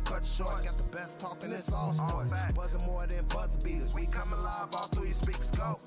cut short. Got the best talking, it's all sports. Buzzing more than buzzer beaters. We coming live all through your speakers. Go.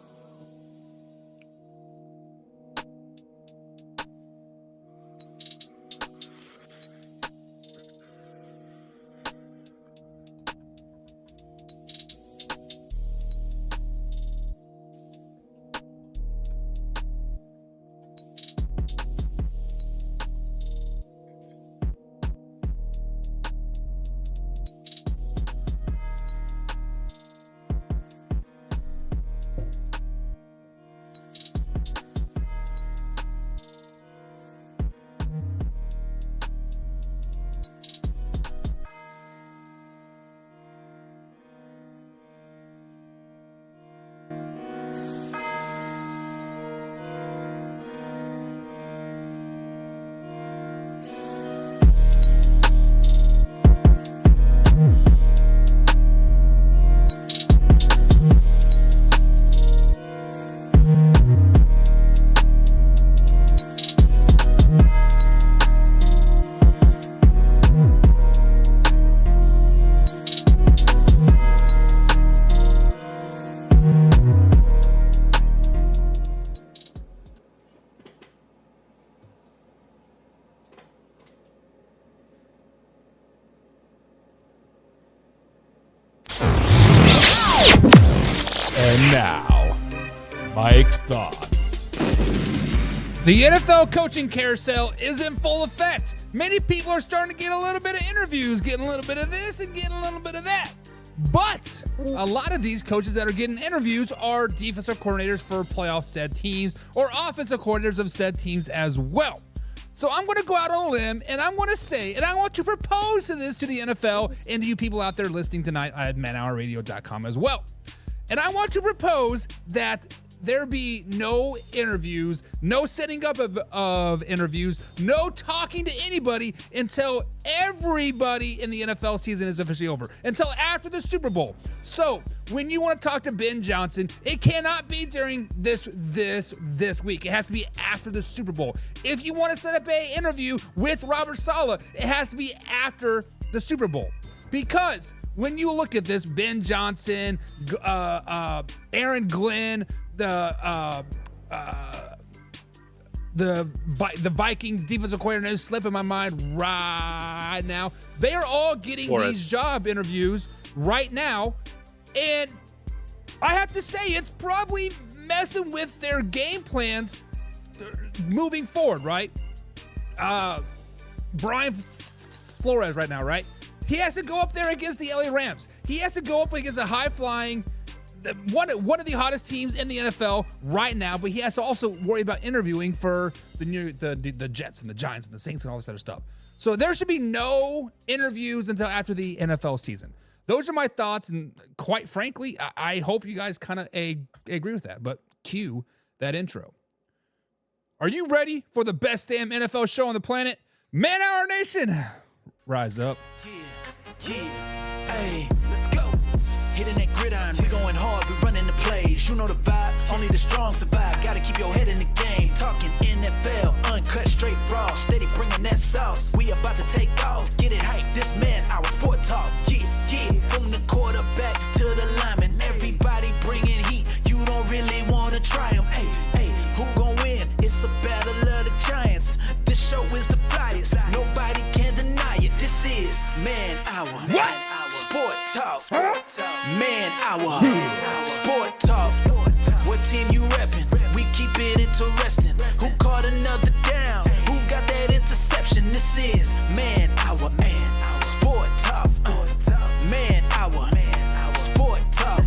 And now, Mike's thoughts. The NFL coaching carousel is in full effect. Many people are starting to get a little bit of interviews, getting a little bit of this and getting a little bit of that. But a lot of these coaches that are getting interviews are defensive coordinators for playoff said teams or offensive coordinators of said teams as well. So I'm going to go out on a limb and I'm going to say, and I want to propose to this to the NFL and to you people out there listening tonight at manhourradio.com as well. And I want to propose that there be no interviews, no setting up of interviews, no talking to anybody until everybody in the NFL season is officially over, until after the Super Bowl. So when you want to talk to Ben Johnson, it cannot be during this week. It has to be after the Super Bowl. If you want to set up an interview with Robert Saleh, it has to be after the Super Bowl. Because when you look at this, Ben Johnson, Aaron Glenn, the Vikings defensive coordinator is slipping my mind right now. They are all getting these job interviews right now, and I have to say it's probably messing with their game plans moving forward, right? Brian Flores right now, right? He has to go up there against the LA Rams. He has to go up against a high-flying, one of the hottest teams in the NFL right now, but he has to also worry about interviewing for the Jets and the Giants and the Saints and all this other stuff. So there should be no interviews until after the NFL season. Those are my thoughts, and quite frankly, I hope you guys kind of agree with that, but cue that intro. Are you ready for the best damn NFL show on the planet? Man Hour Nation, rise up. Yeah, hey, let's go. Hitting that gridiron, we going hard, we running the plays. You know the vibe, only the strong survive. Gotta keep your head in the game. Talking NFL, uncut, straight raw. Steady bringing that sauce. We about to take off. Get it hype, this man, our sport talk. Yeah, from the quarterback to the lineman. Everybody bringing heat. You don't really want to try them. Hey, who gon' win? It's a battle of the giants. This show is the flyest. Nobody can deny it. This is Man Hour. What? Sport Talk. Man Hour. Sport Talk. What team you reppin'? We keep it interesting. Who caught another down? Who got that interception? This is Man Hour. Sport Talk. Man Hour. Sport Talk.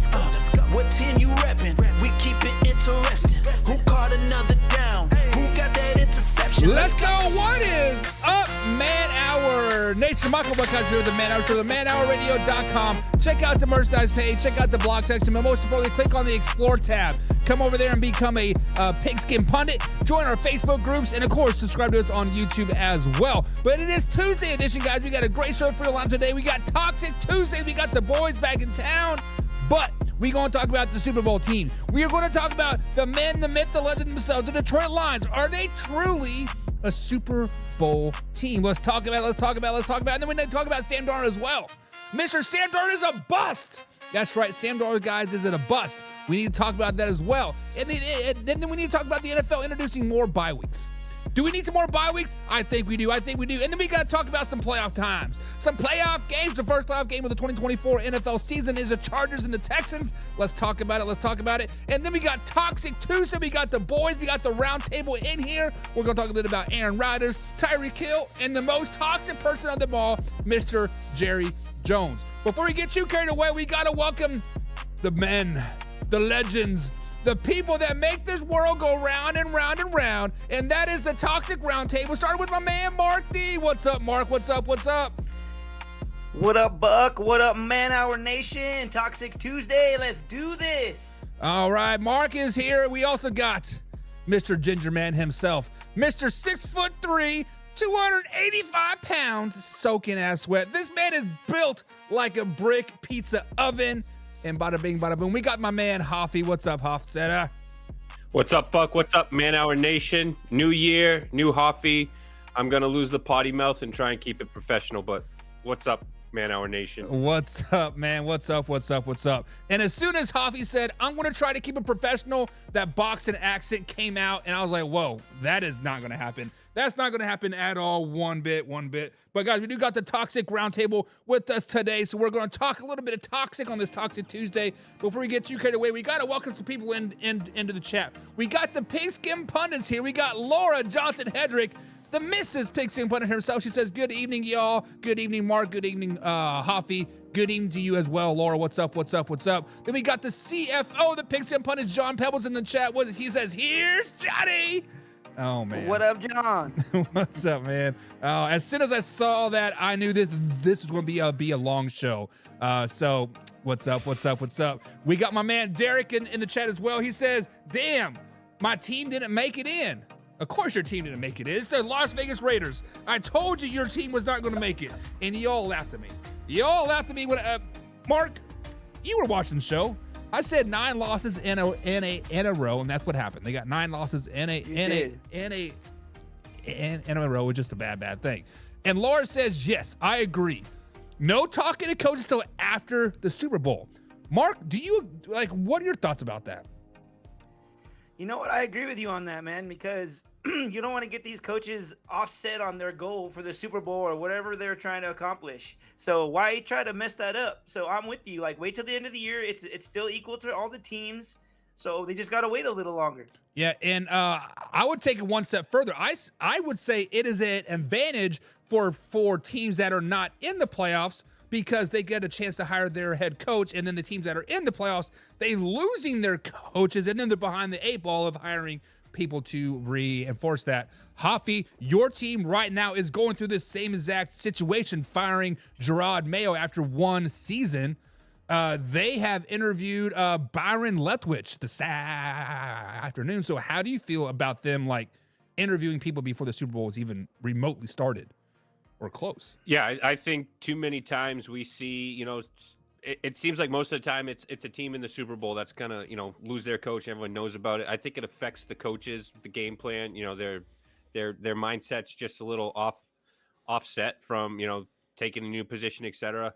What team you reppin'? We keep it interesting. Who caught another down? Who got that interception? Let's go. What is up, Man Hour Nation? Michael Buckhouse here with the Man Hour Show, the manhourradio.com. Check out the merchandise page, check out the blog section, but most importantly, click on the Explore tab. Come over there and become a Pigskin Pundit. Join our Facebook groups, and of course, subscribe to us on YouTube as well. But it is Tuesday edition, guys. We got a great show for you on today. We got Toxic Tuesdays. We got the boys back in town, but we're going to talk about the Super Bowl team. We are going to talk about the men, the myth, the legend themselves, the Detroit Lions. Are they truly a Super Bowl team. Let's talk about it. And then we need to talk about Sam Darnold as well. Mr. Sam Darnold is a bust. That's right. Sam Darnold, guys, is a bust. We need to talk about that as well. And then we need to talk about the NFL introducing more bye weeks. Do we need some more bye weeks? I think we do. And then we got to talk about some playoff times. Some playoff games. The first playoff game of the 2024 NFL season is the Chargers and the Texans. Let's talk about it. And then we got Toxic Tuesday. We got the boys. We got the round table in here. We're going to talk a bit about Aaron Rodgers, Tyreek Hill, and the most toxic person of them all, Mr. Jerry Jones. Before we get too carried away, we got to welcome the men, the legends, the people that make this world go round and round and round, and that is the Toxic Roundtable. Starting with my man, Mark D. What's up, Mark? What's up? What up, Buck? What up, Man Hour Nation? Toxic Tuesday. Let's do this. All right, Mark is here. We also got Mr. Ginger Man himself, Mr. 6'3", 285 pounds, soaking ass sweat. This man is built like a brick pizza oven. And bada bing, bada boom. We got my man, Hoffy. What's up, Hoff? What's up, Buck? What's up, Man Hour Nation? New year, new Hoffy. I'm going to lose the potty mouth and try and keep it professional, but what's up, Man Hour Nation? What's up, man? What's up? And as soon as Hoffy said, I'm going to try to keep it professional, that Boston accent came out, and I was like, whoa, that is not going to happen. That's not going to happen at all, one bit. But, guys, we do got the Toxic Roundtable with us today, so we're going to talk a little bit of toxic on this Toxic Tuesday. Before we get too carried away, we got to welcome some people into the chat. We got the Pigskin Pundits here. We got Laura Johnson-Hedrick, the Mrs. Pigskin Pundit herself. She says, good evening, y'all. Good evening, Mark. Good evening, Hoffy. Good evening to you as well, Laura. What's up? Then we got the CFO, the Pigskin Pundit, John Pebbles in the chat. He says, here's Johnny. Oh, man. What up, John? What's up, man? As soon as I saw that, I knew this was going to be a long show. So what's up? We got my man Derek in the chat as well. He says, damn, my team didn't make it in. Of course your team didn't make it in. It's the Las Vegas Raiders. I told you your team was not going to make it. And y'all laughed at me. When Mark, you were watching the show. I said 9 losses in a row, and that's what happened. They got 9 losses in a row, which is just a bad thing. And Laura says, yes, I agree. No talking to coaches till after the Super Bowl. Mark, what are your thoughts about that? You know what? I agree with you on that, man, because you don't want to get these coaches offset on their goal for the Super Bowl or whatever they're trying to accomplish. So why try to mess that up? So I'm with you. Like, wait till the end of the year. It's still equal to all the teams. So they just got to wait a little longer. Yeah, and I would take it one step further. I would say it is an advantage for teams that are not in the playoffs because they get a chance to hire their head coach, and then the teams that are in the playoffs, they losing their coaches, and then they're behind the 8 ball of hiring people to reinforce that. Hoffy, your team right now is going through this same exact situation, firing Gerard Mayo after 1 season. They have interviewed Byron Leftwich this afternoon. So how do you feel about them interviewing people before the Super Bowl was even remotely started or close? Yeah, I think too many times we see, it seems like most of the time it's a team in the Super Bowl that's gonna, lose their coach. Everyone knows about it. I think it affects the coaches, the game plan. Their mindset's just a little offset from taking a new position, etc.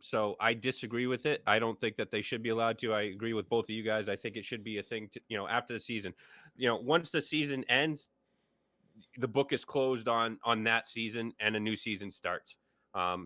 So I disagree with it. I don't think that they should be allowed to. I agree with both of you guys. I think it should be a thing to, after the season. Once the season ends, the book is closed on that season and a new season starts.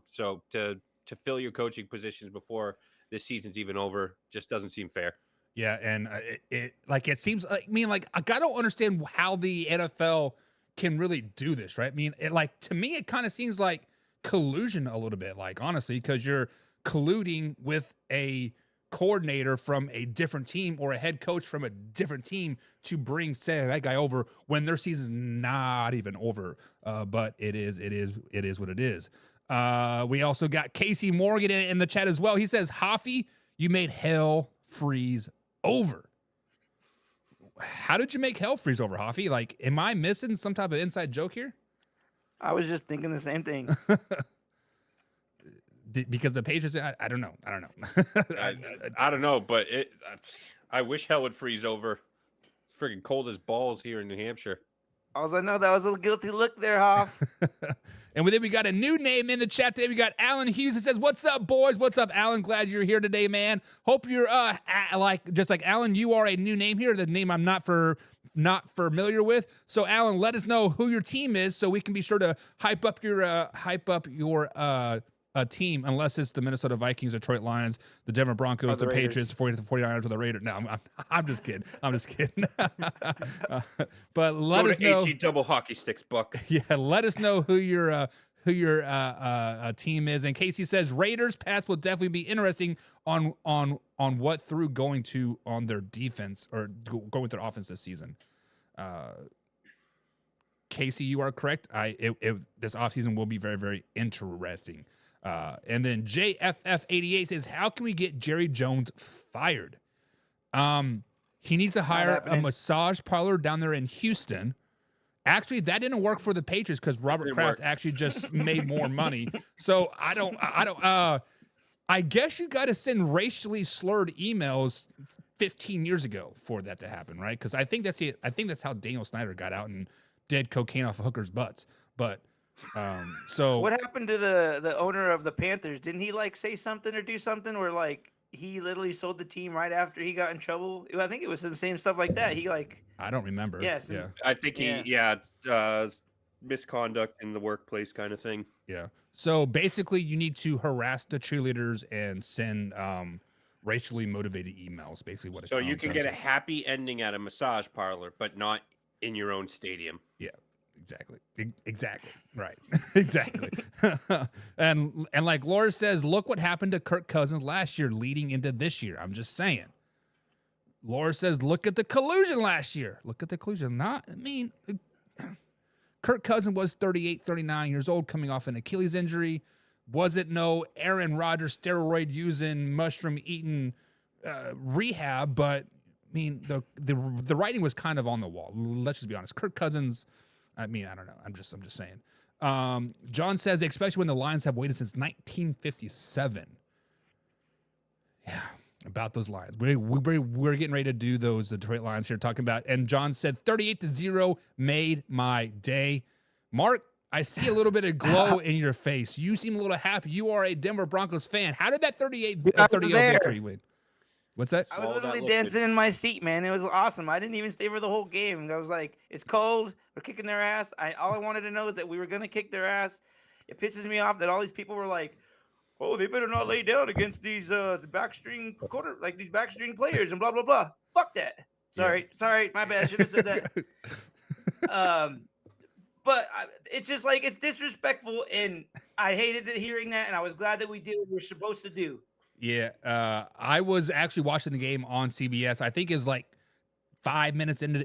So to fill your coaching positions before this season's even over just doesn't seem fair. Yeah, and it seems like I don't understand how the NFL can really do this, right? To me it kind of seems like collusion a little bit, honestly, because you're colluding with a coordinator from a different team or a head coach from a different team to bring, say, that guy over when their season's not even over. But it is what it is. We also got Casey Morgan in the chat as well. He says, Hoffy, you made hell freeze over. How did you make hell freeze over, Hoffy? Am I missing some type of inside joke here? I was just thinking the same thing. Because the Patriots, I don't know. I don't know, but I wish hell would freeze over. It's freaking cold as balls here in New Hampshire. All I know, that was a guilty look there, Hoff. And then we got a new name in the chat today. We got Alan Hughes that says, "What's up, boys? What's up, Alan? Glad you're here today, man. Hope you're just like Alan. You are a new name here. The name I'm not familiar with. So, Alan, let us know who your team is, so we can be sure to hype up your team. Unless it's the Minnesota Vikings, Detroit Lions, the Denver Broncos, the Patriots, the 49ers, or the Raiders. No, I'm just kidding. But let us know. HE double hockey sticks, Buck. Yeah, let us know who your team is. And Casey says Raiders pass will definitely be interesting on what through going to on their defense or going with their offense this season. Casey, you are correct. This offseason will be very, very interesting. And then JFF88 says, how can we get Jerry Jones fired? He needs to hire a massage parlor down there in Houston. Actually, that didn't work for the Patriots because Robert Kraft actually just made more money. So I guess you got to send racially slurred emails 15 years ago for that to happen, right? Because I think that's how Daniel Snyder got out and did cocaine off of hookers' butts. But so what happened to the owner of the Panthers? Didn't he say something or do something where he literally sold the team right after he got in trouble? I think it was the same stuff like that. He I don't remember. Yes. Yeah. I think misconduct in the workplace kind of thing. Yeah. So basically, you need to harass the cheerleaders and send racially motivated emails. Basically, what it so you can get a happy ending at a massage parlor, but not in your own stadium. Yeah. Exactly. Right. Exactly. and like Laura says, look what happened to Kirk Cousins last year leading into this year. I'm just saying. Laura says, look at the collusion last year. Look at the collusion. Kirk Cousins was 38, 39 years old coming off an Achilles injury. Was it no Aaron Rodgers steroid using, mushroom eating rehab? But the writing was kind of on the wall. Let's just be honest. Kirk Cousins, I don't know. I'm just saying. John says, especially when the Lions have waited since 1957. Yeah, about those Lions. We're getting ready to do those Detroit Lions here talking about. And John said 38-0 made my day. Mark, I see a little bit of glow in your face. You seem a little happy. You are a Denver Broncos fan. How did that 38-0 victory win? What's that? I was literally dancing in my seat, man. It was awesome. I didn't even stay for the whole game. I was like, it's cold. We're kicking their ass. All I wanted to know is that we were going to kick their ass. It pisses me off that all these people were like, oh, they better not lay down against these the backstring these backstring players and blah, blah, blah. Fuck that. Sorry. My bad. I should have said that. But it's just it's disrespectful, and I hated hearing that, and I was glad that we did what we were supposed to do. Yeah, I was actually watching the game on CBS. I think it was 5 minutes into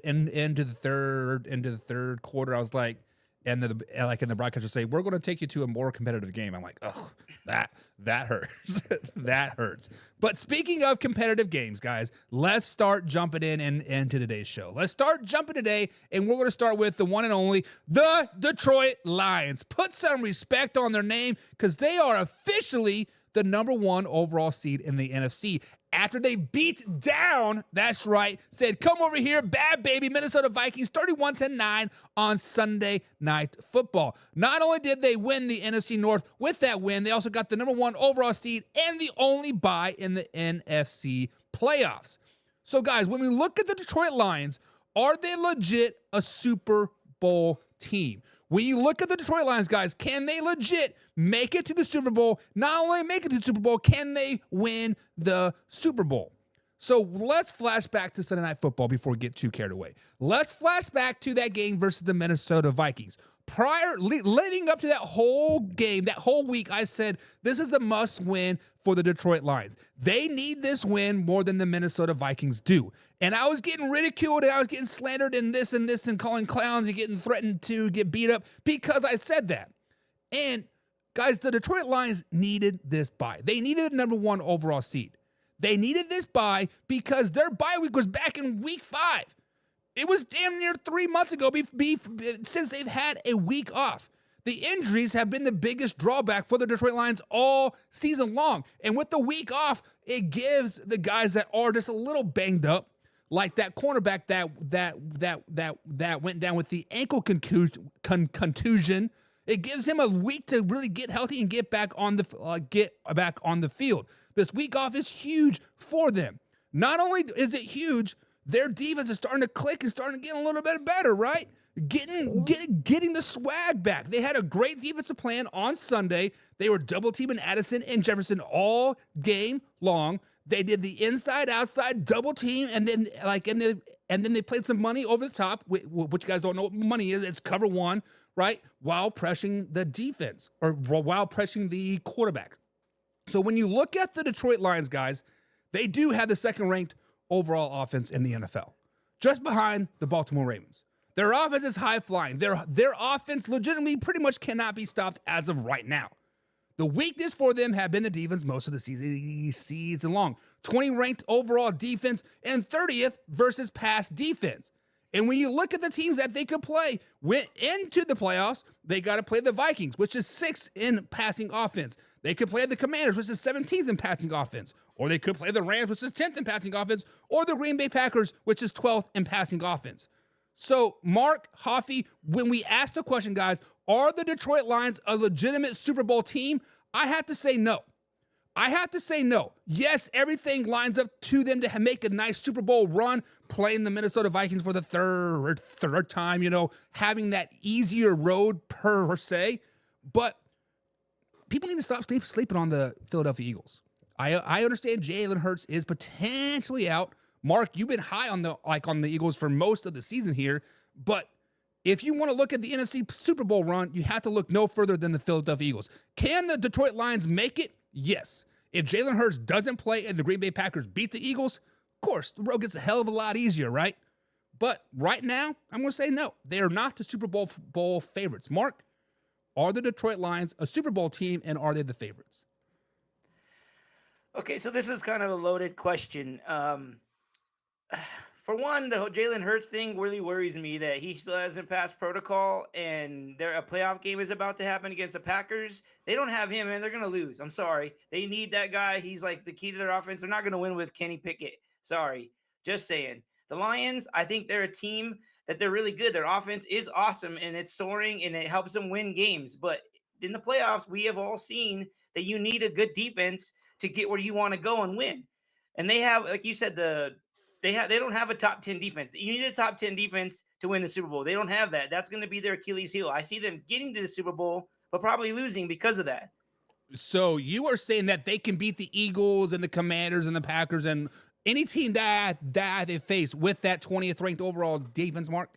the third quarter. I was like, and the broadcaster say, "We're going to take you to a more competitive game." I'm like, "Oh, that hurts. That hurts." But speaking of competitive games, guys, let's start jumping into today's show. Let's start jumping today, and we're going to start with the one and only the Detroit Lions. Put some respect on their name because they are officially the number 1 overall seed in the NFC after they beat down, that's right, said, come over here, bad baby, Minnesota Vikings, 31-9 on Sunday Night Football. Not only did they win the NFC North with that win, they also got the number 1 overall seed and the only bye in the NFC playoffs. So, guys, when we look at the Detroit Lions, are they legit a Super Bowl team? When you look at the Detroit Lions, guys, can they legit make it to the Super Bowl? Not only make it to the Super Bowl, can they win the Super Bowl? So let's flash back to Sunday Night Football before we get too carried away. Let's flash back to that game versus the Minnesota Vikings. Leading up to that whole game, that whole week, I said, this is a must-win for the Detroit Lions. They need this win more than the Minnesota Vikings do. And I was getting ridiculed, and I was getting slandered and this, and calling clowns and getting threatened to get beat up because I said that. And, guys, the Detroit Lions needed this bye. They needed the number 1 overall seed. They needed this bye because their bye week was back in week 5. It was damn near 3 months ago since they've had a week off. The injuries have been the biggest drawback for the Detroit Lions all season long. And with the week off, it gives the guys that are just a little banged up like that cornerback that went down with the ankle contusion. It gives him a week to really get healthy and get back on the field. This week off is huge for them. Not only is it huge, their defense is starting to click and starting to get a little bit better, right? Getting the swag back. They had a great defensive plan on Sunday. They were double teaming Addison and Jefferson all game long. They did the inside outside double team, and then they played some money over the top, which you guys don't know what money is. It's cover one, right? While pressing the defense or while pressing the quarterback. So when you look at the Detroit Lions, guys, they do have the second ranked overall offense in the NFL, just behind the Baltimore Ravens. Their offense is high flying. Their offense legitimately pretty much cannot be stopped as of right now. The weakness for them have been the defense most of the season long. 20 ranked overall defense and 30th versus pass defense. And when you look at the teams that they could play, went into the playoffs, they got to play the Vikings, which is 6th in passing offense. They could play the Commanders, which is 17th in passing offense. Or they could play the Rams, which is 10th in passing offense. Or the Green Bay Packers, which is 12th in passing offense. So, Mark, Hoffy, when we asked the question, guys, are the Detroit Lions a legitimate Super Bowl team? I have to say no. Yes, everything lines up to them to make a nice Super Bowl run, playing the Minnesota Vikings for the third time, having that easier road per se. But people need to stop sleeping on the Philadelphia Eagles. I understand Jalen Hurts is potentially out. Mark, you've been high on the Eagles for most of the season here, but if you want to look at the NFC Super Bowl run, you have to look no further than the Philadelphia Eagles. Can the Detroit Lions make it? Yes. If Jalen Hurts doesn't play and the Green Bay Packers beat the Eagles, of course, the road gets a hell of a lot easier, right? But right now, I'm going to say no. They are not the Super Bowl favorites. Mark, are the Detroit Lions a Super Bowl team, and are they the favorites? Okay, so this is kind of a loaded question. For one, the Jalen Hurts thing really worries me that he still hasn't passed protocol, and a playoff game is about to happen against the Packers. They don't have him, and they're going to lose. I'm sorry. They need that guy. He's like the key to their offense. They're not going to win with Kenny Pickett. Sorry. Just saying. The Lions, I think they're a team that they're really good. Their offense is awesome, and it's soaring, and it helps them win games. But in the playoffs, we have all seen that you need a good defense to get where you want to go and win. And they have, like you said, they don't have a top 10 defense. You need a top 10 defense to win the Super Bowl. They don't have that. That's going to be their Achilles heel. I see them getting to the Super Bowl, but probably losing because of that. So you are saying that they can beat the Eagles and the Commanders and the Packers and any team that they face with that 20th ranked overall defense, Mark?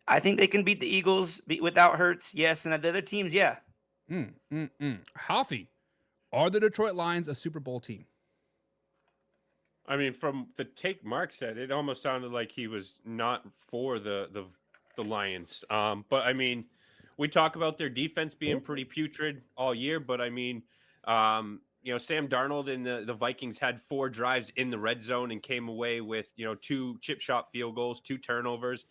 I think they can beat the Eagles without Hurts, yes, and the other teams, yeah. Hoffy, are the Detroit Lions a Super Bowl team? I mean, from the take Mark said, it almost sounded like he was not for the Lions. But I mean, we talk about their defense being pretty putrid all year, but I mean, Sam Darnold and the Vikings had 4 drives in the red zone and came away with 2 chip shot field goals, 2 turnovers.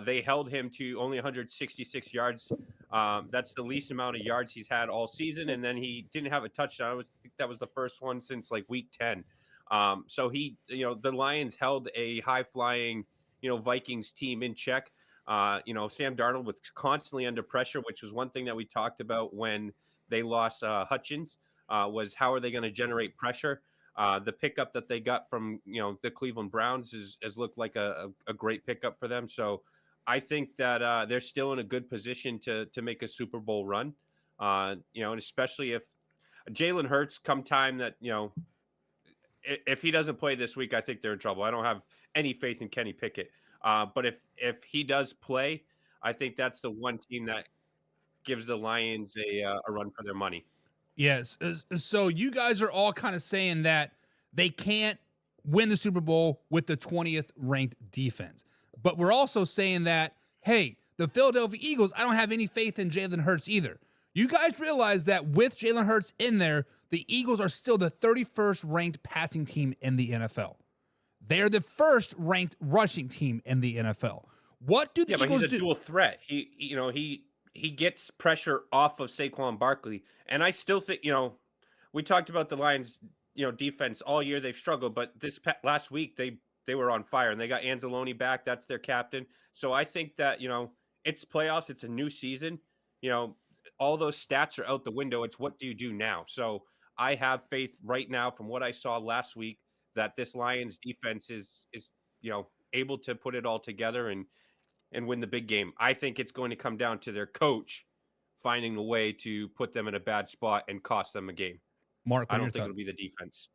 They held him to only 166 yards. That's the least amount of yards he's had all season, and then he didn't have a touchdown. I think that was the first one since like week 10. So the Lions held a high-flying, Vikings team in check. Sam Darnold was constantly under pressure, which was one thing that we talked about when they lost Hutchins, was how are they going to generate pressure? The pickup that they got from, the Cleveland Browns has looked like a great pickup for them. So I think that they're still in a good position to make a Super Bowl run, and especially if Jalen Hurts come time that, if he doesn't play this week, I think they're in trouble. I don't have any faith in Kenny Pickett. But if he does play, I think that's the one team that gives the Lions a run for their money. Yes. So you guys are all kind of saying that they can't win the Super Bowl with the 20th ranked defense. But we're also saying that, hey, the Philadelphia Eagles, I don't have any faith in Jalen Hurts either. You guys realize that with Jalen Hurts in there, the Eagles are still the 31st ranked passing team in the NFL. They're the first ranked rushing team in the NFL. What do the Eagles do? But he's a dual threat. He gets pressure off of Saquon Barkley. And I still think, we talked about the Lions, defense all year. They've struggled, but last week they they were on fire, and they got Anzalone back. That's their captain. So I think that, it's playoffs. It's a new season. All those stats are out the window. It's what do you do now? So I have faith right now from what I saw last week that this Lions defense is able to put it all together and win the big game. I think it's going to come down to their coach finding a way to put them in a bad spot and cost them a game. Mark, I don't think it'll be the defense.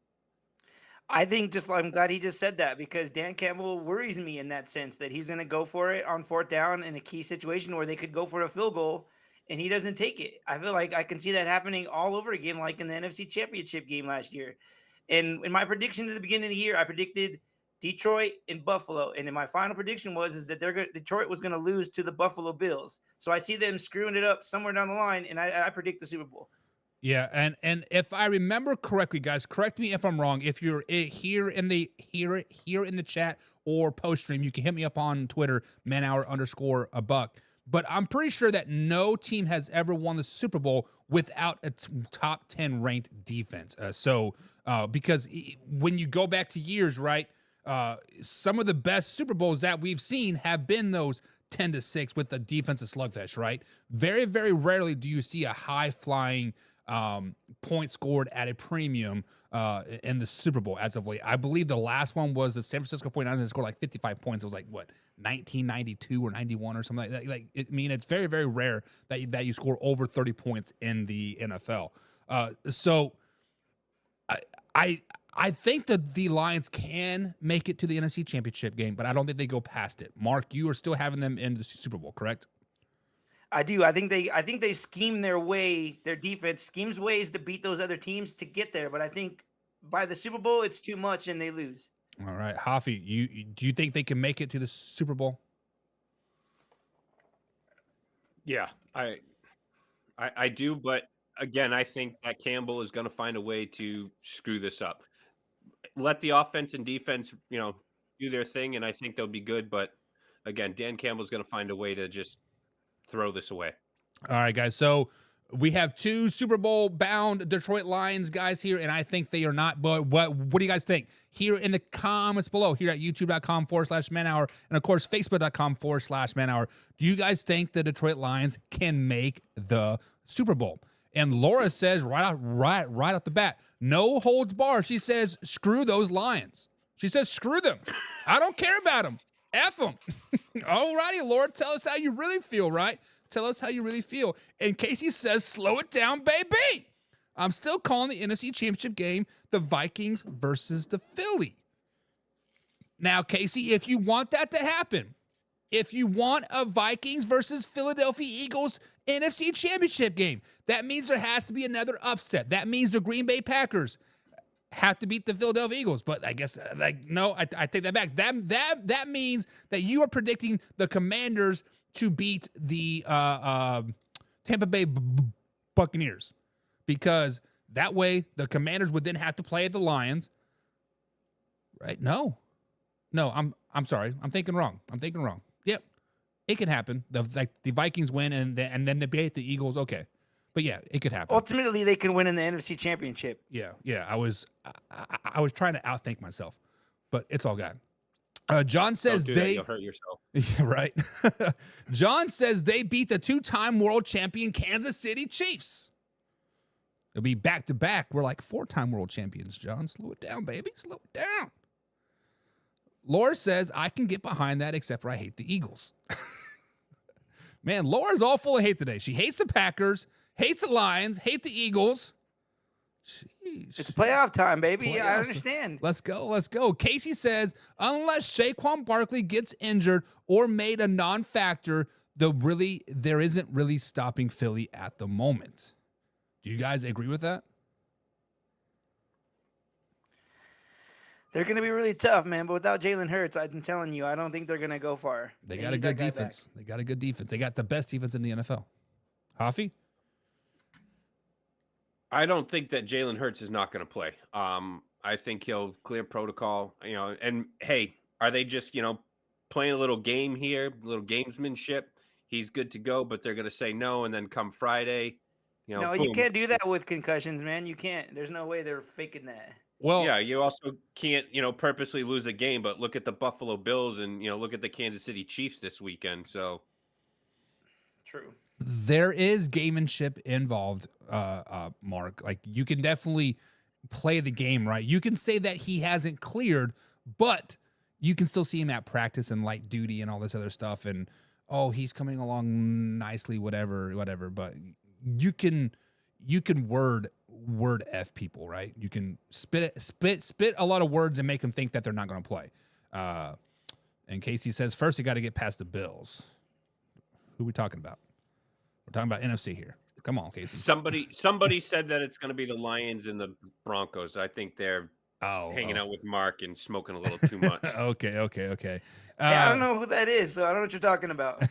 I think I'm glad he just said that, because Dan Campbell worries me in that sense that he's going to go for it on 4th down in a key situation where they could go for a field goal and he doesn't take it. I feel like I can see that happening all over again, like in the NFC Championship game last year. And in my prediction at the beginning of the year, I predicted Detroit and Buffalo. And in my final prediction is that Detroit was going to lose to the Buffalo Bills. So I see them screwing it up somewhere down the line, and I predict the Super Bowl. Yeah, and if I remember correctly, guys, correct me if I'm wrong. If you're here in the chat or post stream, you can hit me up on Twitter, manhour_a_buck. But I'm pretty sure that no team has ever won the Super Bowl without a top 10 ranked defense. Because when you go back to years, right, some of the best Super Bowls that we've seen have been those 10-6 with the defensive slugfest, right? Very, very rarely do you see a high flying point scored at a premium in the Super Bowl as of late. I believe the last one was the San Francisco 49ers that scored like 55 points. It was like, 1992 or 91 or something like that. It's very, very rare that you score over 30 points in the NFL. So I think that the Lions can make it to the NFC Championship game, but I don't think they go past it. Mark, you are still having them in the Super Bowl, correct? I do. I think they scheme their defense schemes ways to beat those other teams to get there. But I think by the Super Bowl, it's too much and they lose. All right. Hoffy, do you think they can make it to the Super Bowl? Yeah, I do. But again, I think that Campbell is going to find a way to screw this up. Let the offense and defense, do their thing, and I think they'll be good. But again, Dan Campbell's going to find a way to just throw this away. All right, guys. So we have 2 Super Bowl bound Detroit Lions guys here, and I think they are not. But what do you guys think? Here in the comments below, here at youtube.com/manhour, and of course, facebook.com/manhour. Do you guys think the Detroit Lions can make the Super Bowl? And Laura says right off the bat, no holds barred. She says, screw those Lions. She says, screw them. I don't care about them. F them. All righty, Laura, tell us how you really feel, right? Tell us how you really feel. And Casey says, slow it down, baby. I'm still calling the NFC Championship game the Vikings versus the Philly. Now, Casey, if you want that to happen, if you want a Vikings versus Philadelphia Eagles NFC Championship game, that means there has to be another upset. That means the Green Bay Packers have to beat the Philadelphia Eagles. But I guess, no, I take that back. That means that you are predicting the Commanders to beat the Tampa Bay Buccaneers, because that way the Commanders would then have to play at the Lions, right? No, I'm sorry. I'm thinking wrong. Yep, it can happen. The Vikings win and then they beat the Eagles. Okay. But yeah, it could happen. Ultimately, they can win in the NFC Championship. Yeah. I was trying to outthink myself, but it's all good. John says you'll hurt yourself. Yeah, right. John says they beat the 2-time world champion Kansas City Chiefs. It'll be back to back. We're like 4-time world champions, John. Slow it down, baby. Slow it down. Laura says I can get behind that, except for I hate the Eagles. Man, Laura's all full of hate today. She hates the Packers, hates the Lions, hates the Eagles. Jeez. It's playoff time, baby. Playoffs. Yeah, I understand. Let's go. Casey says, unless Saquon Barkley gets injured or made a non-factor, there isn't really stopping Philly at the moment. Do you guys agree with that? They're going to be really tough, man. But without Jalen Hurts, I'm telling you, I don't think they're going to go far. They got a good defense. They got the best defense in the NFL. Hoffy? I don't think that Jalen Hurts is not going to play. I think he'll clear protocol, and hey, are they just, playing a little game here, a little gamesmanship? He's good to go, but they're going to say no. And then come Friday, no, boom. You can't do that with concussions, man. You can't. There's no way they're faking that. Well, Yeah, you also can't, purposely lose a game, but look at the Buffalo Bills and, look at the Kansas City Chiefs this weekend. So, True. there is gamemanship involved, Mark. Like, you can definitely play the game right. You can say that he hasn't cleared, but you can still see him at practice and light duty and all this other stuff. And he's coming along nicely, whatever. But you can word F people, right? You can spit a lot of words and make them think that they're not going to play. And Casey says, first you got to get past the Bills. Who are we talking about? We're talking about NFC here. Come on, Casey. somebody said that it's going to be the Lions and the Broncos. I think they're hanging out with Mark and smoking a little too much. Okay. Yeah, I don't know who that is, so I don't know what you're talking about.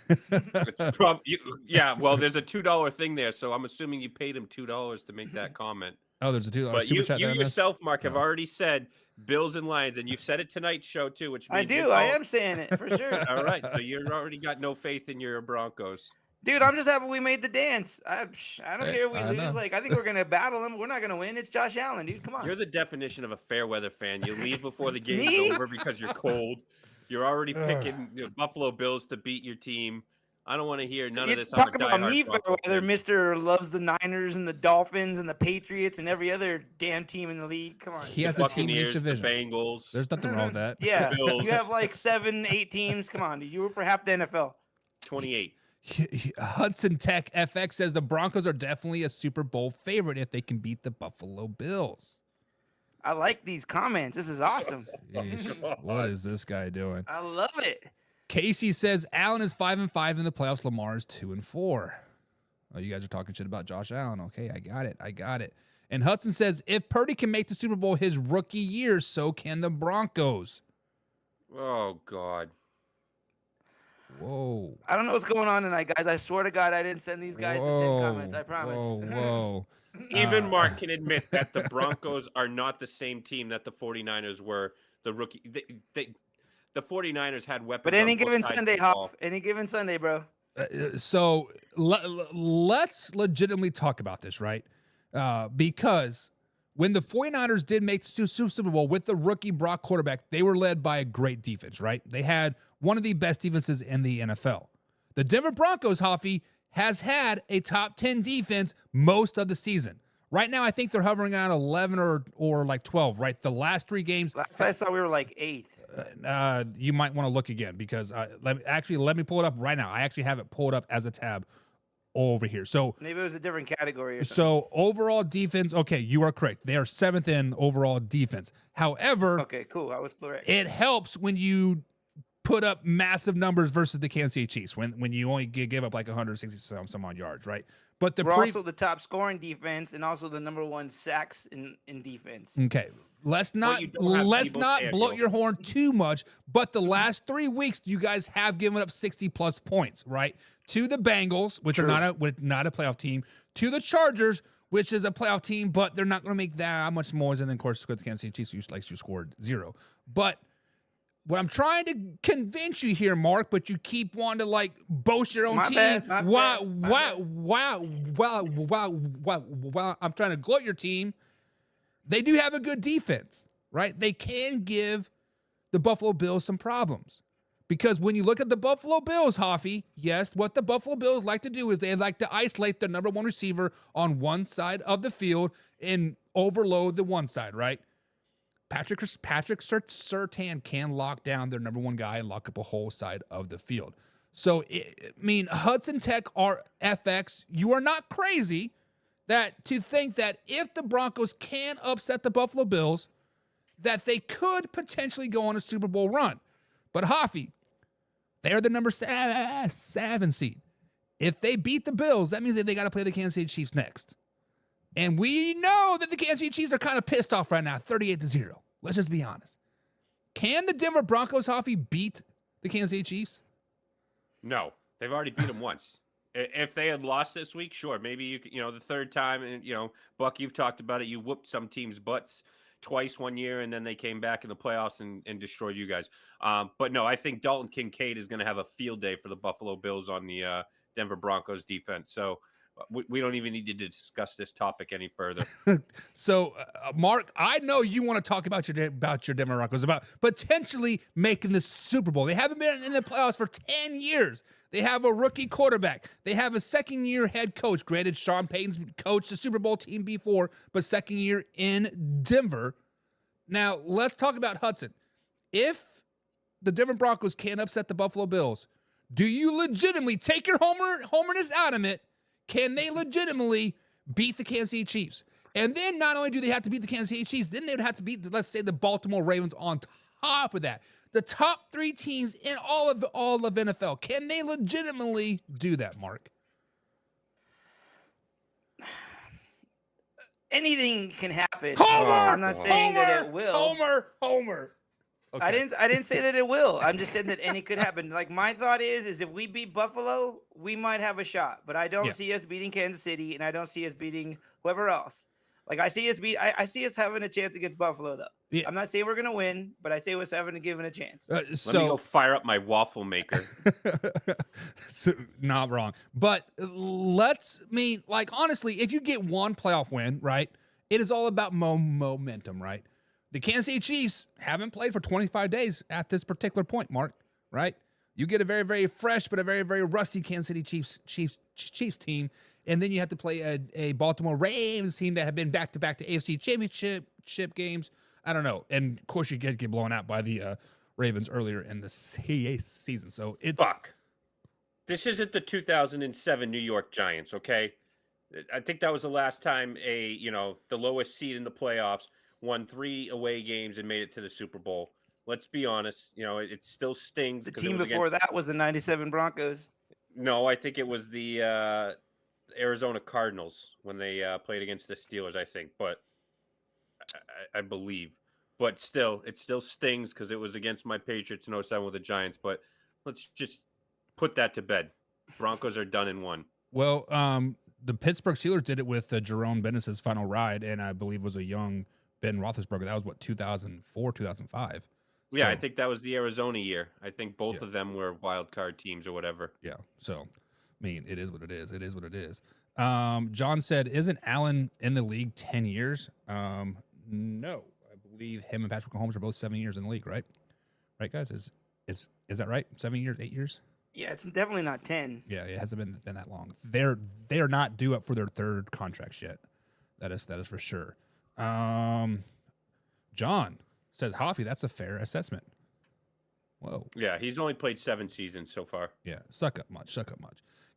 Well, there's a $2 thing there, so I'm assuming you paid him $2 to make that comment. Oh, there's a $2 But super you chat there, yourself, Mark, have already said Bills and Lions, and you've said it tonight's show too, which means I am saying it for sure. All right, so you already got no faith in your Broncos. Dude, I'm just happy we made the dance. I don't care if we lose. know. Like, I think we're gonna battle them. We're not gonna win. It's Josh Allen, dude. Come on. You're the definition of a fair weather fan. You leave before the game's Me? over because you're cold. You're already picking the Buffalo Bills to beat your team. I don't want to hear none of this. Talk about diehard me for Broncos whether fan. Mister loves the Niners and the Dolphins and the Patriots and every other damn team in the league. Come on. He has The a team in each Buccaneers, the division. Bengals. There's nothing wrong with that. Yeah, Bills. you have like 7, 8 teams. Come on, dude. You were for half the NFL. 28. Hudson Tech FX says the Broncos are definitely a Super Bowl favorite if they can beat the Buffalo Bills. I like these comments. This is awesome. Yeesh. What is this guy doing? I love it. Casey says Allen is 5-5 in the playoffs. Lamar is 2-4. Oh, you guys are talking shit about Josh Allen. Okay, I got it. And Hudson says if Purdy can make the Super Bowl his rookie year, so can the Broncos. Oh God. Whoa. I don't know what's going on tonight, guys. I swear to God, I didn't send these guys to send comments. I promise. Whoa. Even Mark can admit that the Broncos are not the same team that the 49ers were. The rookie, the 49ers had weapons. But any on both given sides of Sunday, the ball. Hop. Any given Sunday, bro. So let's legitimately talk about this, right? Because when the 49ers did make the Super Bowl with the rookie Brock quarterback, they were led by a great defense, right? They had one of the best defenses in the NFL. The Denver Broncos, Hoffy, has had a top 10 defense most of the season. Right now, I think they're hovering around 11 or like 12, right? The last 3 games. Last I saw, we were like 8th. You might want to look again because let me pull it up right now. I actually have it pulled up as a tab over here. So Maybe it was a different category or something. so overall defense, okay, you are correct. They are 7th in overall defense. However, Okay, cool. I was correct. it helps when you put up massive numbers versus the Kansas City Chiefs when you only give up like 160 some odd yards, right? But We're also the top scoring defense and also the number 1 sacks in defense. okay. Let's not you don't have Deebo blow Samuel. your horn too much. But the last 3 weeks, you guys have given up 60+ points, right? To the Bengals, which are not a playoff team, to the Chargers, which is a playoff team, but they're not going to make that much more. And then, of course, the Kansas City Chiefs, who scored 0. But what I'm trying to convince you here, Mark, but you keep wanting to like boast your own My team. bad. Wow. I'm trying to gloat your team. They do have a good defense, right? They can give the Buffalo Bills some problems. Because when you look at the Buffalo Bills, Hoffy, yes, what the Buffalo Bills like to do is they like to isolate their number 1 receiver on one side of the field and overload the one side, right? Patrick Surtain can lock down their number 1 guy and lock up a whole side of the field. So, Hudson Tech or FX, you are not crazy to think that if the Broncos can upset the Buffalo Bills, that they could potentially go on a Super Bowl run. But Hoffy, they're the number 7 seed. If they beat the Bills, that means that they got to play the Kansas City Chiefs next. And we know that the Kansas City Chiefs are kind of pissed off right now, 38-0. Let's just be honest. Can the Denver Broncos, Hoffy, beat the Kansas City Chiefs? No, they've already beat them once. If they had lost this week, sure, maybe you could, the third time, and Buck, you've talked about it. You whooped some teams' butts twice one year, and then they came back in the playoffs and destroyed you guys. But no, I think Dalton Kincaid is going to have a field day for the Buffalo Bills on the Denver Broncos defense. So we don't even need to discuss this topic any further. So, Mark, I know you want to talk about your Denver Broncos, about potentially making the Super Bowl. They haven't been in the playoffs for 10 years. They have a rookie quarterback. They have a second-year head coach. Granted, Sean Payton's coached the Super Bowl team before, but second year in Denver. Now, let's talk about Hudson. If the Denver Broncos can't upset the Buffalo Bills, do you legitimately take your homerness out of it? Can they legitimately beat the Kansas City Chiefs? And then not only do they have to beat the Kansas City Chiefs, then they would have to beat, let's say, the Baltimore Ravens on top of that. The top 3 teams in all of NFL. Can they legitimately do that, Mark? Anything can happen. Homer! I'm not saying that it will. Homer. Okay. I didn't say that it will. I'm just saying that any could happen. Like, my thought is if we beat Buffalo, we might have a shot. But I don't see us beating Kansas City, and I don't see us beating whoever else. Like, I see us having a chance against Buffalo, though. Yeah. I'm not saying we're gonna win, but I say us having a given a chance. Let me go fire up my waffle maker. So, not wrong, but honestly, if you get one playoff win, right, it is all about momentum, right? The Kansas City Chiefs haven't played for 25 days at this particular point, Mark, right? You get a very, very fresh but a very, very rusty Kansas City Chiefs team, and then you have to play a Baltimore Ravens team that have been back-to-back to AFC Championship games. I don't know. And, of course, you get blown out by the Ravens earlier in the season. So it's... Fuck. This isn't the 2007 New York Giants, okay? I think that was the last time the lowest seed in the playoffs won 3 away games and made it to the Super Bowl. Let's be honest. It still stings. The team before that was the 97 Broncos. No, I think it was the Arizona Cardinals when they played against the Steelers, I think. But I believe. But still, it still stings because it was against my Patriots in 07 with the Giants. But let's just put that to bed. Broncos are done in 1. Well, the Pittsburgh Steelers did it with Jerome Bettis' final ride, and I believe was a young Ben Roethlisberger. That was, 2004, 2005? Yeah, so, I think that was the Arizona year. I think both of them were wild card teams or whatever. Yeah, so, it is what it is. It is what it is. John said, isn't Allen in the league 10 years? No. I believe him and Patrick Mahomes are both 7 years in the league, right? Right, guys? Is that right? 7 years, 8 years? Yeah, it's definitely not 10. Yeah, it hasn't been that long. They're not due up for their 3rd contracts yet. That is for sure. John says, Hoffy, that's a fair assessment. Whoa. Yeah, he's only played 7 seasons so far. Yeah, suck up much.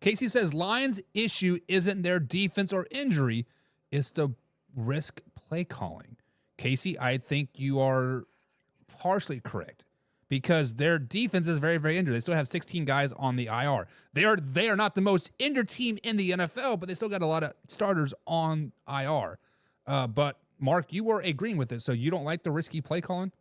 Casey says, Lions' issue isn't their defense or injury, it's the risk play calling. Casey, I think you are partially correct because their defense is very, very injured. They still have 16 guys on the IR. They are not the most injured team in the NFL, but they still got a lot of starters on IR. But Mark, you were agreeing with it, so you don't like the risky play calling?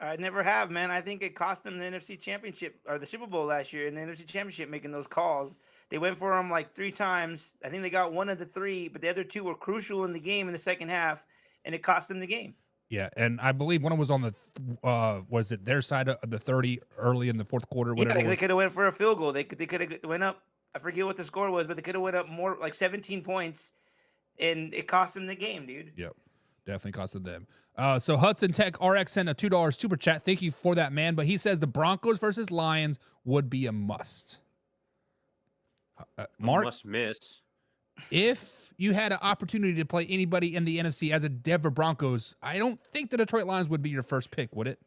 I never have, man. I think it cost them the NFC Championship or the Super Bowl last year in the NFC Championship making those calls. They went for them like 3 times. I think they got 1 of the 3, but the other 2 were crucial in the game in the second half, and it cost them the game. Yeah, and I believe one was on the was it their side of the 30 early in the fourth quarter? Whatever. Yeah, they could have went for a field goal. They could have went up. I forget what the score was, but they could have went up more, like 17 points, and it cost them the game, dude. Yep, definitely costed them. So Hudson Tech RX sent a $2 super chat. Thank you for that, man. But he says the Broncos versus Lions would be a must. Mark, must miss. If you had an opportunity to play anybody in the NFC as a Denver Broncos, I don't think the Detroit Lions would be your first pick, would it?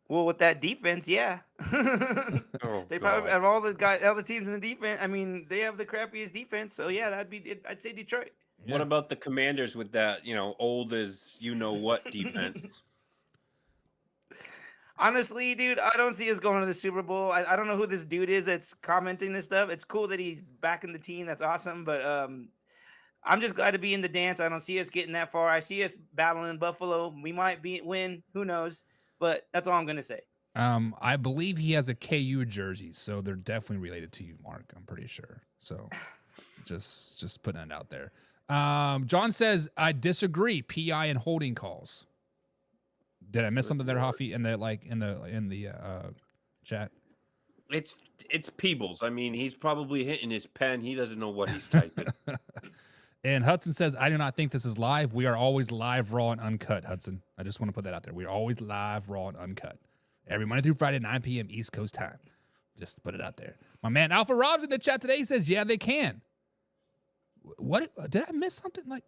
Well, with that defense, yeah. They probably have all the teams in the defense. I mean, they have the crappiest defense, so yeah, that'd be it. I'd say Detroit. Yeah. What about the Commanders with that, old as what defense? Honestly, dude, I don't see us going to the Super Bowl. I don't know who this dude is that's commenting this stuff. It's cool that he's back in the team. That's awesome. But I'm just glad to be in the dance. I don't see us getting that far. I see us battling Buffalo. We might win. Who knows? But that's all I'm going to say. I believe he has a KU jersey, so they're definitely related to you, Mark. I'm pretty sure. So just putting it out there. John says, I disagree. PI and holding calls. Did I miss something there, Hoffy, in the chat? It's Peebles. I mean, he's probably hitting his pen. He doesn't know what he's typing. And Hudson says, I do not think this is live. We are always live, raw, and uncut, Hudson. I just want to put that out there. We are always live, raw, and uncut. Every Monday through Friday, 9 p.m. East Coast time. Just to put it out there. My man Alpha Rob's in the chat today. He says, yeah, they can. What? Did I miss something? Like,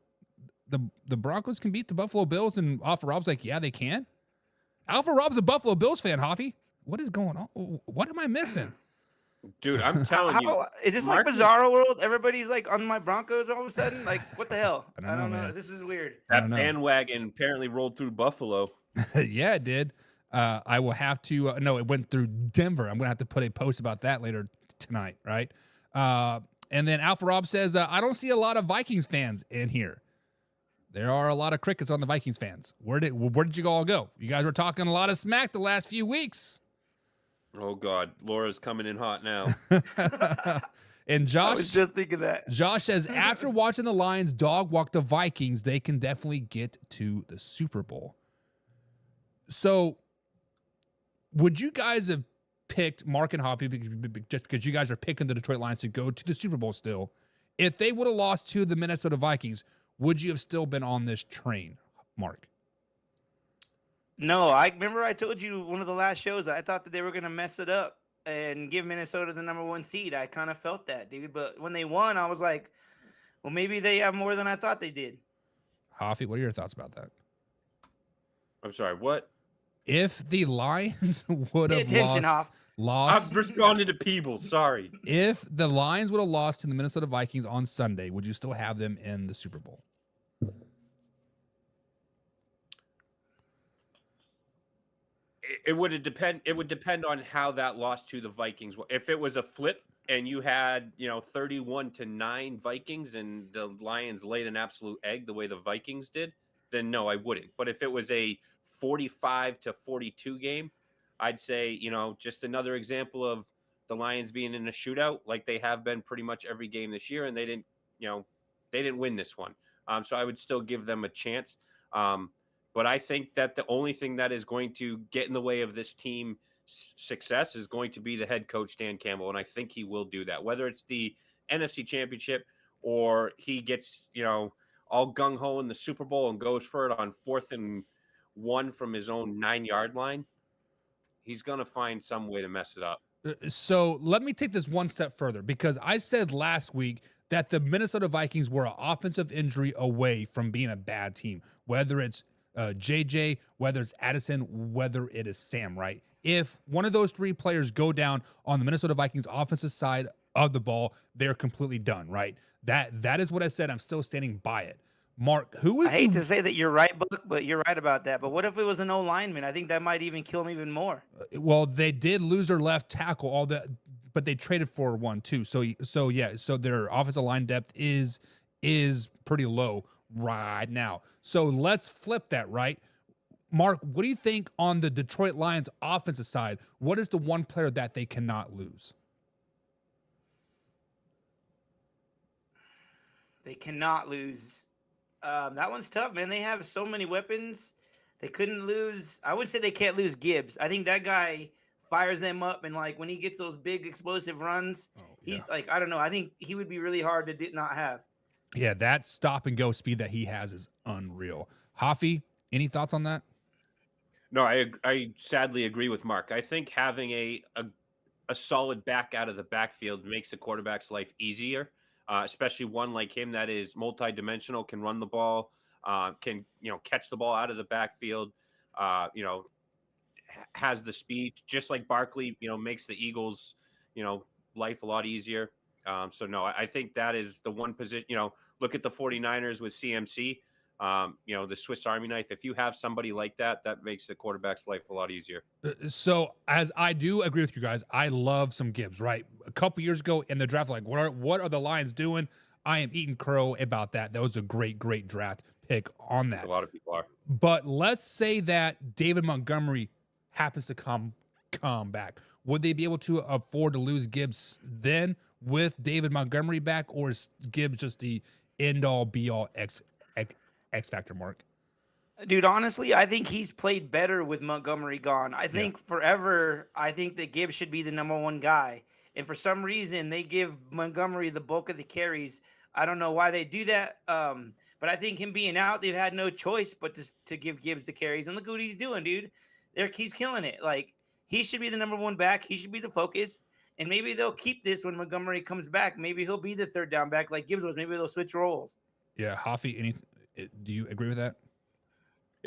the Broncos can beat the Buffalo Bills, and Alpha Rob's like, yeah, they can? Alpha Rob's a Buffalo Bills fan, Hoffy. What is going on? What am I missing? Dude, I'm telling you. Is this like Bizarro World? Everybody's like on my Broncos all of a sudden? Like, what the hell? I don't know. Man. This is weird. That bandwagon apparently rolled through Buffalo. Yeah, it did. I will have to, no, it went through Denver. I'm going to have to put a post about that later tonight, right? And then Alpha Rob says, I don't see a lot of Vikings fans in here. There are a lot of crickets on the Vikings fans. Where did you all go? You guys were talking a lot of smack the last few weeks. Oh, God. Laura's coming in hot now. And Josh, I was just thinking that. Josh says, after watching the Lions dog walk the Vikings, they can definitely get to the Super Bowl. So, would you guys have picked Mark and Hoppy just because you guys are picking the Detroit Lions to go to the Super Bowl still? If they would have lost to the Minnesota Vikings, would you have still been on this train, Mark? No, I remember I told you one of the last shows, I thought that they were going to mess it up and give Minnesota the #1 seed. I kind of felt that, dude. But when they won, I was like, well, maybe they have more than I thought they did. Hoffy, what are your thoughts about that? I'm sorry, what? If the Lions would have lost. I'm responding to Peebles. Sorry. If the Lions would have lost to the Minnesota Vikings on Sunday, would you still have them in the Super Bowl? It would depend. It would depend on how that loss to the Vikings. If it was a flip and you had, 31-9 Vikings and the Lions laid an absolute egg the way the Vikings did, then no, I wouldn't. But if it was a 45-42 game, I'd say, just another example of the Lions being in a shootout like they have been pretty much every game this year, and they didn't win this one. So I would still give them a chance. But I think that the only thing that is going to get in the way of this team's success is going to be the head coach, Dan Campbell. And I think he will do that, whether it's the NFC Championship or he gets, all gung-ho in the Super Bowl and goes for it on 4th and 1 from his own 9-yard line. He's going to find some way to mess it up. So let me take this one step further, because I said last week that the Minnesota Vikings were an offensive injury away from being a bad team, whether it's JJ, whether it's Addison, whether it is Sam, right? If one of those three players go down on the Minnesota Vikings offensive side of the ball, they're completely done, right? That is what I said. I'm still standing by it. Mark, who is I hate to say that you're right, but you're right about that. But what if it was an O lineman? I think that might even kill him even more. Well, they did lose their left tackle, but they traded for one too. So their offensive line depth is pretty low right now. So let's flip that, right? Mark, what do you think on the Detroit Lions offensive side? What is the one player that they cannot lose? They cannot lose. That one's tough, man. They have so many weapons. They couldn't lose. I would say they can't lose Gibbs. I think that guy fires them up, and like when he gets those big explosive runs, I don't know. I think he would be really hard to not have. Yeah, that stop and go speed that he has is unreal. Hoffy, any thoughts on that? No, I sadly agree with Mark. I think having a solid back out of the backfield makes the quarterback's life easier, especially one like him that is multidimensional, can run the ball, can catch the ball out of the backfield, has the speed, just like Barkley, makes the Eagles, life a lot easier. So no, I think that is the one position. Look at the 49ers with CMC. The Swiss Army knife. If you have somebody like that, that makes the quarterback's life a lot easier. So as I do agree with you guys, I love some Gibbs, right? A couple years ago in the draft, like what are the Lions doing? I am eating crow about that. That was a great draft pick on that. A lot of people are. But let's say that David Montgomery happens to come back. Would they be able to afford to lose Gibbs then with David Montgomery back, or is Gibbs just the end all be all X factor, Mark? Dude, honestly, I think he's played better with Montgomery gone. I think forever, I think that Gibbs should be the number one guy. And for some reason, they give Montgomery the bulk of the carries. I don't know why they do that. But I think him being out, they've had no choice but to give Gibbs the carries. And look what he's doing, dude. He's killing it. Like, he should be the number one back. He should be the focus. And maybe they'll keep this when Montgomery comes back. Maybe he'll be the third down back like Gibbs was. Maybe they'll switch roles. Yeah, Hoffy, do you agree with that?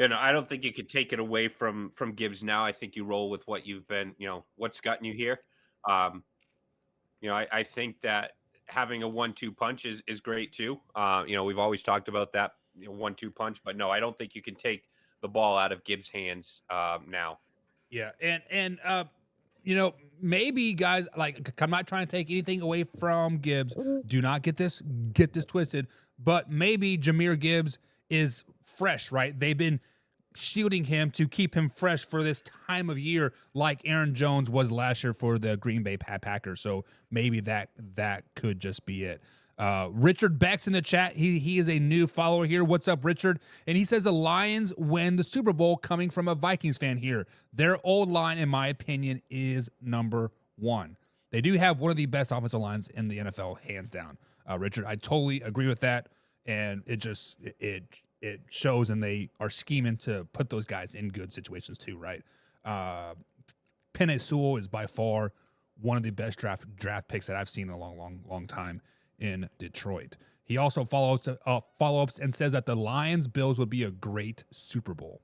I don't think you could take it away from Gibbs now. I think you roll with what you've been, what's gotten you here. I think that having a 1-2 punch is great too. We've always talked about that 1-2 punch, but no, I don't think you can take the ball out of Gibbs' hands now. Yeah, and maybe guys, like, I'm not trying to take anything away from Gibbs. Do not get this twisted. But maybe Jahmyr Gibbs is fresh, right? They've been shielding him to keep him fresh for this time of year, like Aaron Jones was last year for the Green Bay Packers. So maybe that could just be it. Richard Beck's in the chat. He is a new follower here. What's up, Richard? And he says the Lions win the Super Bowl, coming from a Vikings fan here. Their old line, in my opinion, is number one. They do have one of the best offensive lines in the NFL, hands down. Richard, I totally agree with that. And it shows, and they are scheming to put those guys in good situations too, right? Penei Sewell is by far one of the best draft picks that I've seen in a long time in Detroit. He also follow-ups and says that the Lions-Bills would be a great Super Bowl.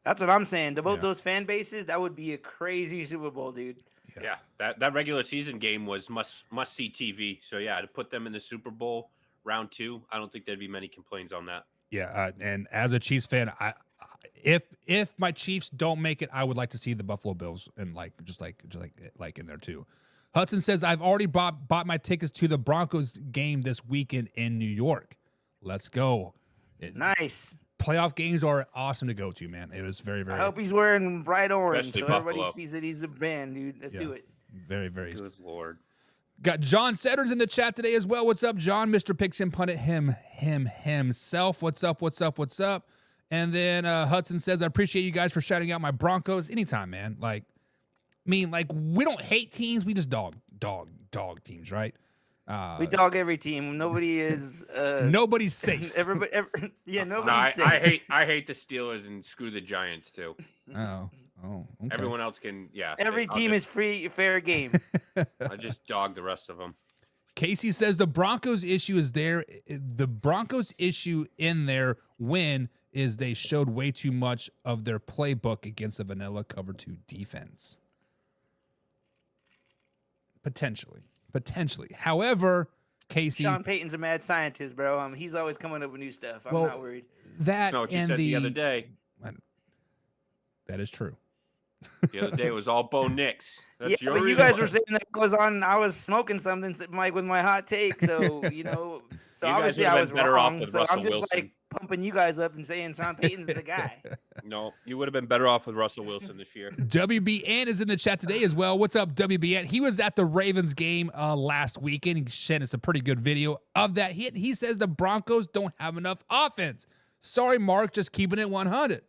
That's what I'm saying. To both those fan bases, that would be a crazy Super Bowl, dude. Yeah, that regular season game was must-see TV. So, to put them in the Super Bowl round 2, I don't think there'd be many complaints on that. Yeah, and as a Chiefs fan, if my Chiefs don't make it, I would like to see the Buffalo Bills and just in there too. Hudson says, I've already bought my tickets to the Broncos game this weekend in New York. Let's go. Nice. Playoff games are awesome to go to, man. It was very, very. I hope he's wearing bright orange Especially so everybody Buffalo. sees that he's a band, dude. Let's do it. Very, very. Good Lord. Got John Setter's in the chat today as well. What's up, John? Mr. Picks and Pundit himself. What's up? And then Hudson says, I appreciate you guys for shouting out my Broncos. Anytime, man. We don't hate teams. We just dog teams, right? We dog every team. Nobody is. Nobody's safe. Nobody's safe. I hate the Steelers and screw the Giants too. Oh, okay. Everyone else can, Every team is fair game. I just dog the rest of them. Casey says the Broncos issue is there. The Broncos issue in their win is they showed way too much of their playbook against a vanilla cover 2 defense. Potentially. However, Casey, Sean Payton's a mad scientist, bro. He's always coming up with new stuff. I'm not worried. That No, what you and said the other day. That is true. The other day it was all Bo Nix. That's your but you reason guys why- were saying that was on. I was smoking something, with my hot take. So So You obviously guys I would've was been better off wrong. with So Russell I'm just Wilson. pumping you guys up and saying Sean Payton's the guy. No, you would have been better off with Russell Wilson this year. WBN is in the chat today as well. What's up, WBN? He was at the Ravens game last weekend. He sent us a pretty good video of that. He says the Broncos don't have enough offense. Sorry, Mark, just keeping it 100.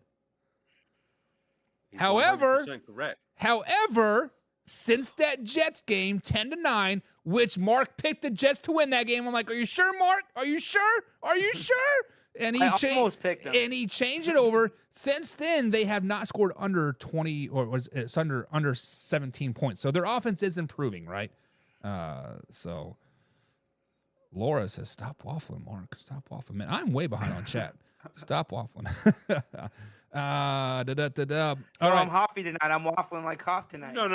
He's However, 100% correct. Since that Jets game, 10-9, which Mark picked the Jets to win that game, I'm like, are you sure, Mark? Are you sure? And he almost picked them. And he changed it over. Since then, they have not scored under 20 or it's under 17 points. So their offense is improving, right? So Laura says, stop waffling, Mark. Stop waffling. Man, I'm way behind on chat. Stop waffling. So All right. I'm Hoffy tonight. I'm waffling like Hoff tonight. No.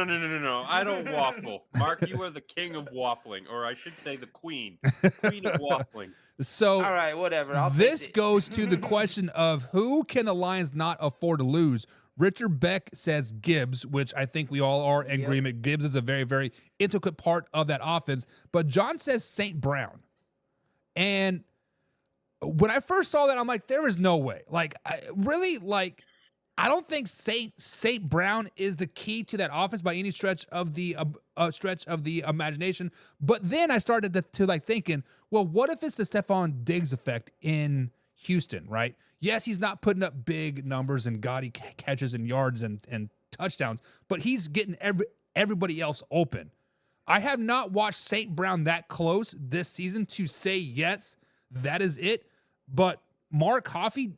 I don't waffle. Mark, you are the king of waffling, or I should say the queen. Queen of waffling. So All right, whatever. this goes to the question of who can the Lions not afford to lose? Richard Beck says Gibbs, which I think we all are in agreement. Gibbs is a very, very intricate part of that offense. But John says St. Brown. And when I first saw that, I'm like, there is no way. I don't think St. Brown is the key to that offense by any stretch of the imagination. But then I started to thinking, well, what if it's the Stephon Diggs effect in Houston, right? Yes, he's not putting up big numbers and gaudy catches and yards and touchdowns, but he's getting everybody else open. I have not watched St. Brown that close this season to say, yes, that is it. But Mark Coffey,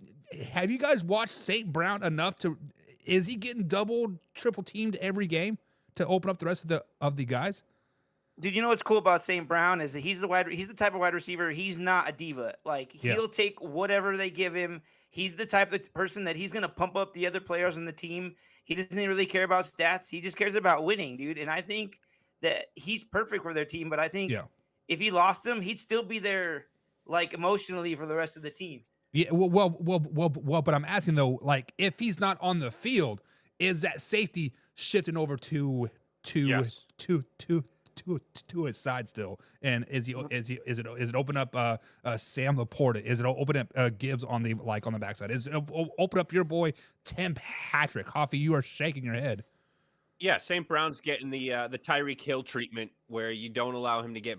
have you guys watched St. Brown enough to, is he getting double, triple teamed every game to open up the rest of the guys? Dude, you know what's cool about St. Brown is that he's the type of wide receiver. He's not a diva. Like, he'll take whatever they give him. He's the type of person that he's going to pump up the other players on the team. He doesn't really care about stats. He just cares about winning, dude. And I think that he's perfect for their team. But I think if he lost him, he'd still be there, like, emotionally for the rest of the team. Yeah, well. But I'm asking though, like, if he's not on the field, is that safety shifting over to his side still? And is it open up Sam Laporta? Is it open up Gibbs on the backside? Is it open up your boy Tim Patrick? Coffee, you are shaking your head. Yeah, St. Brown's getting the Tyreek Hill treatment where you don't allow him to get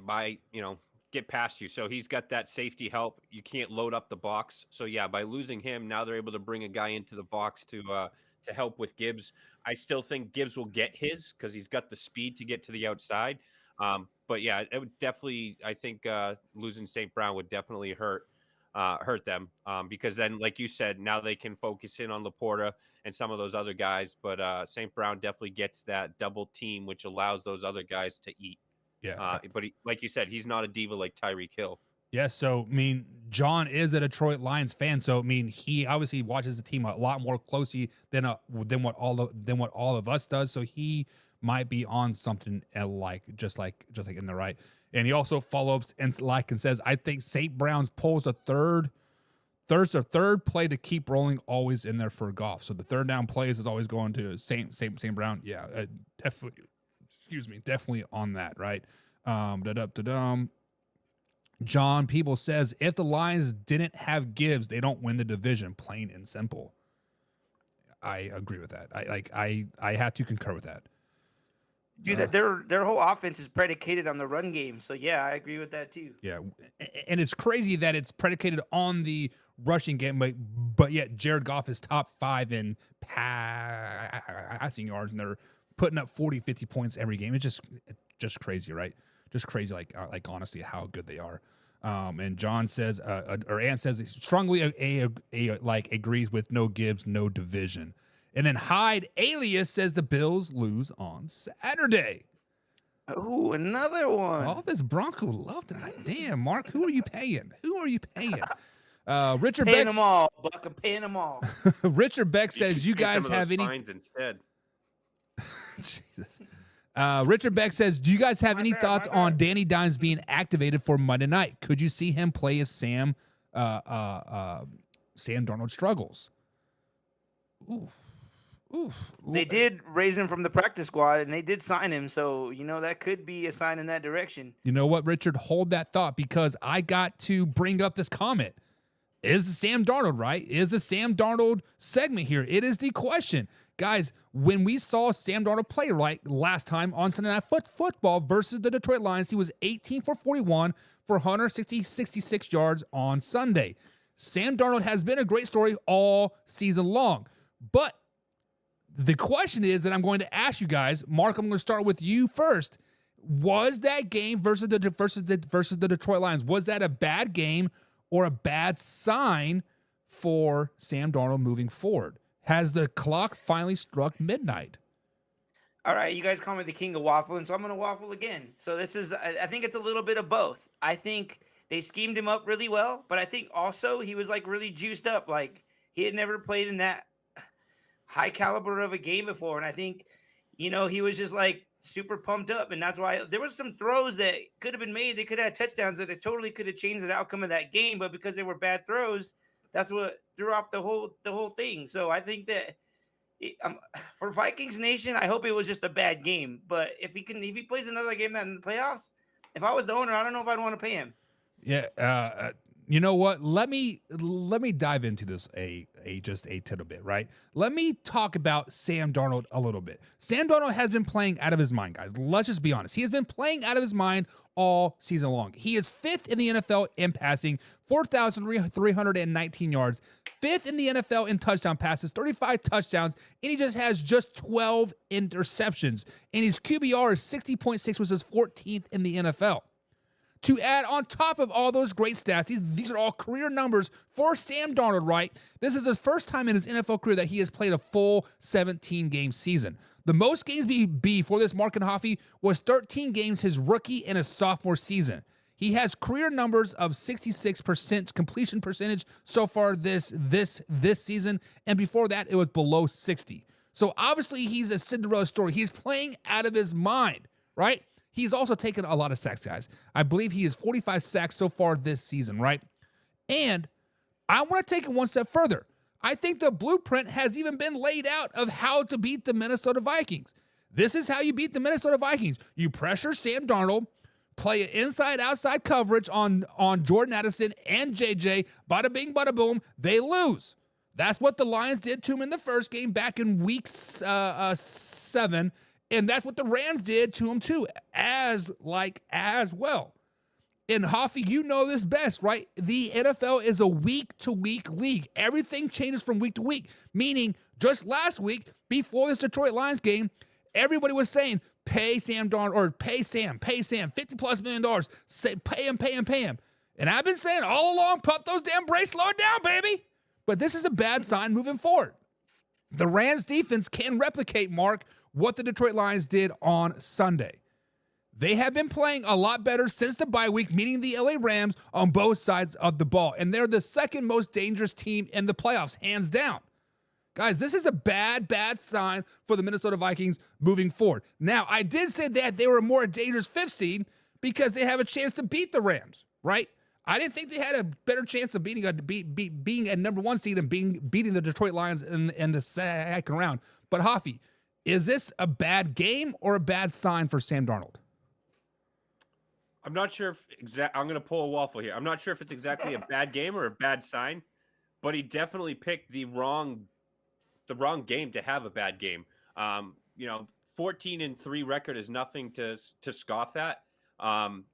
past you. So he's got that safety help. You can't load up the box. So yeah, by losing him, now they're able to bring a guy into the box to help with Gibbs. I still think Gibbs will get his because he's got the speed to get to the outside. But yeah, it would definitely, I think losing St. Brown would definitely hurt them because then, like you said, now they can focus in on Laporta and some of those other guys. But St. Brown definitely gets that double team, which allows those other guys to eat. Yeah. But like you said, he's not a diva like Tyreek Hill. Yeah, so I mean, John is a Detroit Lions fan, so I mean, he obviously watches the team a lot more closely than what all of us does. So he might be on something just like in the right. And he also follows up and says, I think St. Brown's pulls a third play to keep rolling, always in there for Goff. So the third down plays is always going to St. Brown. Yeah, definitely on that, right? John People says, if the Lions didn't have Gibbs, they don't win the division, plain and simple. I agree with that. I have to concur with that. Dude, that their whole offense is predicated on the run game. So yeah, I agree with that too. Yeah, and it's crazy that it's predicated on the rushing game, but yet Jared Goff is top 5 in passing yards, and they're putting up 40, 50 points every game. It's just crazy, right? Just crazy, like honestly, how good they are. And John says, or Ann says, strongly agrees with no Gibbs, no division. And then Hyde Alias says the Bills lose on Saturday. Oh, another one. All this Bronco love tonight. Damn, Mark, who are you paying? Richard paying Beck. Them all, Buck. I'm paying them all. Richard Beck says, you guys have any fines instead? Jesus. Richard Beck says, do you guys have any thoughts on Danny Dimes being activated for Monday night? Could you see him play if Sam Darnold struggles? Oof. They did raise him from the practice squad, and they did sign him. So, that could be a sign in that direction. You know what, Richard? Hold that thought, because I got to bring up this comment. Is Sam Darnold, right? Is a Sam Darnold segment here? It is the question. Guys, when we saw Sam Darnold play last time on Sunday Night Football versus the Detroit Lions, he was 18 for 41 for 166 yards on Sunday. Sam Darnold has been a great story all season long. But the question is that I'm going to ask you guys, Mark, I'm going to start with you first. Was that game versus the Detroit Lions, was that a bad game or a bad sign for Sam Darnold moving forward? Has the clock finally struck midnight? All right, you guys call me the king of waffling, so I'm going to waffle again. So I think it's a little bit of both. I think they schemed him up really well, but I think also he was really juiced up. Like, he had never played in that high caliber of a game before. And I think, he was just super pumped up. And that's why there was some throws that could have been made. They could have had touchdowns that it totally could have changed the outcome of that game. But because they were bad throws, that's what threw off the whole thing. So I think that for Vikings Nation, I hope it was just a bad game. But if he plays another game in the playoffs, if I was the owner, I don't know if I'd want to pay him. Yeah. you know what? Let me dive into this just a little bit, right? Let me talk about Sam Darnold a little bit. Sam Darnold has been playing out of his mind, guys. Let's just be honest. He has been playing out of his mind all season long. He is 5th in the NFL in passing, 4,319 yards, 5th in the NFL in touchdown passes, 35 touchdowns, and he just has 12 interceptions. And his QBR is 60.6, which is 14th in the NFL. To add on top of all those great stats, these are all career numbers for Sam Darnold, right? This is his first time in his NFL career that he has played a full 17-game season. The most games before this, Mark and Hoffy, was 13 games his rookie and his sophomore season. He has career numbers of 66% completion percentage so far this season, and before that, it was below 60. So obviously, he's a Cinderella story. He's playing out of his mind, right? He's also taken a lot of sacks, guys. I believe he has 45 sacks so far this season, right? And I want to take it one step further. I think the blueprint has even been laid out of how to beat the Minnesota Vikings. This is how you beat the Minnesota Vikings. You pressure Sam Darnold, play an inside-outside coverage on Jordan Addison and JJ. Bada bing, bada boom, they lose. That's what the Lions did to him in the first game back in week 7. And that's what the Rams did to him too, as well. And Hoffy, you know this best, right? The NFL is a week-to-week league. Everything changes from week to week, meaning just last week, before this Detroit Lions game, everybody was saying, pay Sam Darnold, or pay Sam, $50+ million. Say, pay him. And I've been saying all along, pump those damn brakes, slow it down, baby. But this is a bad sign moving forward. The Rams defense can replicate, Mark, what the Detroit Lions did on Sunday. They have been playing a lot better since the bye week, meeting the LA Rams on both sides of the ball. And they're the second most dangerous team in the playoffs, hands down. Guys, this is a bad sign for the Minnesota Vikings moving forward. Now, I did say that they were a more dangerous 5th seed because they have a chance to beat the Rams, right? I didn't think they had a better chance of being a number 1 seed and beating the Detroit Lions in the second round. But Hoffy, is this a bad game or a bad sign for Sam Darnold? I'm not sure if I'm going to pull a waffle here. I'm not sure if it's exactly a bad game or a bad sign, but he definitely picked the wrong game to have a bad game. 14-3 record is nothing to scoff at. 2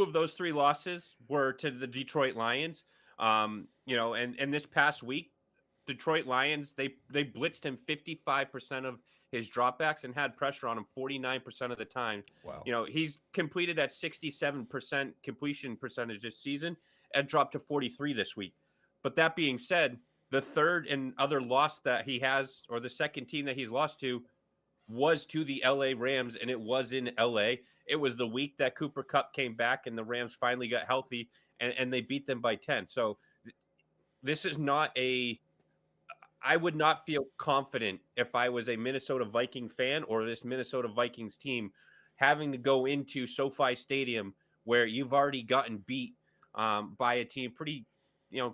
of those 3 losses were to the Detroit Lions. And this past week, Detroit Lions, they blitzed him 55% of his dropbacks and had pressure on him 49% of the time. Wow. He's completed at 67% completion percentage this season and dropped to 43 this week. But that being said, the third and other loss that he has, or the second team that he's lost to, was to the LA Rams, and it was in LA. It was the week that Cooper Kupp came back and the Rams finally got healthy, and they beat them by 10. So this is not I would not feel confident if I was a Minnesota Viking fan or this Minnesota Vikings team having to go into SoFi Stadium where you've already gotten beat by a team pretty,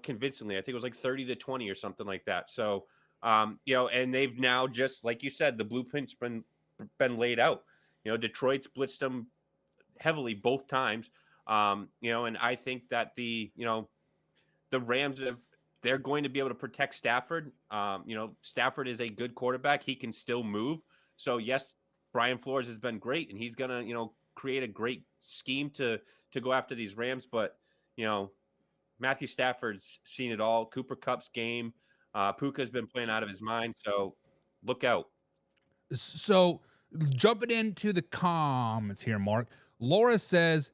convincingly. I think it was like 30-20 or something like that. So, and they've now, just like you said, the blueprint's been laid out. Detroit's blitzed them heavily both times. And I think that the Rams they're going to be able to protect Stafford. Stafford is a good quarterback. He can still move. So yes, Brian Flores has been great, and he's gonna, create a great scheme to go after these Rams. But Matthew Stafford's seen it all. Cooper Kupp's game. Puka's been playing out of his mind. So look out. So jumping into the comments here, Mark. Laura says,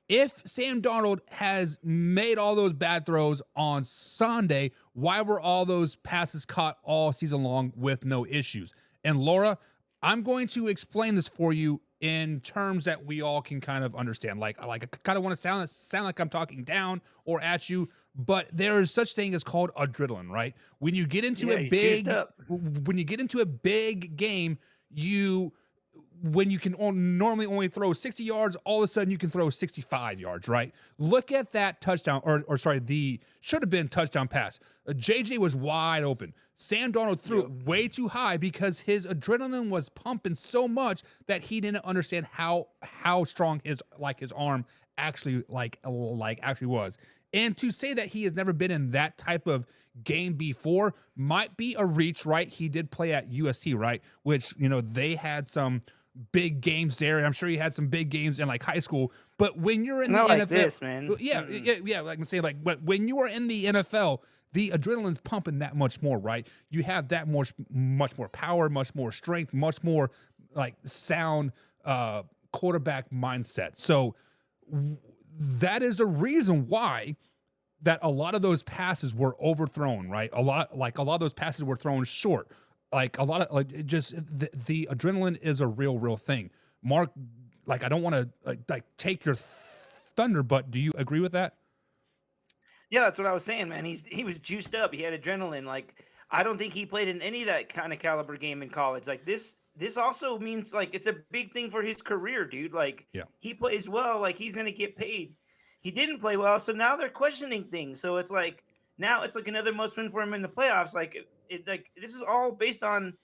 if Sam Darnold has made all those bad throws on Sunday, why were all those passes caught all season long with no issues? And Laura, I'm going to explain this for you in terms that we all can kind of understand. I kind of want to sound like I'm talking down or at you, but there is such thing as called adrenaline, right? When you get into a big game, when you can normally only throw 60 yards, all of a sudden you can throw 65 yards, right? Look at that touchdown, the should have been touchdown pass. JJ was wide open. Sam Darnold threw it way too high because his adrenaline was pumping so much that he didn't understand how strong his arm actually actually was. And to say that he has never been in that type of game before might be a reach, right? He did play at USC, right? Which, they had some big games there. And I'm sure he had some big games in like high school. But when you're in Not the like NFL, this, man. yeah, like I'm saying, but when you are in the NFL, the adrenaline's pumping that much more, right? You have that much more power, much more strength, much more like sound quarterback mindset. So that is a reason why that a lot of those passes were overthrown, right? A lot of those passes were thrown short. Like a lot of the adrenaline is a real thing. Mark, I don't want to take your thunder, but do you agree with that? Yeah, that's what I was saying, man. He was juiced up. He had adrenaline. Like, I don't think he played in any of that kind of caliber game in college. Like this also means like it's a big thing for his career, dude. Like, yeah, he plays well, like he's gonna get paid. He didn't play well, so now they're questioning things. So it's like now it's like another must win for him in the playoffs. Like this is all based on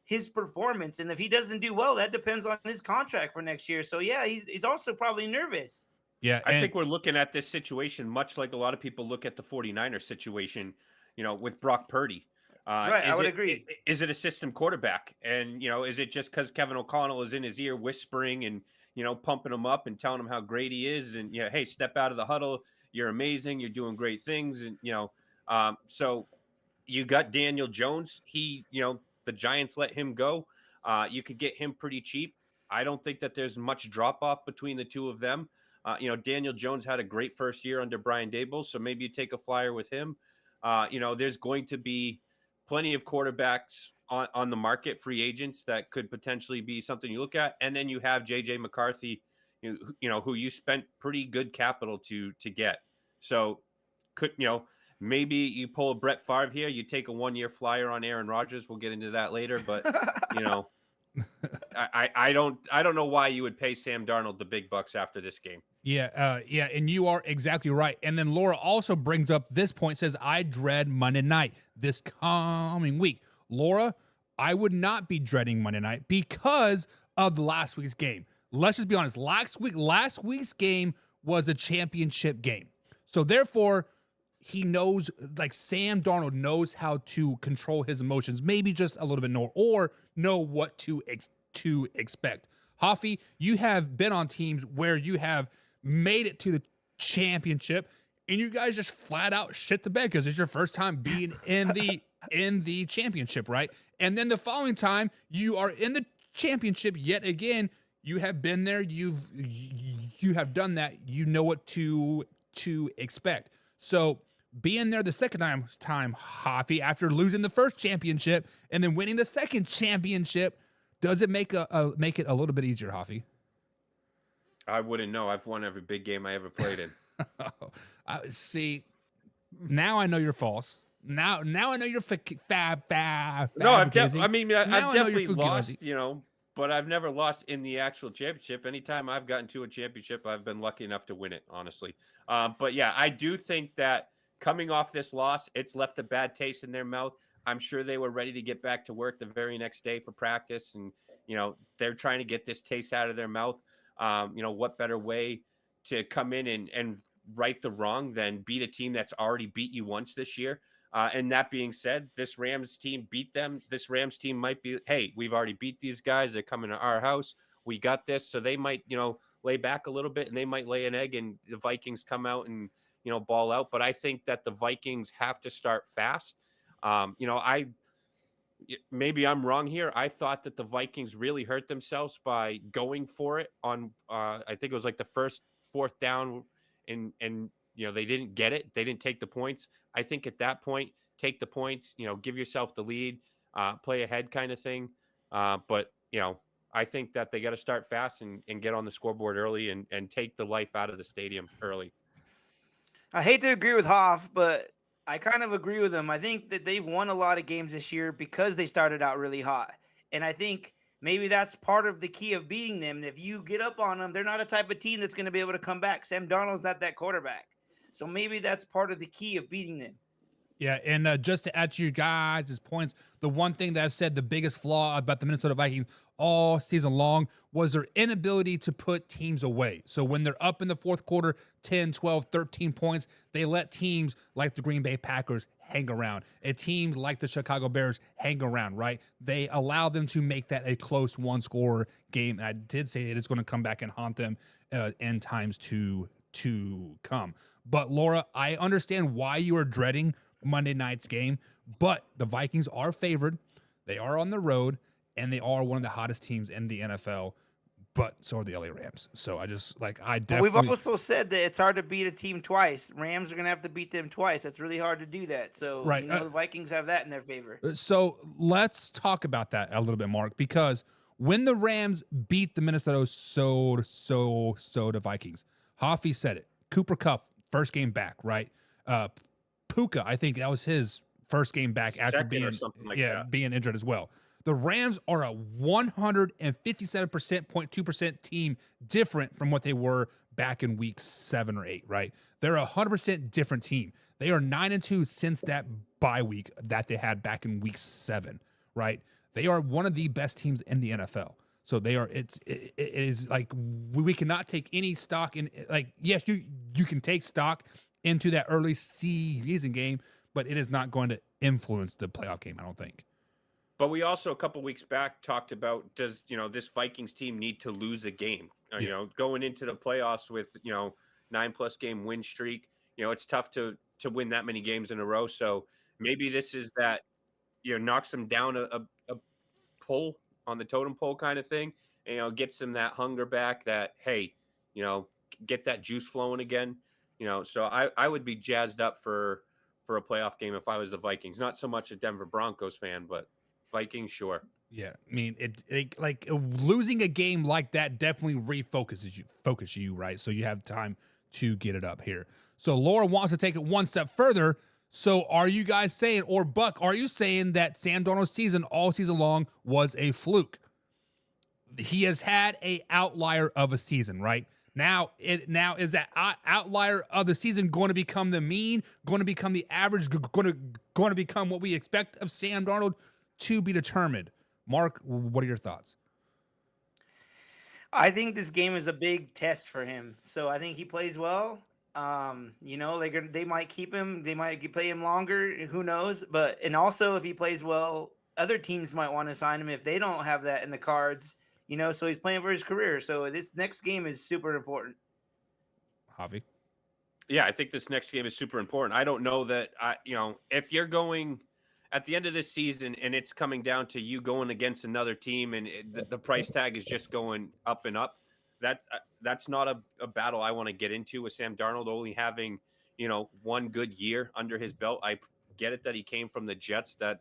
his performance, and if he doesn't do well, that depends on his contract for next year. So yeah, he's also probably nervous. Yeah, I think we're looking at this situation much like a lot of people look at the 49ers situation, with Brock Purdy. Right, I would agree. Is it a system quarterback? And, is it just because Kevin O'Connell is in his ear whispering and, pumping him up and telling him how great he is and, hey, step out of the huddle. You're amazing. You're doing great things. And, so you got Daniel Jones. He, the Giants let him go. You could get him pretty cheap. I don't think that there's much drop off between the two of them. Daniel Jones had a great first year under Brian Daboll, so maybe you take a flyer with him. There's going to be plenty of quarterbacks on the market, free agents that could potentially be something you look at. And then you have JJ McCarthy, who you spent pretty good capital to get. So maybe you pull a Brett Favre here, you take a 1-year flyer on Aaron Rodgers. We'll get into that later, but I don't know why you would pay Sam Darnold the big bucks after this game. Yeah, and you are exactly right. And then Laura also brings up this point, says, I dread Monday night this coming week. Laura, I would not be dreading Monday night because of the last week's game. Let's just be honest. Last week's game was a championship game. So therefore, he knows, like Sam Darnold knows how to control his emotions, maybe just a little bit more, or know what to expect. Hoffy, you have been on teams where you have made it to the championship, and you guys just flat out shit the bed because it's your first time being in the championship, right? And then the following time you are in the championship yet again. You have been there. You have done that. You know what to expect. So being there the second time, Hoffy, after losing the first championship and then winning the second championship, does it make it a little bit easier, Hoffy? I wouldn't know. I've won every big game I ever played in. See, now I know you're false. Now I know you're fab. No, I've definitely lost, Fugazi. But I've never lost in the actual championship. Anytime I've gotten to a championship, I've been lucky enough to win it, honestly. But yeah, I do think that coming off this loss, it's left a bad taste in their mouth. I'm sure they were ready to get back to work the very next day for practice. And, they're trying to get this taste out of their mouth. What better way to come in and right the wrong than beat a team that's already beat you once this year? And that being said, this Rams team beat them. This Rams team might be, hey, we've already beat these guys. They're coming to our house. We got this. So they might, lay back a little bit and they might lay an egg and the Vikings come out and, ball out. But I think that the Vikings have to start fast. Maybe I'm wrong here. I thought that the Vikings really hurt themselves by going for it on, I think it was like the first fourth down and they didn't get it. They didn't take the points. I think at that point, take the points, give yourself the lead, play ahead kind of thing. But I think that they got to start fast and get on the scoreboard early and take the life out of the stadium early. I hate to agree with Hoff, but I kind of agree with him. I think that they've won a lot of games this year because they started out really hot. And I think maybe that's part of the key of beating them. If you get up on them, they're not a type of team that's going to be able to come back. Sam Darnold's not that quarterback. So maybe that's part of the key of beating them. Yeah, and just to add to your guys' points, the one thing that I've said the biggest flaw about the Minnesota Vikings all season long was their inability to put teams away. So when they're up in the fourth quarter, 10, 12, 13 points, they let teams like the Green Bay Packers hang around, and teams like the Chicago Bears hang around, right? They allow them to make that a close one-score game. And I did say it is going to come back and haunt them in times to come. But Laura, I understand why you are dreading Monday night's game, but the Vikings are favored. They are on the road, and they are one of the hottest teams in the NFL. But so are the LA Rams. So I definitely. We've also said that it's hard to beat a team twice. Rams are going to have to beat them twice. That's really hard to do that. So Right. the Vikings have that in their favor. So let's talk about that a little bit, Mark, because when the Rams beat the Minnesota Vikings, Hoffy said it. Cooper Kupp, first game back, right? Puka, I think that was his first game back after being being injured as well. The Rams are a 157.2% team different from what they were back in week 7 or 8, right? They're a 100% different team. They are 9-2 since that bye week that they had back in week 7, right? They are one of the best teams in the NFL. So they are. It is like we cannot take any stock in. Like, yes, you can take stock into that early season game, but it is not going to influence the playoff game, I don't think. But we also a couple weeks back talked about, does this Vikings team need to lose a game? Going into the playoffs with 9+ game win streak. It's tough to win that many games in a row. So maybe this is that knocks them down a pole on the totem pole kind of thing. And, gets them that hunger back. That get that juice flowing again. So I would be jazzed up for a playoff game if I was the Vikings. Not so much a Denver Broncos fan, but Vikings, sure. Yeah, I mean, it like losing a game like that definitely focus you, right? So you have time to get it up here. So Laura wants to take it one step further. So are you guys saying, or Buck, are you saying that Sam Darnold's season all season long was a fluke? He has had a outlier of a season, right? Now is that outlier of the season going to become the mean, going to become the average, going to become what we expect of Sam Darnold? To be determined. Mark, what are your thoughts? I think this game is a big test for him. So I think he plays well. They might keep him. They might play him longer. Who knows? And also if he plays well, other teams might want to sign him if they don't have that in the cards. So he's playing for his career. So this next game is super important. Javi? Yeah, I think this next game is super important. I don't know that if you're going at the end of this season and it's coming down to you going against another team and the price tag is just going up and up, that's not a battle I want to get into with Sam Darnold only having, one good year under his belt. I get it that he came from the Jets. That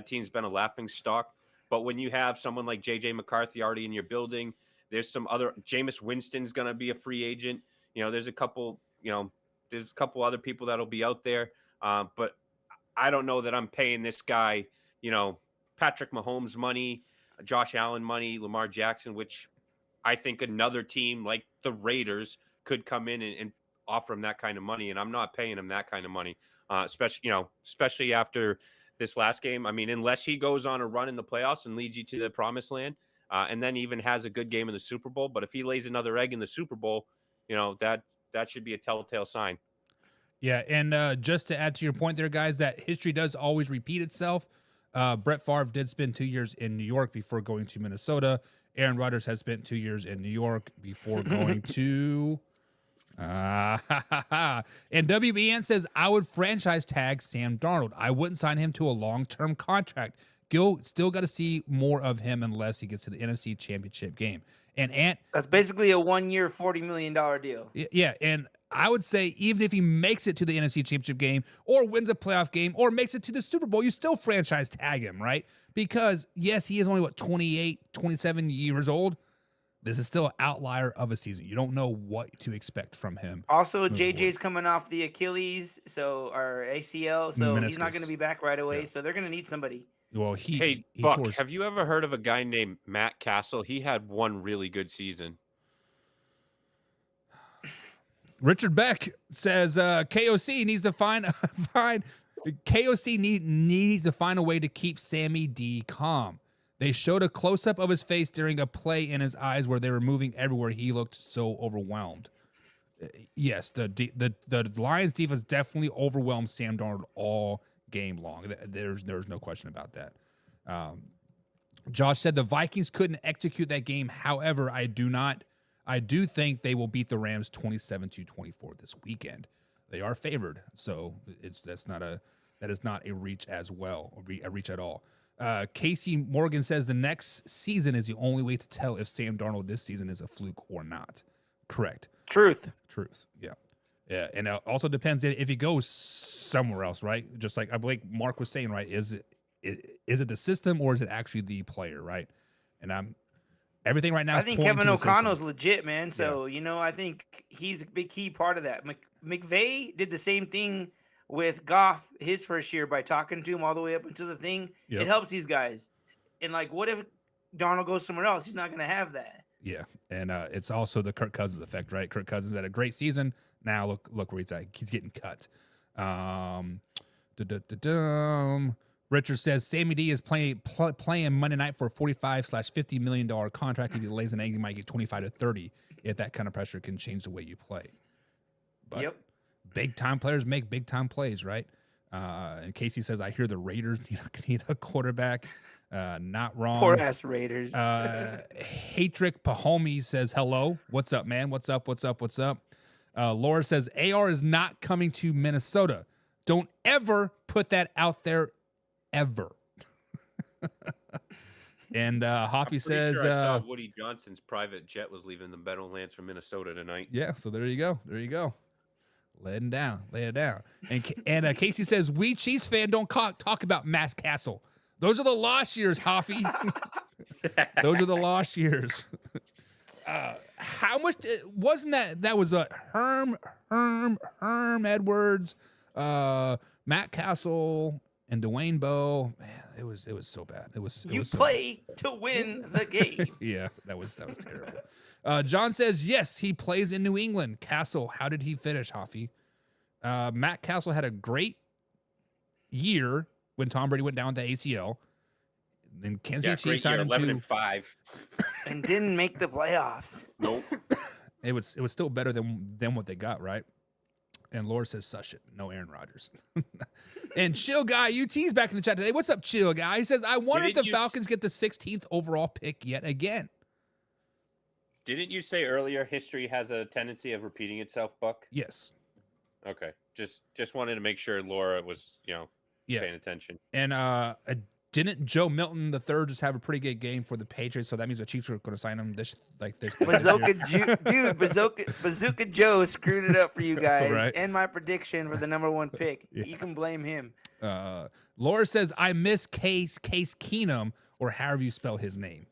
team's been a laughing stock. But when you have someone like J.J. McCarthy already in your building, there's some other – Jameis Winston's going to be a free agent. There's a couple other people that'll be out there. But I don't know that I'm paying this guy, Patrick Mahomes money, Josh Allen money, Lamar Jackson, which I think another team like the Raiders could come in and offer him that kind of money. And I'm not paying him that kind of money, especially after this last game. I mean, unless he goes on a run in the playoffs and leads you to the promised land and then even has a good game in the Super Bowl. But if he lays another egg in the Super Bowl, that should be a telltale sign. Yeah, and just to add to your point there, guys, that history does always repeat itself. Brett Favre did spend 2 years in New York before going to Minnesota. Aaron Rodgers has spent 2 years in New York before going to... And WBN says, I would franchise tag Sam Darnold. I wouldn't sign him to a long-term contract. Gil still got to see more of him unless he gets to the NFC Championship game. And Ant... That's basically a 1-year, $40 million deal. Yeah, and I would say even if he makes it to the NFC Championship game or wins a playoff game or makes it to the Super Bowl, you still franchise tag him, right? Because, yes, he is only, 28, 27 years old. This is still an outlier of a season. You don't know what to expect from him. Also, JJ's coming off the Achilles, or ACL, so Meniscus. He's not going to be back right away. So they're going to need somebody. Well, Buck, have you ever heard of a guy named Matt Castle? He had one really good season. Richard Beck says KOC needs to find needs to find a way to keep Sammy D calm. They showed a close-up of his face during a play in his eyes where they were moving everywhere. He looked so overwhelmed. Yes, the Lions defense definitely overwhelmed Sam Darnold all game long. There's no question about that. Josh said the Vikings couldn't execute that game. However, I do think they will beat the Rams 27-24 this weekend. They are favored, so that is not a reach as well, a reach at all. Casey Morgan says the next season is the only way to tell if Sam Darnold this season is a fluke or not. Correct. Truth. Yeah. And it also depends if he goes somewhere else, right? Just like I believe Mark was saying, right? Is it the system or is it actually the player, right? And everything right now. I think Kevin O'Connell's legit, man. So I think he's a big key part of that. McVay did the same thing with Goff his first year by talking to him all the way up until the thing. Yep. It helps these guys. And what if Darnold goes somewhere else? He's not going to have that. Yeah, and it's also the Kirk Cousins effect, right? Kirk Cousins had a great season. Now look where he's at. He's getting cut. Richard says Sammy D is playing Monday night for a $45-50 million contract. If he lays an egg, he might get 25 to 30. If that kind of pressure can change the way you play. But big time players make big time plays, right? And Casey says, I hear the Raiders need a quarterback. Not wrong. Poor ass Raiders. Hatrick Pahomey says, hello. What's up, man? What's up? Laura says, AR is not coming to Minnesota. Don't ever put that out there, ever. And Hoffy says, sure I saw Woody Johnson's private jet was leaving the Meadowlands from Minnesota tonight. Yeah, so there you go. Lay it down. And Casey says, we Chiefs fan don't talk about Mass Castle. Those are the lost years, Hoffy. Those are the lost years. How much wasn't that? That was Herm Edwards, Matt Castle, and Dwayne Bowe. Man, it was so bad. It was play to win the game. Yeah, that was terrible. John says yes, he plays in New England. Castle, how did he finish, Hoffy? Matt Castle had a great year when Tom Brady went down with the ACL. Then Kansas City Chiefs signed him 11-5, and didn't make the playoffs. Nope. It was still better than what they got, right? And Laura says, "Sush it, no Aaron Rodgers." And Chill Guy UT's back in the chat today. What's up, Chill Guy? He says, "I wonder if the Falcons get the 16th overall pick yet again." Didn't you say earlier history has a tendency of repeating itself, Buck? Yes. Okay. Just wanted to make sure Laura was, paying attention. And didn't Joe Milton III just have a pretty good game for the Patriots? So that means the Chiefs are going to sign him this Bazooka Joe screwed it up for you guys, right? And my prediction for the number 1 pick. Yeah. You can blame him. Laura says, I miss Case Keenum, or however you spell his name.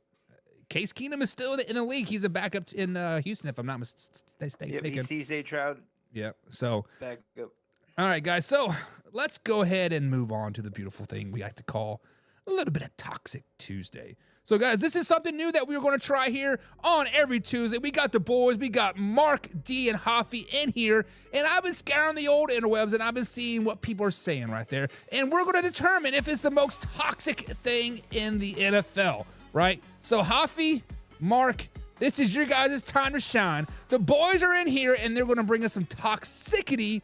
Case Keenum is still in the league. He's a backup in Houston, if I'm not mistaken. Yep, he's C.J. Stroud. Yeah, so. Backup. All right, guys. So let's go ahead and move on to the beautiful thing we like to call a little bit of Toxic Tuesday. So, guys, this is something new that we were going to try here on every Tuesday. We got the boys. We got Mark, D, and Hoffy in here. And I've been scouring the old interwebs, and I've been seeing what people are saying right there. And we're going to determine if it's the most toxic thing in the NFL, right? So, Hoffy, Mark, this is your guys' time to shine. The boys are in here, and they're going to bring us some toxicity.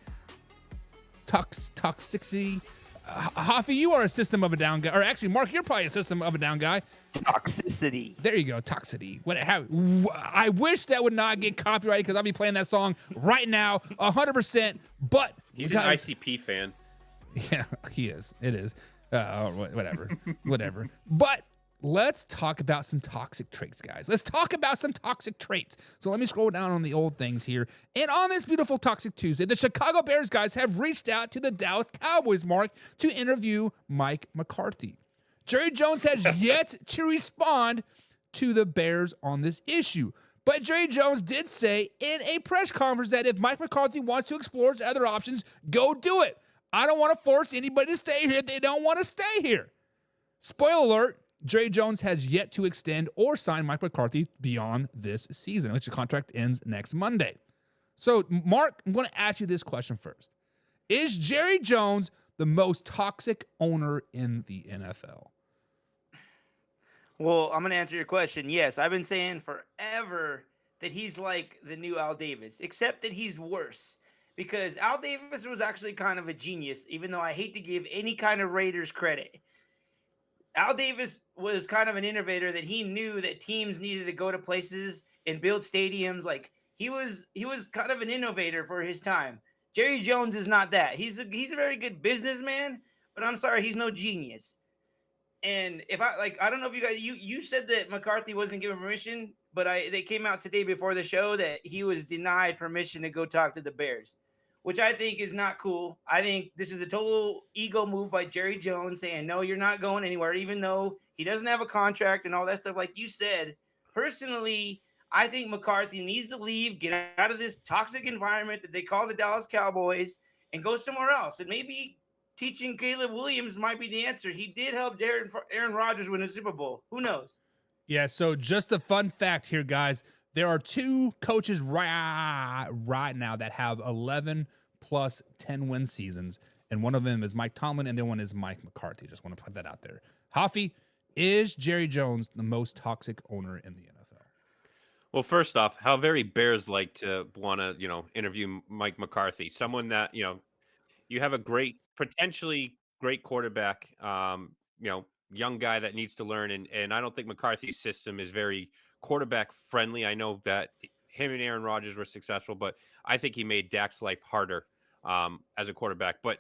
Toxicity. Hoffy, you are a System of a Down guy. Or actually, Mark, you're probably a System of a Down guy. Toxicity. There you go, toxicity. I wish that would not get copyrighted because I'll be playing that song right now, 100%. But he's an ICP fan. Yeah, he is. It is. Whatever. But let's talk about some toxic traits, guys. Let's talk about some toxic traits. So let me scroll down on the old things here. And on this beautiful Toxic Tuesday, the Chicago Bears guys have reached out to the Dallas Cowboys, Mark, to interview Mike McCarthy. Jerry Jones has yet to respond to the Bears on this issue. But Jerry Jones did say in a press conference that if Mike McCarthy wants to explore his other options, go do it. I don't want to force anybody to stay here if they don't want to stay here. Spoiler alert. Jerry Jones has yet to extend or sign Mike McCarthy beyond this season, which the contract ends next Monday. So, Mark, I'm going to ask you this question first. Is Jerry Jones the most toxic owner in the NFL? Well, I'm going to answer your question. Yes, I've been saying forever that he's like the new Al Davis, except that he's worse. Because Al Davis was actually kind of a genius, even though I hate to give any kind of Raiders credit. Al Davis was kind of an innovator that he knew that teams needed to go to places and build stadiums. Like he was kind of an innovator for his time. Jerry Jones is not that. He's a very good businessman, but I'm sorry, he's no genius. And if I don't know if you guys you said that McCarthy wasn't given permission, but they came out today before the show that he was denied permission to go talk to the Bears, which I think is not cool. I think this is a total ego move by Jerry Jones saying, no, you're not going anywhere, even though he doesn't have a contract and all that stuff. Like you said, personally, I think McCarthy needs to leave, get out of this toxic environment that they call the Dallas Cowboys, and go somewhere else. And maybe teaching Caleb Williams might be the answer. He did help Aaron Rodgers win a Super Bowl. Who knows? Yeah, so just a fun fact here, guys. There are two coaches right now that have 11 plus 10 win seasons, and one of them is Mike Tomlin, and the other one is Mike McCarthy. Just want to put that out there. Hoffy, is Jerry Jones the most toxic owner in the NFL? Well, first off, how very Bears like to want to, interview Mike McCarthy, someone that, you have a potentially great quarterback, young guy that needs to learn. And I don't think McCarthy's system is very quarterback friendly. I know that him and Aaron Rodgers were successful, but I think he made Dak's life harder as a quarterback. But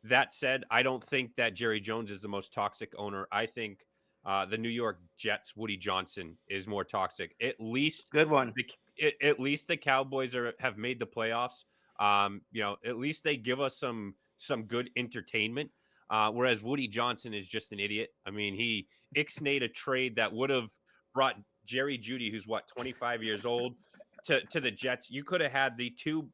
that said, I don't think that Jerry Jones is the most toxic owner. I think the New York Jets, Woody Johnson, is more toxic. At least good one. At least the Cowboys have made the playoffs. At least they give us some good entertainment. Whereas Woody Johnson is just an idiot. I mean, he ixnayed a trade that would have brought Jerry Jeudy, who's 25 years old, to the Jets. You could have had the two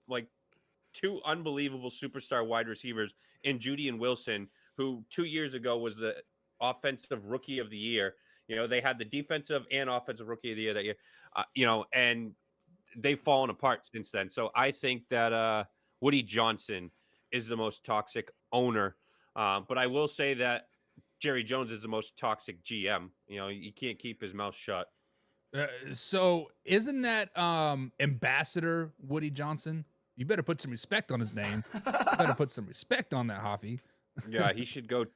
unbelievable superstar wide receivers in Jeudy and Wilson, who 2 years ago was the offensive rookie of the year. They had the defensive and offensive rookie of the year that year, and they've fallen apart since then. So I think that Woody Johnson is the most toxic owner. But I will say that Jerry Jones is the most toxic GM. You can't keep his mouth shut. So isn't that Ambassador Woody Johnson? You better put some respect on his name. You better put some respect on that, Hoffy. Yeah, he should go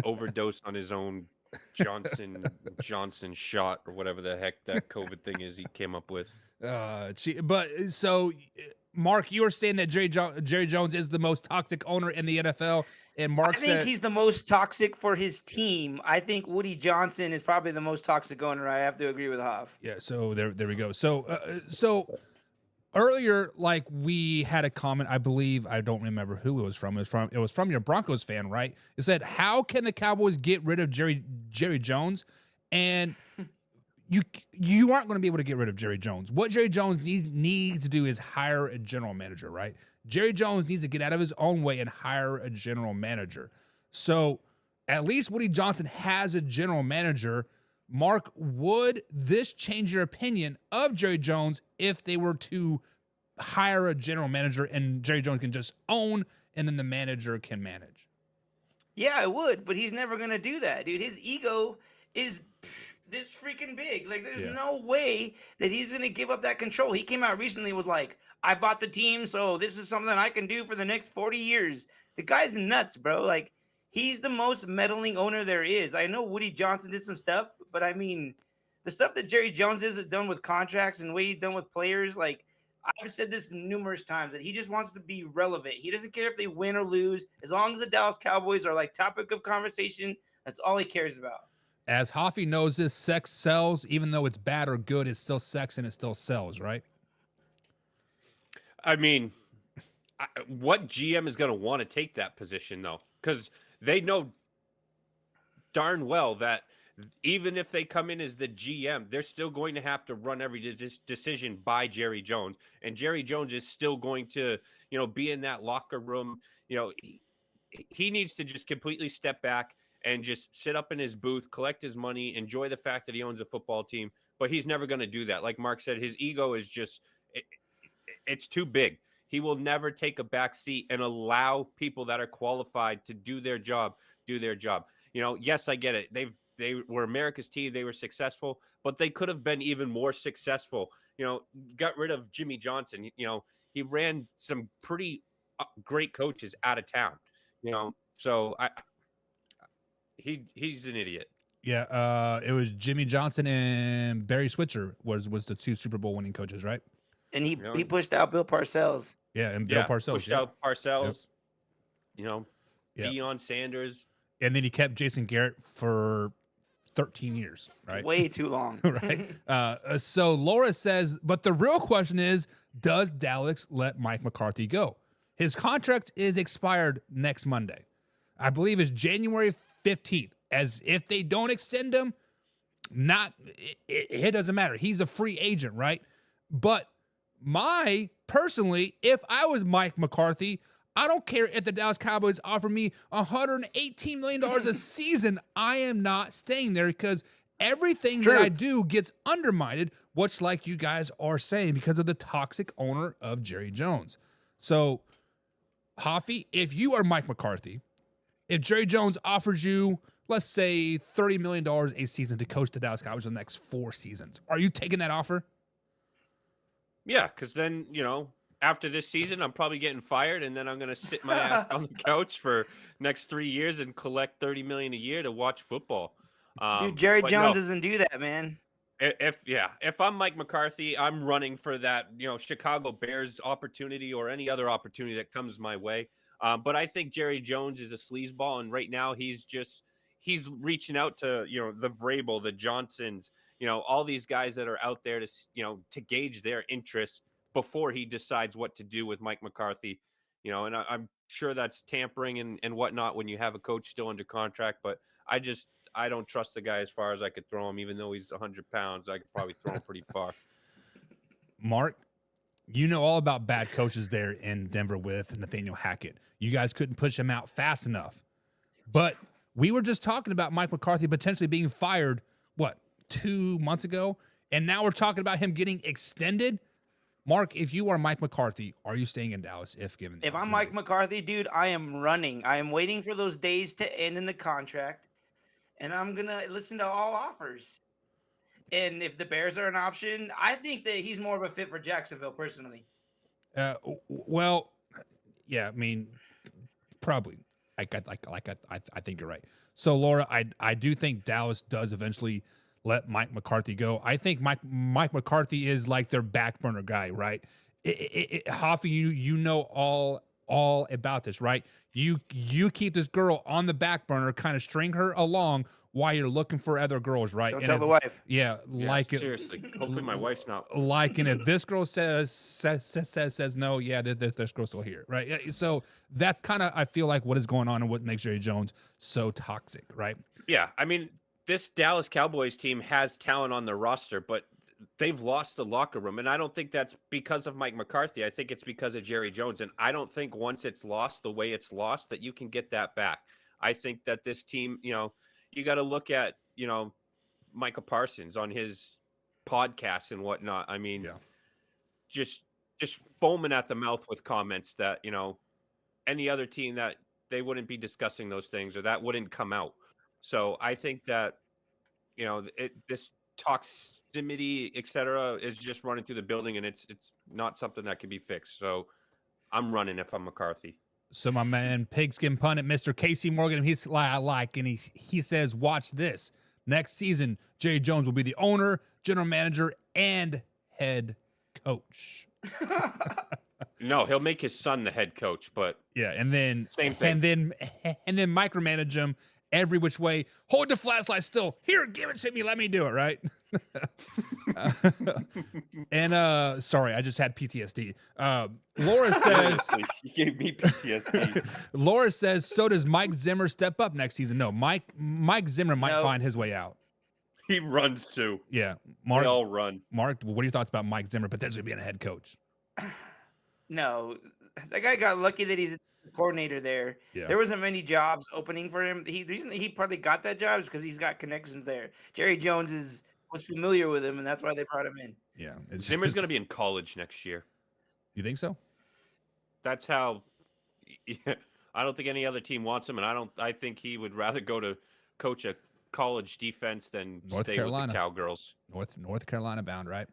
overdose on his own Johnson shot or whatever the heck that COVID thing is he came up with. But so, Mark, you were saying that Jerry Jones is the most toxic owner in the NFL, and Mark I think he's the most toxic for his team. I think Woody Johnson is probably the most toxic owner. I have to agree with Hoff. Yeah. So there we go. So earlier, like we had a comment. I believe I don't remember who it was from. It was from your Broncos fan, right? It said, "How can the Cowboys get rid of Jerry Jones?" And you aren't going to be able to get rid of Jerry Jones. What Jerry Jones needs to do is hire a general manager, right? Jerry Jones needs to get out of his own way and hire a general manager. So at least Woody Johnson has a general manager. Mark, would this change your opinion of Jerry Jones if they were to hire a general manager and Jerry Jones can just own and then the manager can manage? Yeah, it would, but he's never going to do that, dude. His ego is this freaking big. Like, there's no way that he's going to give up that control. He came out recently and was like, I bought the team, so this is something I can do for the next 40 years. The guy's nuts, bro. Like, he's the most meddling owner there is. I know Woody Johnson did some stuff, but I mean, the stuff that Jerry Jones has done with contracts and the way he's done with players, like, I've said this numerous times, that he just wants to be relevant. He doesn't care if they win or lose. As long as the Dallas Cowboys are, like, topic of conversation, that's all he cares about. As Hoffy knows, this sex sells. Even though it's bad or good, it's still sex and it still sells, right? I mean, what GM is going to want to take that position, though? Because they know darn well that even if they come in as the GM, they're still going to have to run every decision by Jerry Jones. And Jerry Jones is still going to, be in that locker room. He needs to just completely step back and just sit up in his booth, collect his money, enjoy the fact that he owns a football team. But he's never going to do that. Like Mark said, his ego is just it's too big. He will never take a back seat and allow people that are qualified to do their job. Yes, I get it. They were America's team. They were successful, but they could have been even more successful. Got rid of Jimmy Johnson. He ran some pretty great coaches out of town. So he's an idiot. Yeah, it was Jimmy Johnson and Barry Switzer was the 2 Super Bowl winning coaches, right? And he pushed out Bill Parcells. Yeah, and Bill Parcells pushed out Parcells. Yep. Deion Sanders, and then he kept Jason Garrett for 13 years, right? Way too long. Right. So Laura says, but the real question is, does Dallas let Mike McCarthy go? His contract is expired next Monday. I believe it's January 15th. As if they don't extend him, it doesn't matter. He's a free agent, right? But personally, if I was Mike McCarthy, I don't care if the Dallas Cowboys offer me $118 million a season. I am not staying there because everything that I do gets undermined, much like you guys are saying, because of the toxic owner of Jerry Jones. So, Hoffy, if you are Mike McCarthy, if Jerry Jones offers you, let's say, $30 million a season to coach the Dallas Cowboys for the next 4 seasons, are you taking that offer? Yeah, because then, after this season, I'm probably getting fired, and then I'm going to sit my ass on the couch for next 3 years and collect $30 million a year to watch football. Dude, Jerry Jones doesn't do that, man. If I'm Mike McCarthy, I'm running for that, Chicago Bears opportunity or any other opportunity that comes my way. But I think Jerry Jones is a sleazeball, and right now he's reaching out to, the Vrabel, the Johnsons, all these guys that are out there to gauge their interests before he decides what to do with Mike McCarthy, and I'm sure that's tampering and whatnot when you have a coach still under contract, but I don't trust the guy as far as I could throw him, even though he's 100 pounds. I could probably throw him pretty far. Mark, you know all about bad coaches there in Denver with Nathaniel Hackett. You guys couldn't push him out fast enough. But we were just talking about Mike McCarthy potentially being fired, 2 months ago? And now we're talking about him getting extended. Mark, if you are Mike McCarthy, are you staying in Dallas if given the If I'm opportunity? Mike McCarthy, dude, I am running. I am waiting for those days to end in the contract, and I'm going to listen to all offers. And if the Bears are an option, I think that he's more of a fit for Jacksonville, personally. Well, yeah, I mean, probably. I think you're right. So, Laura, I do think Dallas does eventually let Mike McCarthy go. I think Mike McCarthy is like their back burner guy, right? Hoffy, you know all about this, right? You keep this girl on the back burner, kind of string her along while you're looking for other girls, right? Don't tell the wife. Yeah, Seriously. Hopefully my wife's not. and if this girl says no, yeah, this girl's still here, right? Yeah, so that's kind of, I feel like, what is going on and what makes Jerry Jones so toxic, right? Yeah, I mean, this Dallas Cowboys team has talent on their roster, but they've lost the locker room. And I don't think that's because of Mike McCarthy. I think it's because of Jerry Jones. And I don't think once it's lost the way it's lost that you can get that back. I think that this team, you got to look at, Micah Parsons on his podcasts and whatnot. I mean, just foaming at the mouth with comments that, any other team that they wouldn't be discussing those things or that wouldn't come out. So I think that, this toxicity, et cetera, is just running through the building, and it's not something that can be fixed. So I'm running if I'm McCarthy. So my man, pigskin pundit, Mr. Casey Morgan, he's and he says, watch this. Next season, Jerry Jones will be the owner, general manager, and head coach. No, he'll make his son the head coach, but yeah, and then same thing. And then micromanage him every which way. Hold the flashlight still. Here, give it to me. Let me do it, right? And sorry, I just had PTSD. Laura says he gave me PTSD. Laura says, so does Mike Zimmer step up next season? No, Mike Zimmer might find his way out. He runs too. Yeah. Mark, they all run. Mark, what are your thoughts about Mike Zimmer potentially being a head coach? No, that guy got lucky that he's a coordinator there. Yeah. There wasn't many jobs opening for him. The reason he probably got that job is because he's got connections there. Jerry Jones was familiar with him, and that's why they brought him in. Yeah. Zimmer's going to be in college next year. You think so? That's how. Yeah, I don't think any other team wants him, and I think he would rather go to coach a college defense than North stay Carolina. with the Cowgirls. North Carolina bound, right?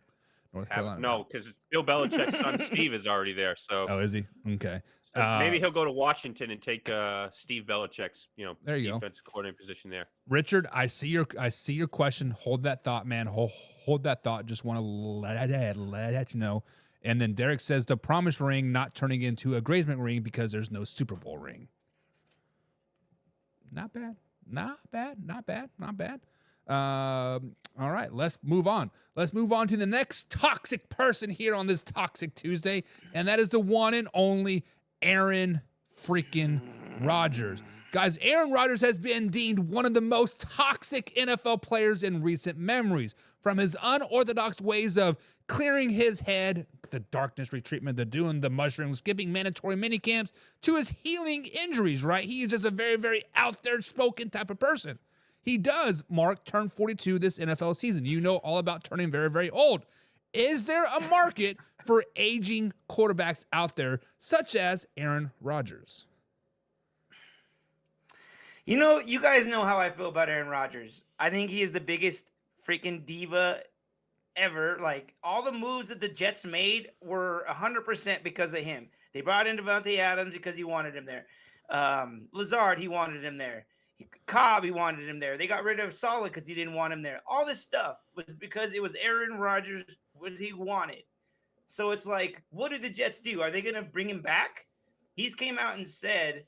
North Carolina. No, because Bill Belichick's son Steve is already there. So Oh, is he? Okay. so maybe he'll go to Washington and take Steve Belichick's there you defense coordinator position there. Richard, I see your question. Hold that thought, man. Hold that thought. Just want to let you know. And then Derek says the promised ring not turning into a engagement ring because there's no Super Bowl ring. Not bad. All right, let's move on. Let's move on to the next toxic person here on this Toxic Tuesday, and that is the one and only Aaron freaking Rodgers. Guys, Aaron Rodgers has been deemed one of the most toxic NFL players in recent memories. From his unorthodox ways of clearing his head, the darkness retreatment, the doing the mushrooms, skipping mandatory minicamps, to his healing injuries, right? He is just a very, very out there spoken type of person. He does, Mark, turn 42 this NFL season. You know all about turning very, very old. Is there a market for aging quarterbacks out there, such as Aaron Rodgers? You know, you guys know how I feel about Aaron Rodgers. I think he is the biggest freaking diva ever. Like, all the moves that the Jets made were 100% because of him. They brought in Davante Adams because he wanted him there. Lazard, he wanted him there. Cobb, he wanted him there. They got rid of Solid because he didn't want him there. All this stuff was because it was Aaron Rodgers, what he wanted. So it's like, what do the Jets do? Are they going to bring him back? He's came out and said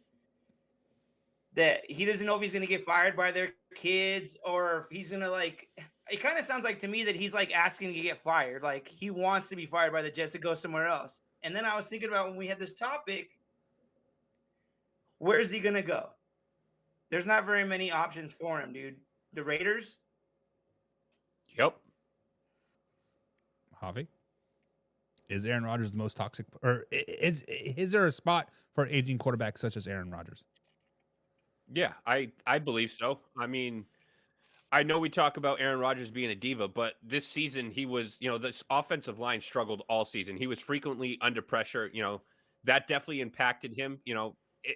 that he doesn't know if he's going to get fired by their kids or if he's going to, like, it kind of sounds like to me that he's like asking to get fired. Like, he wants to be fired by the Jets to go somewhere else. And then I was thinking about when we had this topic, where's he going to go? There's not very many options for him, dude. The Raiders? Yep. Javi? Is Aaron Rodgers the most toxic, or is there a spot for aging quarterbacks such as Aaron Rodgers? Yeah, I believe so. I mean, I know we talk about Aaron Rodgers being a diva, but this season he was, this offensive line struggled all season. He was frequently under pressure. That definitely impacted him.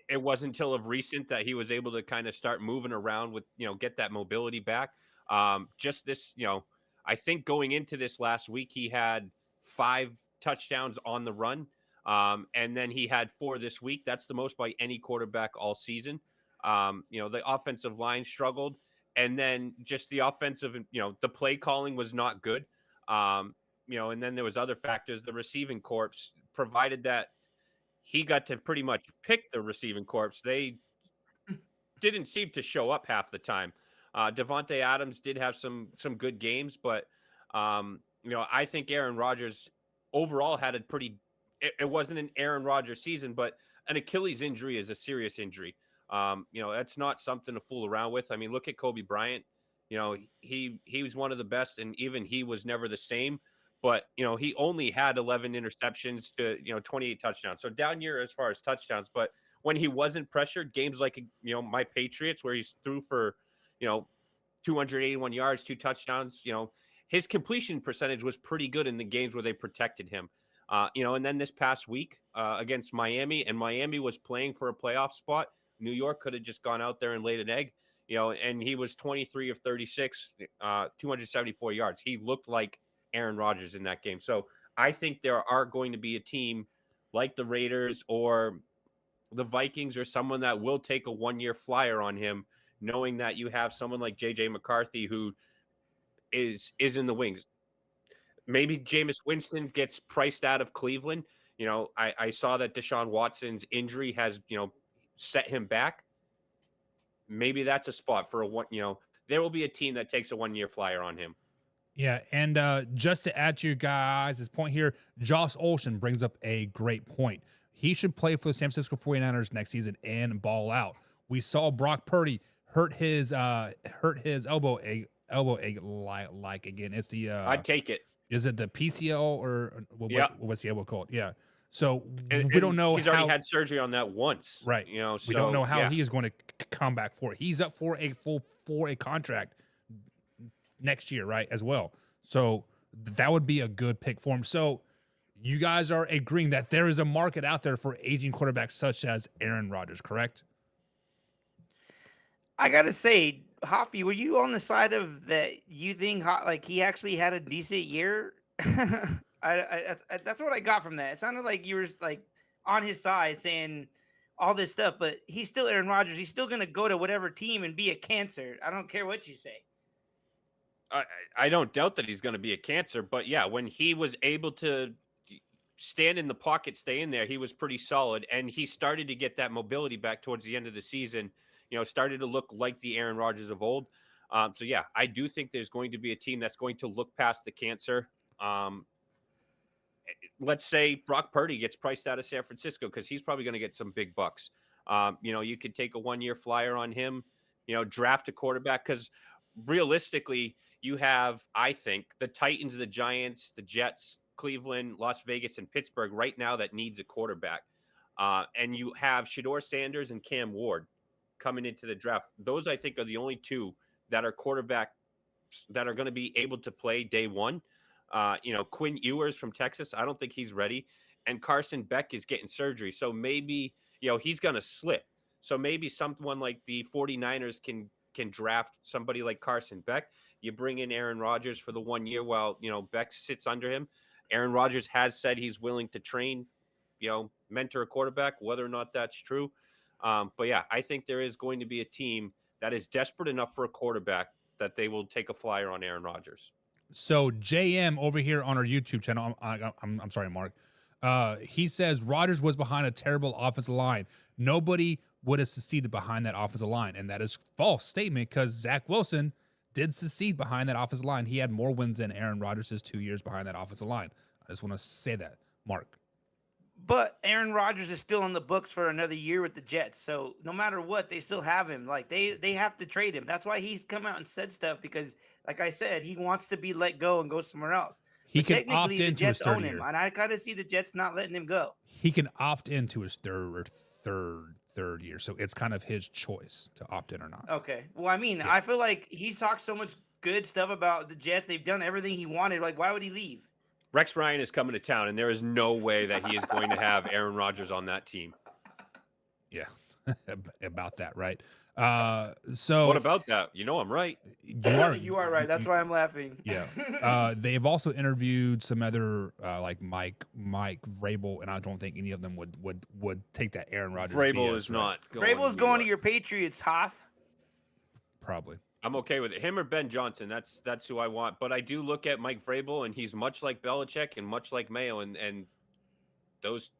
It wasn't until of recent that he was able to kind of start moving around with, get that mobility back. Just this, I think going into this last week, he had 5 touchdowns on the run. And then he had 4 this week. That's the most by any quarterback all season. The offensive line struggled. And then just the offensive, the play calling was not good. And then there was other factors. The receiving corps, provided that he got to pretty much pick the receiving corps, they didn't seem to show up half the time. Davante Adams did have some good games, but I think Aaron Rodgers overall had a pretty. It wasn't an Aaron Rodgers season, but an Achilles injury is a serious injury. That's not something to fool around with. I mean, look at Kobe Bryant. He was one of the best, and even he was never the same. But, he only had 11 interceptions to, 28 touchdowns. So down year as far as touchdowns. But when he wasn't pressured, games like, my Patriots, where he's threw for, 281 yards, 2 touchdowns, his completion percentage was pretty good in the games where they protected him. And then this past week against Miami, and Miami was playing for a playoff spot. New York could have just gone out there and laid an egg, and he was 23 of 36, 274 yards. He looked like Aaron Rodgers in that game. So I think there are going to be a team like the Raiders or the Vikings or someone that will take a 1-year flyer on him, knowing that you have someone like JJ McCarthy who is in the wings. Maybe Jameis Winston gets priced out of Cleveland. I saw that Deshaun Watson's injury has, set him back. Maybe that's a spot for there will be a team that takes a 1-year flyer on him. Yeah, and just to add to your guys' point here, Josh Olsen brings up a great point. He should play for the San Francisco 49ers next season and ball out. We saw Brock Purdy hurt his elbow like again. It's the I'd take it. Is it the PCL or what's the elbow called? Yeah. So and we don't know. He's already had surgery on that once, right? So, we don't know how he is going to come back for it. He's up for a contract next year, right, as well. So that would be a good pick for him. So you guys are agreeing that there is a market out there for aging quarterbacks such as Aaron Rodgers, correct? I gotta say, Hoffy, were you on the side of that? You think like he actually had a decent year? That's what I got from that. It sounded like you were like on his side saying all this stuff, but he's still Aaron Rodgers. He's still gonna go to whatever team and be a cancer. I don't care what you say. I don't doubt that he's going to be a cancer, but yeah, when he was able to stand in the pocket, stay in there, he was pretty solid, and he started to get that mobility back towards the end of the season. Started to look like the Aaron Rodgers of old. So yeah, I do think there's going to be a team that's going to look past the cancer. Let's say Brock Purdy gets priced out of San Francisco because he's probably going to get some big bucks. You could take a 1-year flyer on him, draft a quarterback, because realistically, you have, I think, the Titans, the Giants, the Jets, Cleveland, Las Vegas, and Pittsburgh right now that needs a quarterback. And you have Shedeur Sanders and Cam Ward coming into the draft. Those, I think, are the only two that are quarterbacks that are going to be able to play day one. Quinn Ewers from Texas, I don't think he's ready. And Carson Beck is getting surgery. So maybe, he's going to slip. So maybe someone like the 49ers can draft somebody like Carson Beck. You bring in Aaron Rodgers for the 1 year while, Beck sits under him. Aaron Rodgers has said he's willing to train, mentor a quarterback, whether or not that's true. But yeah, I think there is going to be a team that is desperate enough for a quarterback that they will take a flyer on Aaron Rodgers. So JM over here on our YouTube channel, I'm sorry, Mark. He says Rodgers was behind a terrible offensive line. Nobody would have succeeded behind that offensive line, and that is false statement because Zach Wilson did succeed behind that offensive line. He had more wins than Aaron Rodgers' 2 years behind that offensive line. I just want to say that, Mark. But Aaron Rodgers is still on the books for another year with the Jets. So no matter what, they still have him. Like they have to trade him. That's why he's come out and said stuff because, like I said, he wants to be let go and go somewhere else. He but can opt into his third year. And I kind of see the Jets not letting him go. He can opt into his third year. So it's kind of his choice to opt in or not. Okay. Well, I mean, I feel like he's talked so much good stuff about the Jets. They've done everything he wanted. Like, why would he leave? Rex Ryan is coming to town, and there is no way that he is going to have Aaron Rodgers on that team. Yeah, about that, right? So what about that? I'm right. You are right. That's why I'm laughing. Yeah. They've also interviewed some other like Mike Vrabel, and I don't think any of them would take that Aaron Rodgers. Vrabel BS, is right? not. Vrabel's going to your Patriots, Hoff. Probably. I'm okay with it. Him or Ben Johnson, that's who I want. But I do look at Mike Vrabel, and he's much like Belichick and much like Mayo, and those,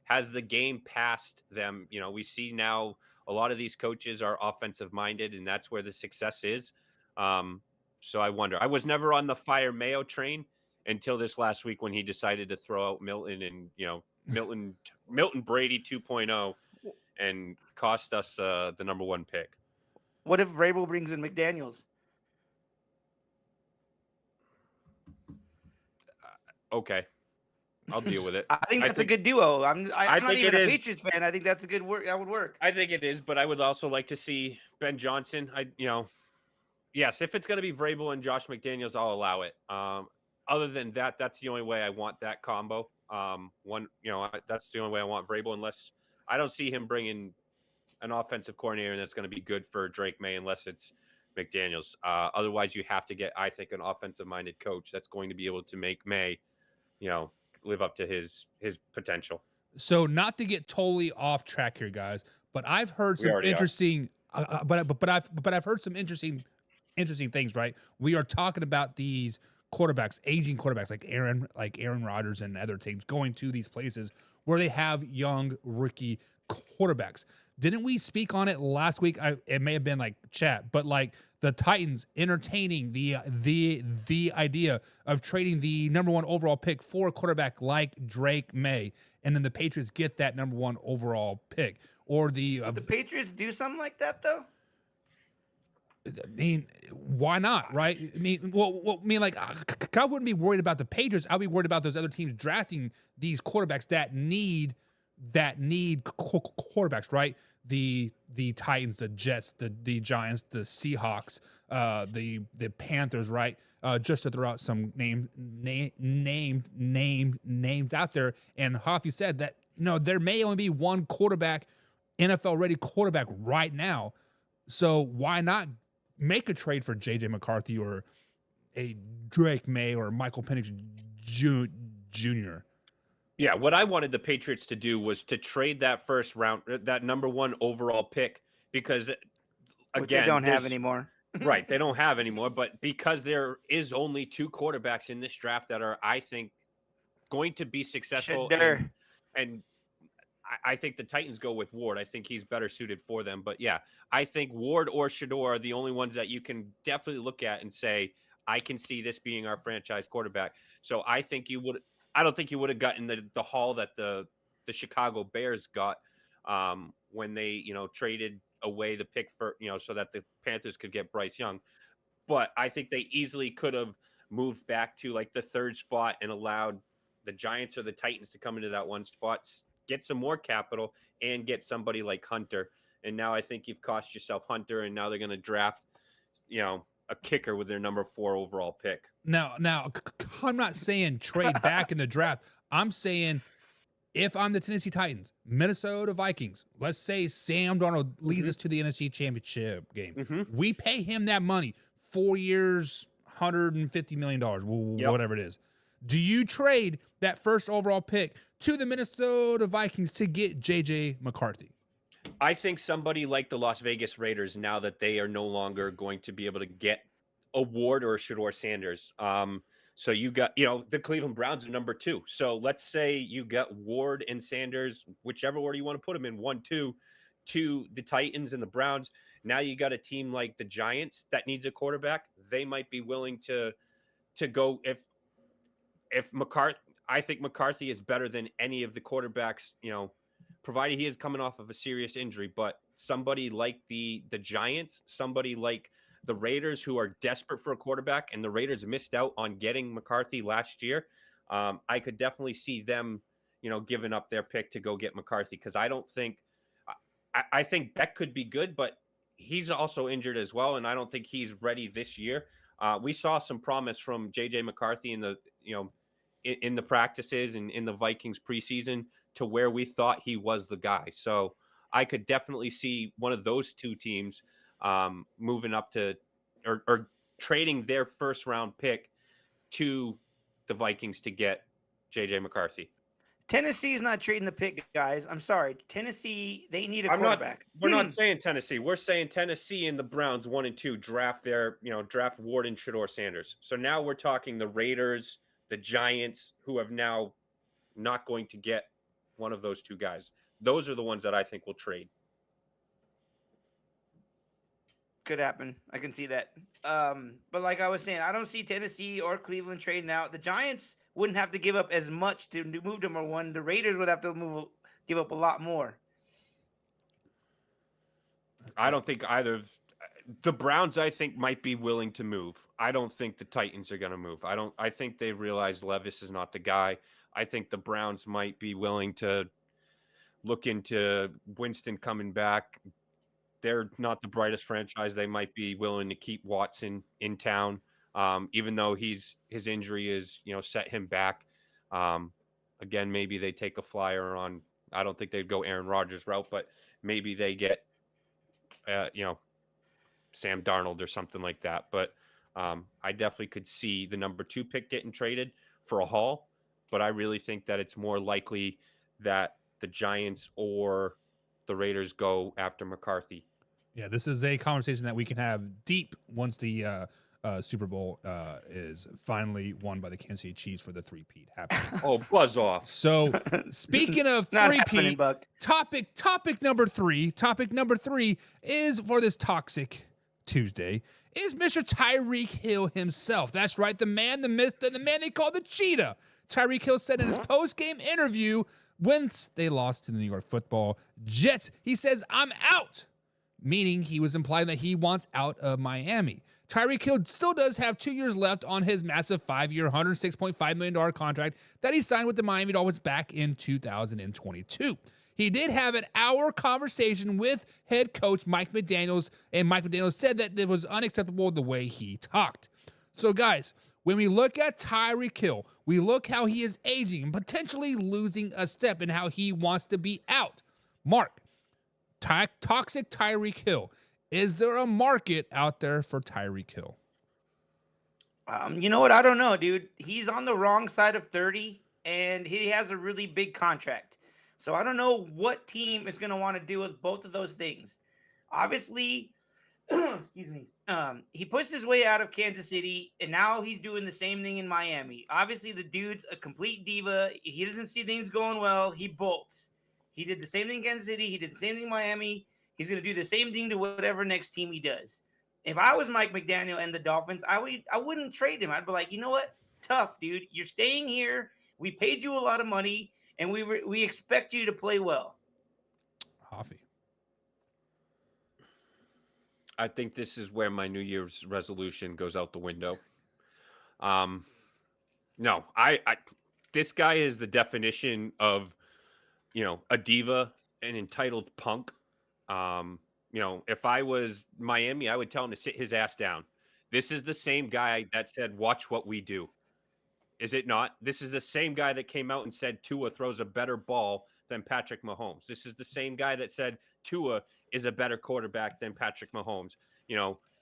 has the game passed them. We see now a lot of these coaches are offensive minded, and that's where the success is. So I wonder. I was never on the fire Mayo train until this last week when he decided to throw out Milton and Milton Brady 2.0 and cost us the number 1 pick. What if Vrabel brings in McDaniels? Okay, I'll deal with it. I think that's a good duo. I'm not even a Patriots fan. I think that's a good work. That would work. I think it is, but I would also like to see Ben Johnson. Yes, if it's going to be Vrabel and Josh McDaniels, I'll allow it. Other than that, that's the only way I want that combo. That's the only way I want Vrabel, unless I don't see him bringing an offensive coordinator that's going to be good for Drake May, unless it's McDaniels. Otherwise, you have to get, I think, an offensive-minded coach that's going to be able to make May, live up to his potential. So, not to get totally off track here, guys, but I've heard some interesting. But I've heard some interesting things. Right, we are talking about these quarterbacks, aging quarterbacks like Aaron Rodgers and other teams going to these places where they have young rookie quarterbacks. Didn't we speak on it last week? It may have been like chat, but like the Titans entertaining the idea of trading the number 1 overall pick for a quarterback like Drake May, and then the Patriots get that number 1 overall pick. Or the Patriots do something like that though. I mean, why not, right? I mean, I wouldn't be worried about the Patriots. I'd be worried about those other teams drafting these quarterbacks that need that need quarterbacks, right? The Titans, the Jets, the Giants, the Seahawks, the Panthers, right? Just to throw out some names out there. And Hoffy said that there may only be one quarterback, NFL ready quarterback right now. So why not make a trade for JJ McCarthy or a Drake May or Michael Penix Jr.? Yeah, what I wanted the Patriots to do was to trade that first round, that number 1 overall pick, because Which they don't have anymore. Right, they don't have anymore, but because there is only 2 quarterbacks in this draft that are, I think, going to be successful, and I think the Titans go with Ward. I think he's better suited for them. But yeah, I think Ward or Shador are the only ones that you can definitely look at and say, I can see this being our franchise quarterback. So I think you would. I don't think you would have gotten the haul that the Chicago Bears got when they traded away the pick for so that the Panthers could get Bryce Young. But I think they easily could have moved back to like the 3rd spot and allowed the Giants or the Titans to come into that 1 spot, get some more capital, and get somebody like Hunter. And now I think you've cost yourself Hunter, and now they're going to draft a kicker with their number 4 overall pick. Now, I'm not saying trade back in the draft. I'm saying if I'm the Tennessee Titans, Minnesota Vikings, let's say Sam Darnold leads us to the NFC Championship game. We pay him that money, 4 years, $150 million, whatever it is. Do you trade that first overall pick to the Minnesota Vikings to get JJ McCarthy? I think somebody like the Las Vegas Raiders, now that they are no longer going to be able to get a Ward or a Shador Sanders. So you got, the Cleveland Browns are number 2. So let's say you got Ward and Sanders, whichever order you want to put them in, 1, 2, to the Titans and the Browns. Now you got a team like the Giants that needs a quarterback. They might be willing to go if McCarthy. I think McCarthy is better than any of the quarterbacks, provided he is coming off of a serious injury. But somebody like the Giants, somebody like the Raiders, who are desperate for a quarterback, and the Raiders missed out on getting McCarthy last year. I could definitely see them, giving up their pick to go get McCarthy, because I don't think I think Beck could be good, but he's also injured as well, and I don't think he's ready this year. We saw some promise from JJ McCarthy in the in the practices and in the Vikings preseason to where we thought he was the guy. So I could definitely see one of those 2 teams moving up to or trading their first round pick to the Vikings to get JJ McCarthy. Tennessee's not trading the pick, guys. I'm sorry. Tennessee, they need a quarterback. We're not saying Tennessee. We're saying Tennessee and the Browns 1 and 2 draft their, draft Ward and Shador Sanders. So now we're talking the Raiders, the Giants, who have now not going to get one of those 2 guys. Those are the ones that I think will trade. Could happen. I can see that. But like I was saying, I don't see Tennessee or Cleveland trading out. The Giants wouldn't have to give up as much to move number 1. The Raiders would have to give up a lot more. I don't think either of the Browns, I think, might be willing to move. I don't think the Titans are going to move. I think they realize Levis is not the guy. I think the Browns might be willing to look into Winston coming back. They're not the brightest franchise. They might be willing to keep Watson in town, even though his injury is, set him back. Again, maybe they take a flyer on. I don't think they'd go Aaron Rodgers route, but maybe they get, Sam Darnold or something like that. But I definitely could see the number 2 pick getting traded for a haul. But I really think that it's more likely that the Giants or the Raiders go after McCarthy. Yeah, this is a conversation that we can have deep once the Super Bowl is finally won by the Kansas City Chiefs for the 3-peat happening. Oh, buzz off. So speaking of 3-peat, topic number 3 is for this Toxic Tuesday is Mr. Tyreek Hill himself. That's right, the man, the myth, and the man they call the Cheetah. Tyreek Hill said in his post-game interview once they lost to the New York Football Jets, he says, "I'm out," meaning he was implying that he wants out of Miami. Tyreek Hill still does have 2 years left on his massive 5-year, $106.5 million contract that he signed with the Miami Dolphins back in 2022. He did have an hour conversation with head coach Mike McDaniels, and Mike McDaniels said that it was unacceptable the way he talked. So, guys, when we look at Tyreek Hill, we look how he is aging and potentially losing a step in how he wants to be out. Mark, toxic Tyreek Hill. Is there a market out there for Tyreek Hill? You know what? I don't know, dude. He's on the wrong side of 30, and he has a really big contract. So I don't know what team is going to want to deal with both of those things. Obviously, excuse me. He pushed his way out of Kansas City, and now he's doing the same thing in Miami. Obviously, the dude's a complete diva. He doesn't see things going well. He bolts. He did the same thing in Kansas City. He did the same thing in Miami. He's going to do the same thing to whatever next team he does. If I was Mike McDaniel and the Dolphins, I wouldn't trade him. I'd be like, you know what? Tough, dude. You're staying here. We paid you a lot of money, and we expect you to play well. Hoffy. I think this is where my New Year's resolution goes out the window. No, I this guy is the definition of, a diva, an entitled punk. If I was Miami, I would tell him to sit his ass down. This is the same guy that said, watch what we do. Is it not? This is the same guy that came out and said Tua throws a better ball than Patrick Mahomes. This is the same guy that said Tua is a better quarterback than Patrick Mahomes.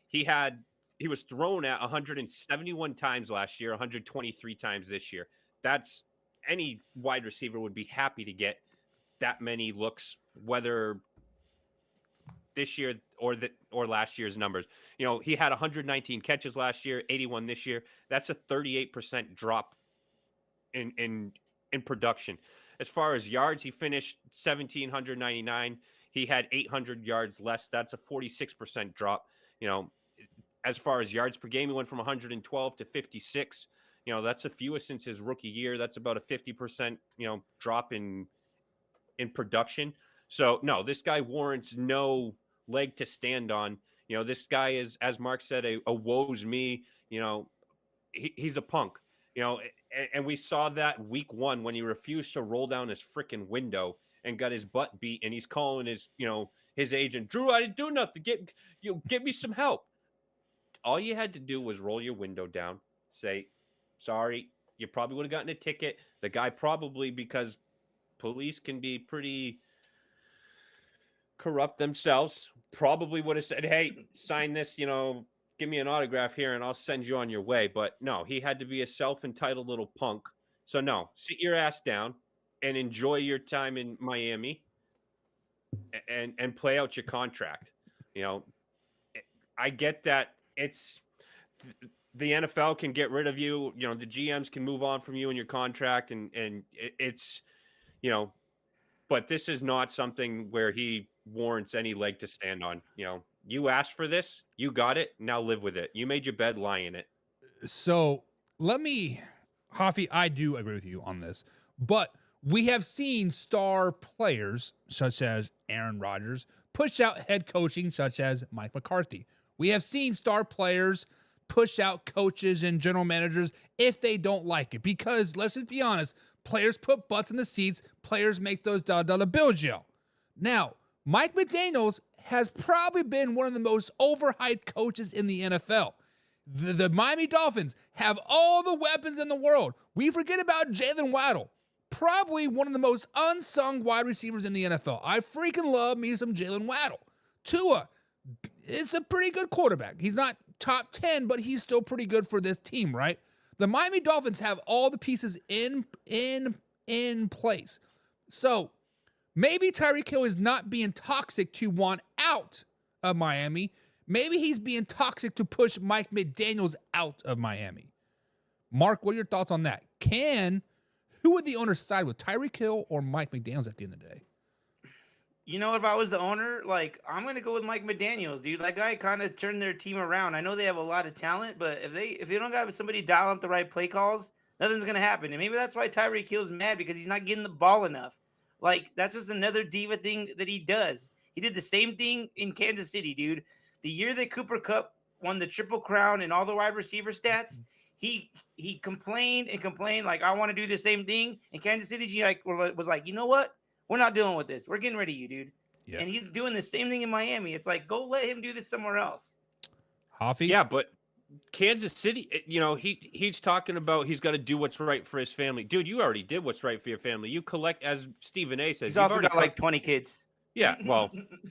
He was thrown at 171 times last year, 123 times this year. That's any wide receiver would be happy to get that many looks, whether this year or last year's numbers. He had 119 catches last year, 81 this year. That's a 38% drop in production. As far as yards, he finished 1,799. He had 800 yards less. That's a 46% drop. As far as yards per game, he went from 112 to 56. That's the fewest since his rookie year. That's about a 50%, drop in production. So no, this guy warrants no leg to stand on. This guy is, as Mark said, a woes me. He's a punk. And we saw that week 1 when he refused to roll down his freaking window and got his butt beat, and he's calling his agent, Drew, I didn't do nothing. Get me some help. All you had to do was roll your window down, say, sorry, you probably would have gotten a ticket. The guy probably, because police can be pretty corrupt themselves, probably would have said, hey, sign this, give me an autograph here and I'll send you on your way. But no, he had to be a self-entitled little punk. So no, sit your ass down and enjoy your time in Miami and play out your contract. I get that it's the NFL can get rid of you. The GMs can move on from you and your contract, and it's, but this is not something where he warrants any leg to stand on. You asked for this, you got it, now live with it. You made your bed, lie in it. So Hoffy, I do agree with you on this, but we have seen star players such as Aaron Rodgers push out head coaching such as Mike McCarthy. We have seen star players push out coaches and general managers if they don't like it, because let's just be honest, players put butts in the seats, players make those dollar bills yell. Now, Mike McDaniels has probably been one of the most overhyped coaches in the NFL. The Miami Dolphins have all the weapons in the world. We forget about Jalen Waddle, probably one of the most unsung wide receivers in the NFL. I freaking love me some Jalen Waddle. Tua is a pretty good quarterback. He's not top 10, but he's still pretty good for this team, right? The Miami Dolphins have all the pieces in place. So maybe Tyreek Hill is not being toxic to want out of Miami. Maybe he's being toxic to push Mike McDaniels out of Miami. Mark, what are your thoughts on that? Who would the owner side with, Tyreek Hill or Mike McDaniels at the end of the day? If I was the owner, I'm going to go with Mike McDaniels, dude. That guy kind of turned their team around. I know they have a lot of talent, but if they don't have somebody dial up the right play calls, nothing's going to happen. And maybe that's why Tyreek Hill's mad, because he's not getting the ball enough. That's just another diva thing that he does. He did the same thing in Kansas City, dude. The year that Cooper Kupp won the Triple Crown and all the wide receiver stats, he complained and complained like, I want to do the same thing. And Kansas City was like, you know what? We're not dealing with this. We're getting rid of you, dude. Yeah. And he's doing the same thing in Miami. It's like, go let him do this somewhere else. Hoffy? Yeah, but Kansas City, he's talking about he's got to do what's right for his family. Dude, you already did what's right for your family. You collect, as Stephen A. says. He's also got like 20 kids. Yeah, well,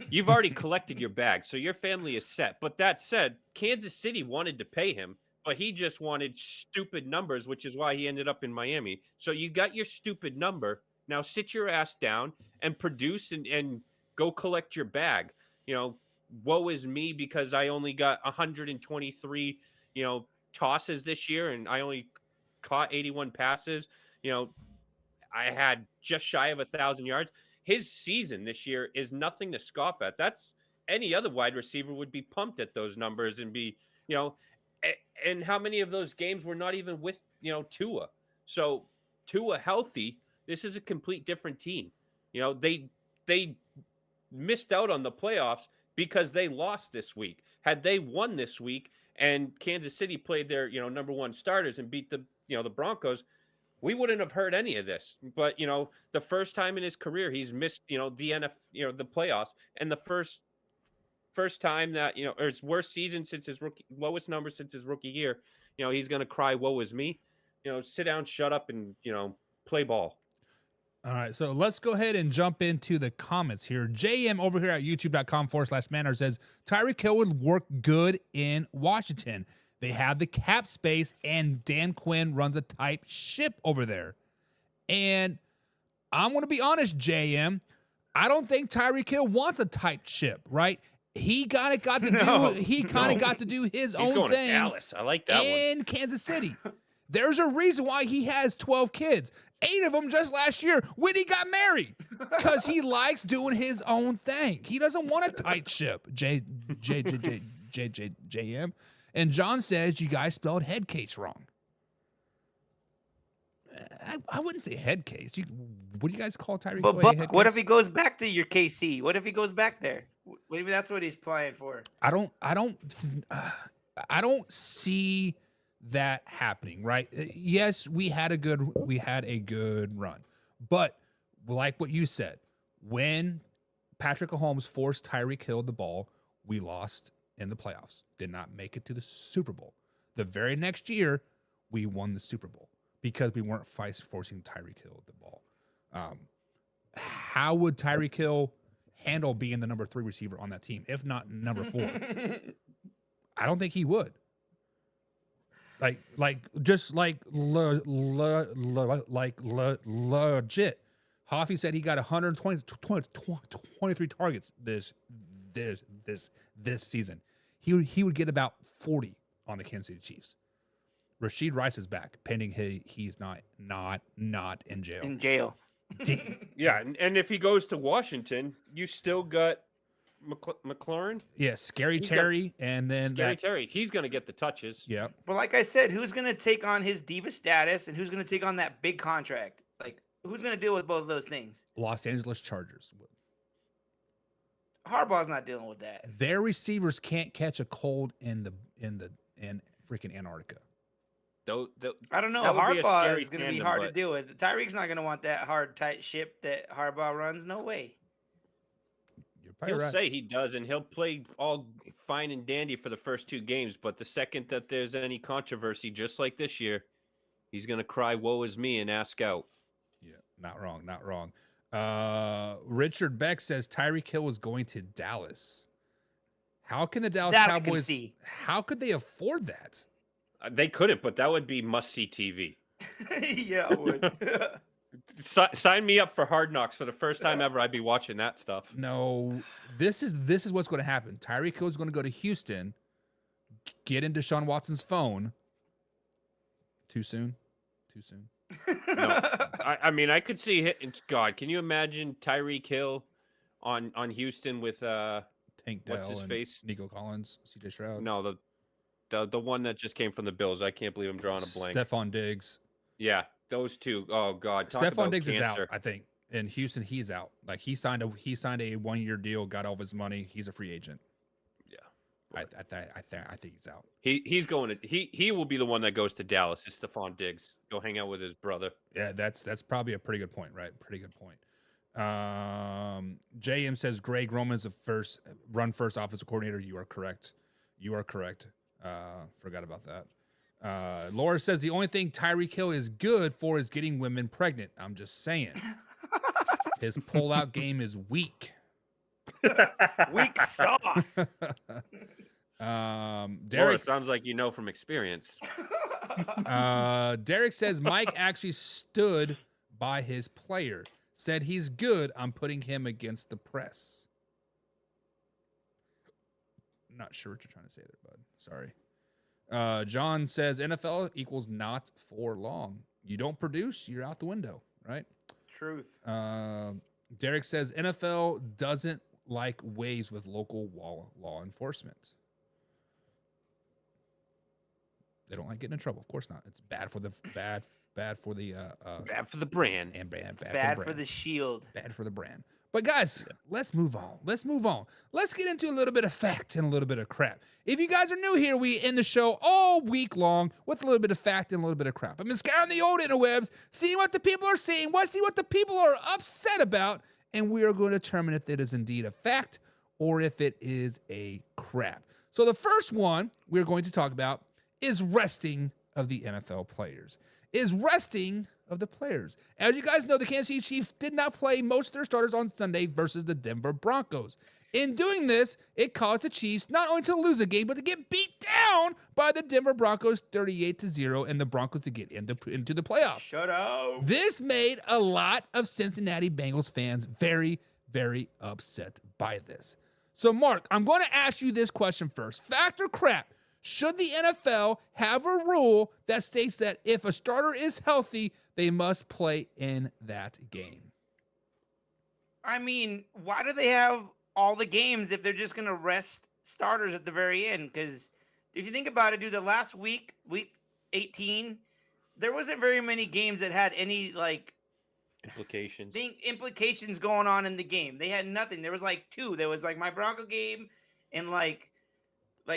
you've already collected your bag, so your family is set. But that said, Kansas City wanted to pay him, but he just wanted stupid numbers, which is why he ended up in Miami. So you got your stupid number. Now sit your ass down and produce and go collect your bag. Woe is me because I only got 123, tosses this year, and I only caught 81 passes. I had just shy of 1,000 yards. His season this year is nothing to scoff at. That's any other wide receiver would be pumped at those numbers and be, and how many of those games were not even with, Tua. So Tua healthy, this is a complete different team. They missed out on the playoffs because they lost this week. Had they won this week and Kansas City played their, number one starters and beat the Broncos, we wouldn't have heard any of this. But, the first time in his career, he's missed, the playoffs, and the first time that, or his worst season since his lowest number since his rookie year, he's going to cry, woe is me. Sit down, shut up, and, play ball. All right, so let's go ahead and jump into the comments here. JM over here at youtube.com/Manor says, Tyreek Hill would work good in Washington. They have the cap space, and Dan Quinn runs a tight ship over there. And I'm going to be honest, JM, I don't think Tyreek Hill wants a tight ship, right? He kind of got to do his own going thing. To Dallas. I like that in Kansas City. There's a reason why he has 12 kids. 8 of them just last year when he got married, because he likes doing his own thing. He doesn't want a tight ship. JM. And John says you guys spelled head case wrong. I wouldn't say head case. What do you guys call Tyreek Hill? But what if he goes back to your KC? What if he goes back there? Maybe that's what he's playing for. I don't see that happening, right? Yes, we had a good run, but like what you said, when Patrick Mahomes forced Tyreek Hill the ball, we lost in the playoffs, did not make it to the Super Bowl. The very next year, we won the Super Bowl because we weren't forcing Tyreek Hill the ball. How would Tyreek Hill handle being the number 3 receiver on that team, if not number 4? I don't think he would. Legit. Hoffy said he got 123 targets this season. He would get about 40 on the Kansas City Chiefs. Rashid Rice is back, pending he's not in jail. In jail. Yeah, and if he goes to Washington, you still got McLaurin. Yeah, Scary Terry, and then Terry. He's going to get the touches. Yeah. But like I said, who's going to take on his diva status and who's going to take on that big contract? Like, who's going to deal with both of those things? Los Angeles Chargers would. Harbaugh's not dealing with that. Their receivers can't catch a cold in freaking Antarctica. I don't know. Harbaugh is going to be hard to deal with. Tyreek's not going to want that hard, tight ship that Harbaugh runs. No way. He'll say he does, and he'll play all fine and dandy for the first 2 games. But the second that there's any controversy, just like this year, he's going to cry, woe is me, and ask out. Yeah, not wrong. Richard Beck says Tyreek Hill is going to Dallas. How can the Dallas Cowboys, how could they afford that? They couldn't, but that would be must-see TV. Yeah, it would. Sign me up for Hard Knocks for the first time ever. I'd be watching that stuff. No, this is what's going to happen. Tyreek Hill is going to go to Houston, get into Deshaun Watson's phone. Too soon. No, I mean, I could see it. God, can you imagine Tyreek Hill on Houston with Tank Dell, what's his face? Nico Collins, CJ Stroud. No, the one that just came from the Bills. I can't believe I'm drawing a blank. Stephon Diggs. Yeah, those two. Oh God, Stephon Diggs is out. I think in Houston he's out. Like he signed a 1-year deal, got all of his money. He's a free agent. Yeah, I think he's out. He's going to he will be the one that goes to Dallas. It's Stephon Diggs. Go hang out with his brother. Yeah, that's probably a pretty good point, right? Pretty good point. JM says Greg Roman is the first offensive coordinator. You are correct. Forgot about that. Laura says the only thing Tyreek Hill is good for is getting women pregnant. I'm just saying. His pull-out game is weak. Weak sauce. Laura, Derek sounds like you know from experience. Derek says Mike actually stood by his player. Said he's good. I'm putting him against the press. Not sure what you're trying to say there, bud. Sorry. John says NFL equals not for long. You don't produce, you're out the window, right? Truth. Derek says NFL doesn't like waves with local law enforcement. They don't like getting in trouble. Of course not. It's bad for the bad for the Bad for the brand. and Bad for the shield. bad for the brand. But guys, let's move on. Let's get into a little bit of fact and a little bit of crap. If you guys are new here, we end the show all week long with a little bit of fact and a little bit of crap. I've been scouring the old interwebs, seeing what the people are seeing, see what the people are upset about, and we are going to determine if it is indeed a fact or if it is a crap. So the first one we're going to talk about is resting of the NFL players. Is resting of the players. As you guys know, the Kansas City Chiefs did not play most of their starters on Sunday versus the Denver Broncos. In doing this, it caused the Chiefs not only to lose a game, but to get beat down by the Denver Broncos 38-0 and the Broncos to get into the playoffs. Shut up. This made a lot of Cincinnati Bengals fans very, very upset by this. So, Mark, I'm going to ask you this question first. Fact or crap? Should the NFL have a rule that states that if a starter is healthy, they must play in that game? I mean, why do they have all the games if they're just going to rest starters at the very end? Because if you think about it, dude, the last week 18, there wasn't very many games that had any, like, implications going on in the game. They had nothing. There was, like, 2. There was, like, my Bronco game and, like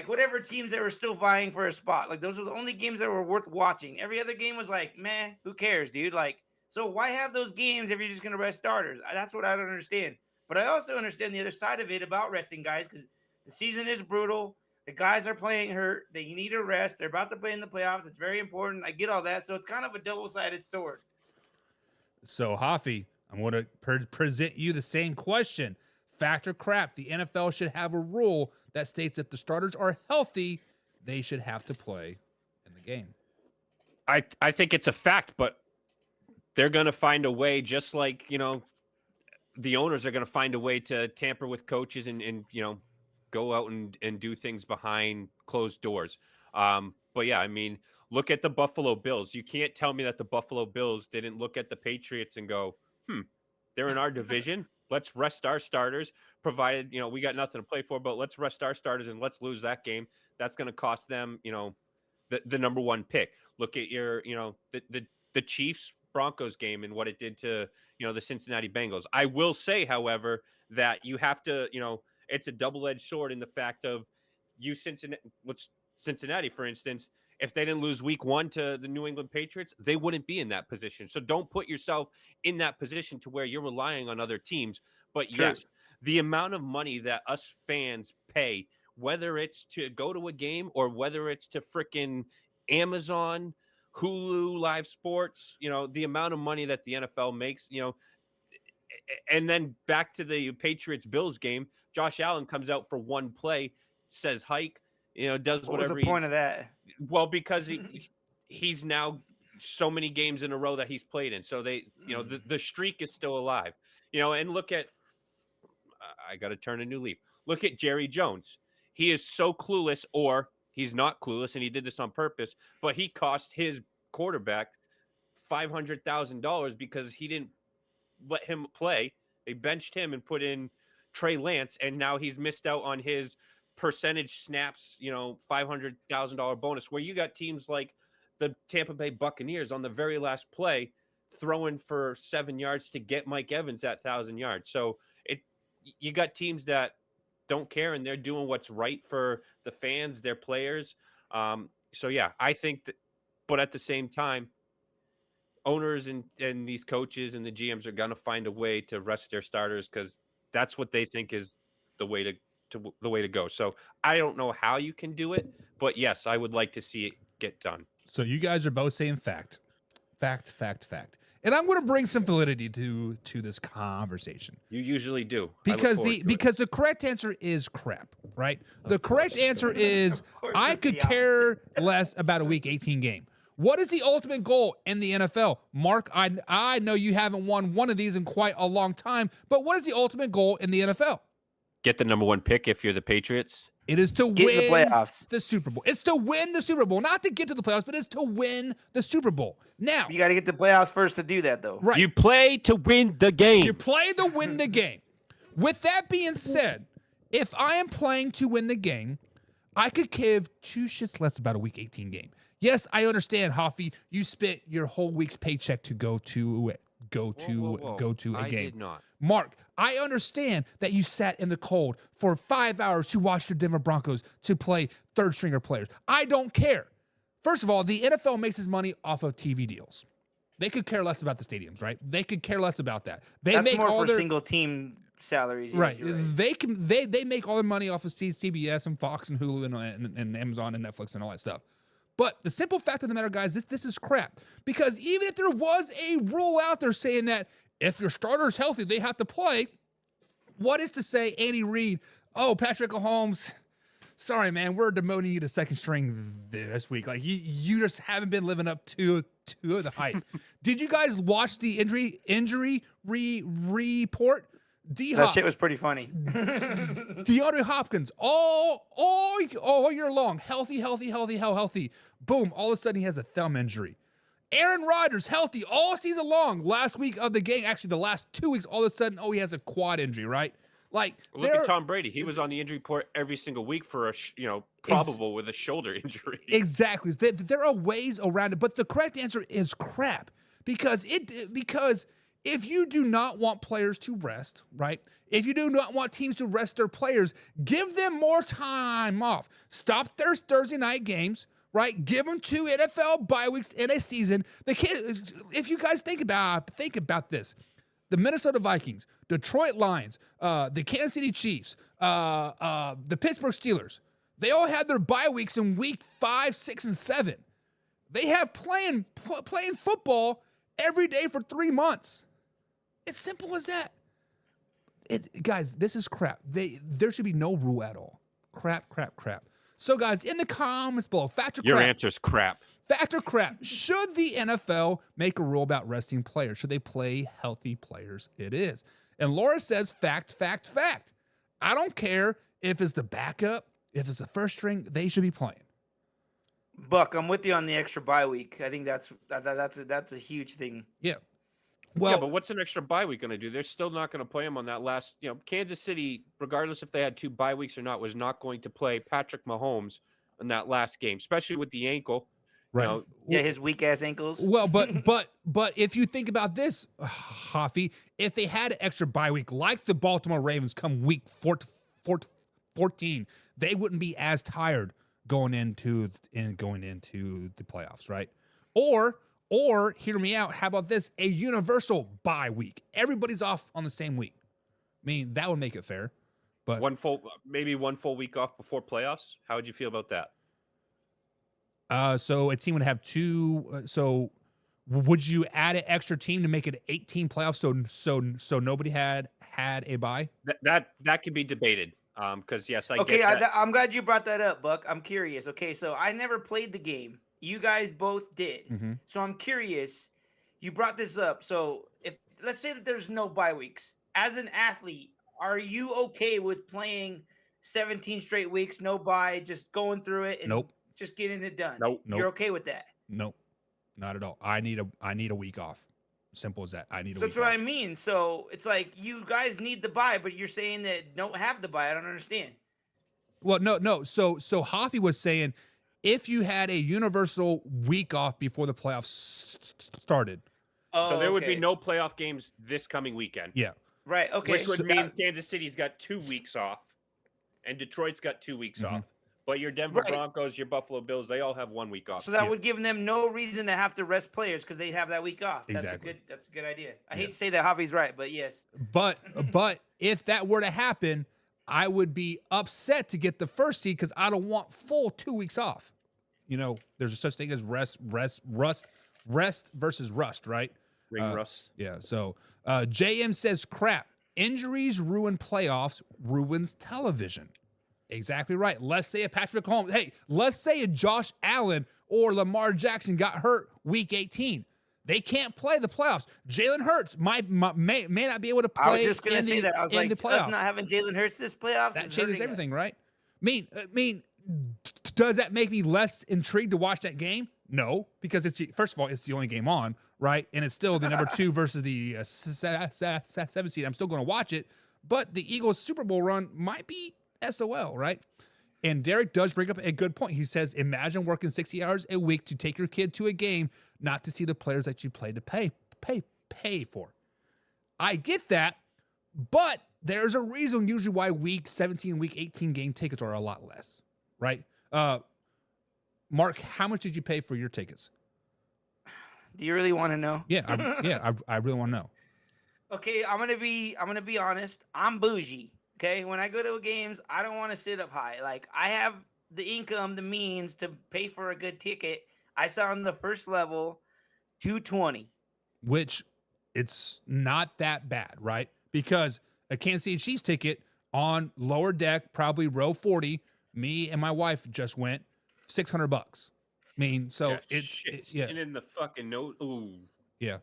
whatever teams that were still vying for a spot. Like, those were the only games that were worth watching. Every other game was like, meh, who cares, dude? Like, so why have those games if you're just going to rest starters? That's what I don't understand. But I also understand the other side of it about resting guys, because the season is brutal. The guys are playing hurt. They need a rest. They're about to play in the playoffs. It's very important. I get all that. So it's kind of a double-sided sword. So, Hoffy, I'm going to present you the same question. Fact or crap? The NFL should have a rule that states that the starters are healthy, they should have to play in the game. I think it's a fact, but they're going to find a way, just like, you know, the owners are going to find a way to tamper with coaches and you know, go out and do things behind closed doors. But yeah, I mean, look at the Buffalo Bills. You can't tell me that the Buffalo Bills didn't look at the Patriots and go, they're in our division. Let's rest our starters, provided, you know, we got nothing to play for, but let's rest our starters and let's lose that game. That's going to cost them, you know, the number one pick. Look at your, you know, the Chiefs Broncos game and what it did to, you know, the Cincinnati Bengals. I will say, however, that you have to, you know, it's a double-edged sword in the fact of Cincinnati, for instance, if they didn't lose week 1 to the New England Patriots, they wouldn't be in that position. So don't put yourself in that position to where you're relying on other teams. But yes, the amount of money that us fans pay, whether it's to go to a game or whether it's to frickin' Amazon, Hulu, Live Sports, you know, the amount of money that the NFL makes, you know, and then back to the Patriots-Bills game, Josh Allen comes out for one play, says hike, you know, does whatever. What was the point of that? Well, because he's now so many games in a row that he's played in. So they, you know, the streak is still alive, you know, and look at, I got to turn a new leaf. Look at Jerry Jones. He is so clueless, or he's not clueless, and he did this on purpose, but he cost his quarterback $500,000 because he didn't let him play. They benched him and put in Trey Lance, and now he's missed out on his percentage snaps, you know, $500,000 bonus, where you got teams like the Tampa Bay Buccaneers on the very last play throwing for 7 yards to get Mike Evans at 1,000 yards. So you got teams that don't care, and they're doing what's right for the fans, their players. So yeah, I think that, but at the same time, owners and these coaches and the GMs are going to find a way to rest their starters because that's what they think is the way to go. So I don't know how you can do it, but yes, I would like to see it get done. So you guys are both saying fact. And I'm going to bring some validity to this conversation. You usually do. Because the correct answer is crap, right? The correct answer is I could care less about a week 18 game. What is the ultimate goal in the NFL? Mark, I know you haven't won one of these in quite a long time, but what is the ultimate goal in the NFL? Get the number 1 pick if you're the Patriots. It is to Get win in the playoffs. the Super Bowl. It's to win the Super Bowl, not to get to the playoffs, but it's to win the Super Bowl. Now, You got to get the playoffs first to do that, though. right. You play to win the game. You play to win the game. With that being said, if I am playing to win the game, I could give 2 shits less about a week 18 game. Yes, I understand, Hoffy. You spent your whole week's paycheck to go to a I game. did not. Mark, I understand that you sat in the cold for 5 hours to watch your Denver Broncos to play third-stringer players. I don't care. First of all, the NFL makes its money off of TV deals. They could care less about the stadiums, right? They could care less about that. That's make more all for their single team salaries. Yeah, right. you're right. They make all their money off of CBS and Fox and Hulu and Amazon and Netflix and all that stuff. But the simple fact of the matter, guys, this is crap. Because even if there was a rule out there saying that if your starter's healthy, they have to play, what is to say Andy Reid, oh, Patrick Mahomes, sorry, man, we're demoting you to second string this week. Like, you just haven't been living up to the hype. Did you guys watch the injury report? That shit was pretty funny. DeAndre Hopkins, all year long, healthy. Boom, all of a sudden he has a thumb injury. Aaron Rodgers, healthy all season long. Last week of the game, actually the last 2 weeks, all of a sudden, he has a quad injury, right? Like, Look at Tom Brady. He was on the injury report every single week for probable with a shoulder injury. Exactly. There are ways around it, but the correct answer is crap because if you do not want players to rest, right? If you do not want teams to rest their players, give them more time off. Stop their Thursday night games, right? Give them 2 NFL bye weeks in a season. If you guys think about this, the Minnesota Vikings, Detroit Lions, the Kansas City Chiefs, the Pittsburgh Steelers, they all had their bye weeks in week 5, 6, and 7. They have playing football every day for 3 months. It's simple as that. Guys, this is crap. There should be no rule at all. Crap. So, guys, in the comments below, fact or crap? Your answer's crap. Fact or crap? Should the NFL make a rule about resting players? Should they play healthy players? It is. And Laura says fact. I don't care if it's the backup, if it's the first string, they should be playing. Buck, I'm with you on the extra bye week. I think that's a huge thing. Yeah. Well, yeah, but what's an extra bye week going to do? They're still not going to play him on that last. Kansas City, regardless if they had 2 bye weeks or not, was not going to play Patrick Mahomes in that last game, especially with the ankle. Right. Yeah, his weak ass ankles. Well, but if you think about this, Hoffy, if they had an extra bye week like the Baltimore Ravens come week 14, they wouldn't be as tired going into the playoffs, right? Or hear me out. How about this? A universal bye week. Everybody's off on the same week. I mean, that would make it fair. But maybe one full week off before playoffs. How would you feel about that? So a team would have 2. So would you add an extra team to make it 18 playoffs? So nobody had a bye. That can be debated. Because yes, Okay, get that. I'm glad you brought that up, Buck. I'm curious. Okay, so I never played the game. You guys both did. Mm-hmm. So I'm curious. You brought this up. So let's say that there's no bye weeks. As an athlete, are you okay with playing 17 straight weeks, no bye, just going through it and just getting it done? Nope. You're okay with that? Nope. Not at all. I need a week off. Simple as that. I need a week off. That's what I mean. So it's like you guys need the bye, but you're saying that don't have the bye. I don't understand. Well, no. So Hoffy was saying if you had a universal week off before the playoffs started. Oh, so there would be no playoff games this coming weekend. Yeah. Right. Okay. Which would mean Kansas City's got 2 weeks off. and Detroit's got 2 weeks off. But your Denver Broncos, your Buffalo Bills, they all have 1 week off. So that would give them no reason to have to rest players because they have that week off. Exactly. That's a good idea. I hate to say that Javi's right, but yes. But if that were to happen, I would be upset to get the first seed because I don't want full 2 weeks off. You know, there's a such thing as rest versus rust, right? Ring rust. Yeah. So JM says, crap. Injuries ruin playoffs, ruins television. Exactly right. Let's say a Patrick Mahomes. Hey, let's say a Josh Allen or Lamar Jackson got hurt week 18. They can't play the playoffs. Jalen Hurts may not be able to play. I was just going to say that. I was like, the playoffs. Not having Jalen Hurts this playoffs that changes everything, right? I mean, does that make me less intrigued to watch that game? No, because first of all, it's the only game on, right? And it's still the number 2 versus the 7 seed. I'm still going to watch it, but the Eagles Super Bowl run might be SOL, right? And Derek does bring up a good point. He says, imagine working 60 hours a week to take your kid to a game, not to see the players that you play to pay for. I get that, but there's a reason usually why week 17, week 18 game tickets are a lot less, right? Mark, how much did you pay for your tickets? Do you really want to know? Yeah, I really want to know. Okay, I'm gonna be honest. I'm bougie. Okay, when I go to games, I don't want to sit up high. Like, I have the income, the means to pay for a good ticket. I saw on the first level, $220. Which it's not that bad, right? Because a Kansas City Chiefs ticket on lower deck, probably row 40, me and my wife just went $600. I mean, so it's sitting in the fucking nose. Ooh. Yeah.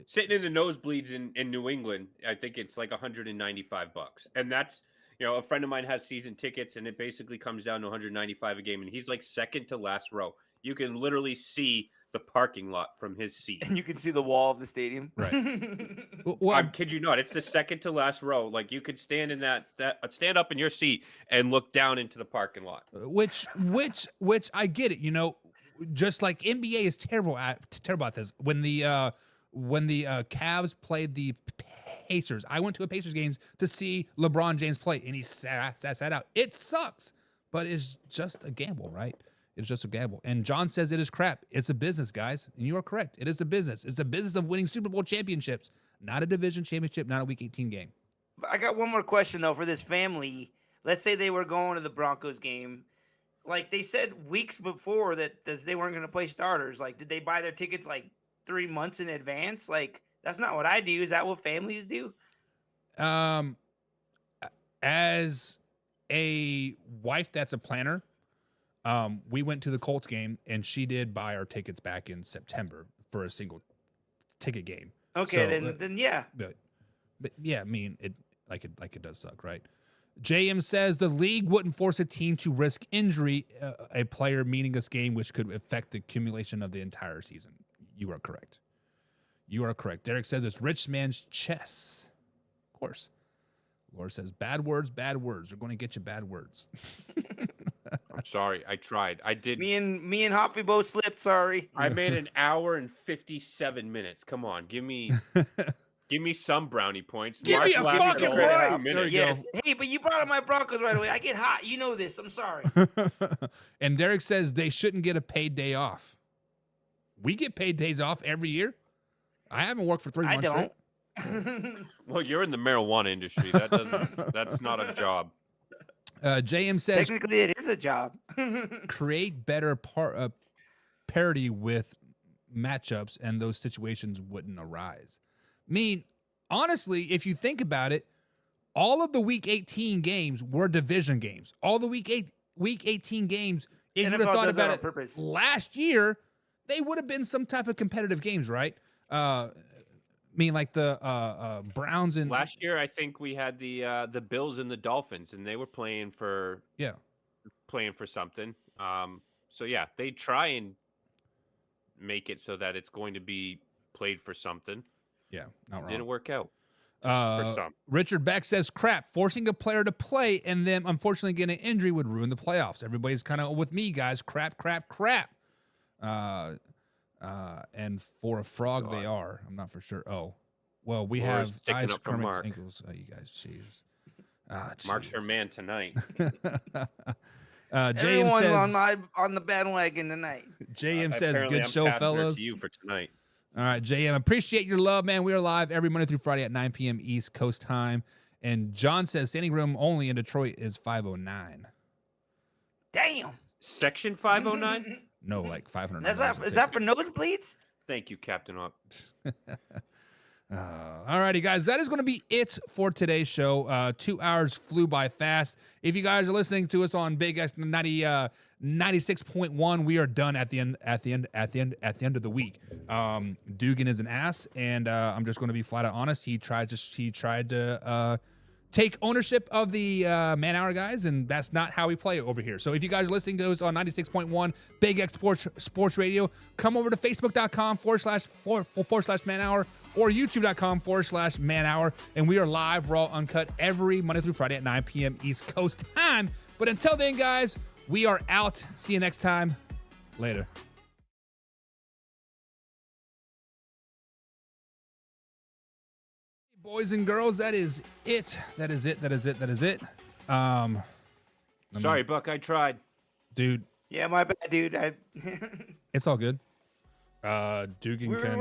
Sitting in the nosebleeds in New England, I think it's like $195. And that's, you know, a friend of mine has season tickets and it basically comes down to $195 a game. And he's like second to last row. You can literally see the parking lot from his seat. And you can see the wall of the stadium. Right. Well, I kid you not. It's the second to last row. Like, you could stand in stand up in your seat and look down into the parking lot. Which I get it. You know, just like NBA is terrible at this. When the Cavs played the Pacers, I went to a Pacers games to see LeBron James play, and he sat out. It sucks, but it's just a gamble, right? It's just a gamble. And John says it is crap. It's a business, guys, and you are correct. It is a business. It's a business of winning Super Bowl championships, not a division championship, not a Week 18 game. I got one more question though for this family. Let's say they were going to the Broncos game. Like, they said weeks before that they weren't going to play starters. Like, did they buy their tickets like 3 months in advance? Like, that's not what I do. Is that what families do? As a wife that's a planner, we went to the Colts game and she did buy our tickets back in September for a single ticket game. Okay, so, then yeah. But yeah, I mean, it does suck, right? JM says the league wouldn't force a team to risk injury, a player meaningless game, which could affect the accumulation of the entire season. You are correct. You are correct. Derek says it's rich man's chess. Of course. Laura says bad words. They're going to get you bad words. I'm sorry. I tried. I did. Me and Hoppy both slipped. Sorry. I made an hour and 57 minutes. Come on, give me some brownie points. Give me a fucking break. Yes. Hey, but you brought up my Broncos right away. I get hot. You know this. I'm sorry. And Derek says they shouldn't get a paid day off. We get paid days off every year. I haven't worked for 3 months straight. Well, you're in the marijuana industry. That's not a job. JM says technically it is a job. Create better parity with matchups, and those situations wouldn't arise. I mean, honestly, if you think about it, all of the Week 18 games were division games. All the Week 18 games, if you would have thought about it purpose. Last year, they would have been some type of competitive games, right? I mean, like the Browns and last year, I think we had the Bills and the Dolphins, and they were playing for something. So yeah, they try and make it so that it's going to be played for something. Yeah, not wrong. Didn't work out. Richard Beck says, crap, forcing a player to play and then unfortunately getting an injury would ruin the playoffs. Everybody's kind of with me, guys. Crap. And for a frog, they are. I'm not for sure. Oh, well, we have sticking eyes, up for Mark. ankles. Oh, you guys, jeez. Mark's her man tonight. JM Everyone's says on the bandwagon tonight. JM says Apparently good I'm show, passing her fellas. to you for tonight. All right, JM, appreciate your love, man. We are live every Monday through Friday at 9 p.m. East Coast time. And John says standing room only in Detroit is 509. Damn. Section 509. No, like 500. Is that for nosebleeds? Thank you, Captain Up. All righty, guys. That is going to be it for today's show. 2 hours flew by fast. If you guys are listening to us on Big X 96.1, we are done at the end of the week. Dugan is an ass, and I'm just going to be flat out honest. He tried to take ownership of the man hour, guys, and that's not how we play it over here. So if you guys are listening to us on 96.1 Big X Sports Radio, come over to facebook.com/man hour or youtube.com/man hour, and we are live, raw, uncut every Monday through Friday at 9 p.m. East Coast time. But until then, guys, we are out. See you next time. Later. Boys and girls, that is it. That is it. Sorry, Buck. I tried. Dude. Yeah, my bad, dude. It's all good. Dugan can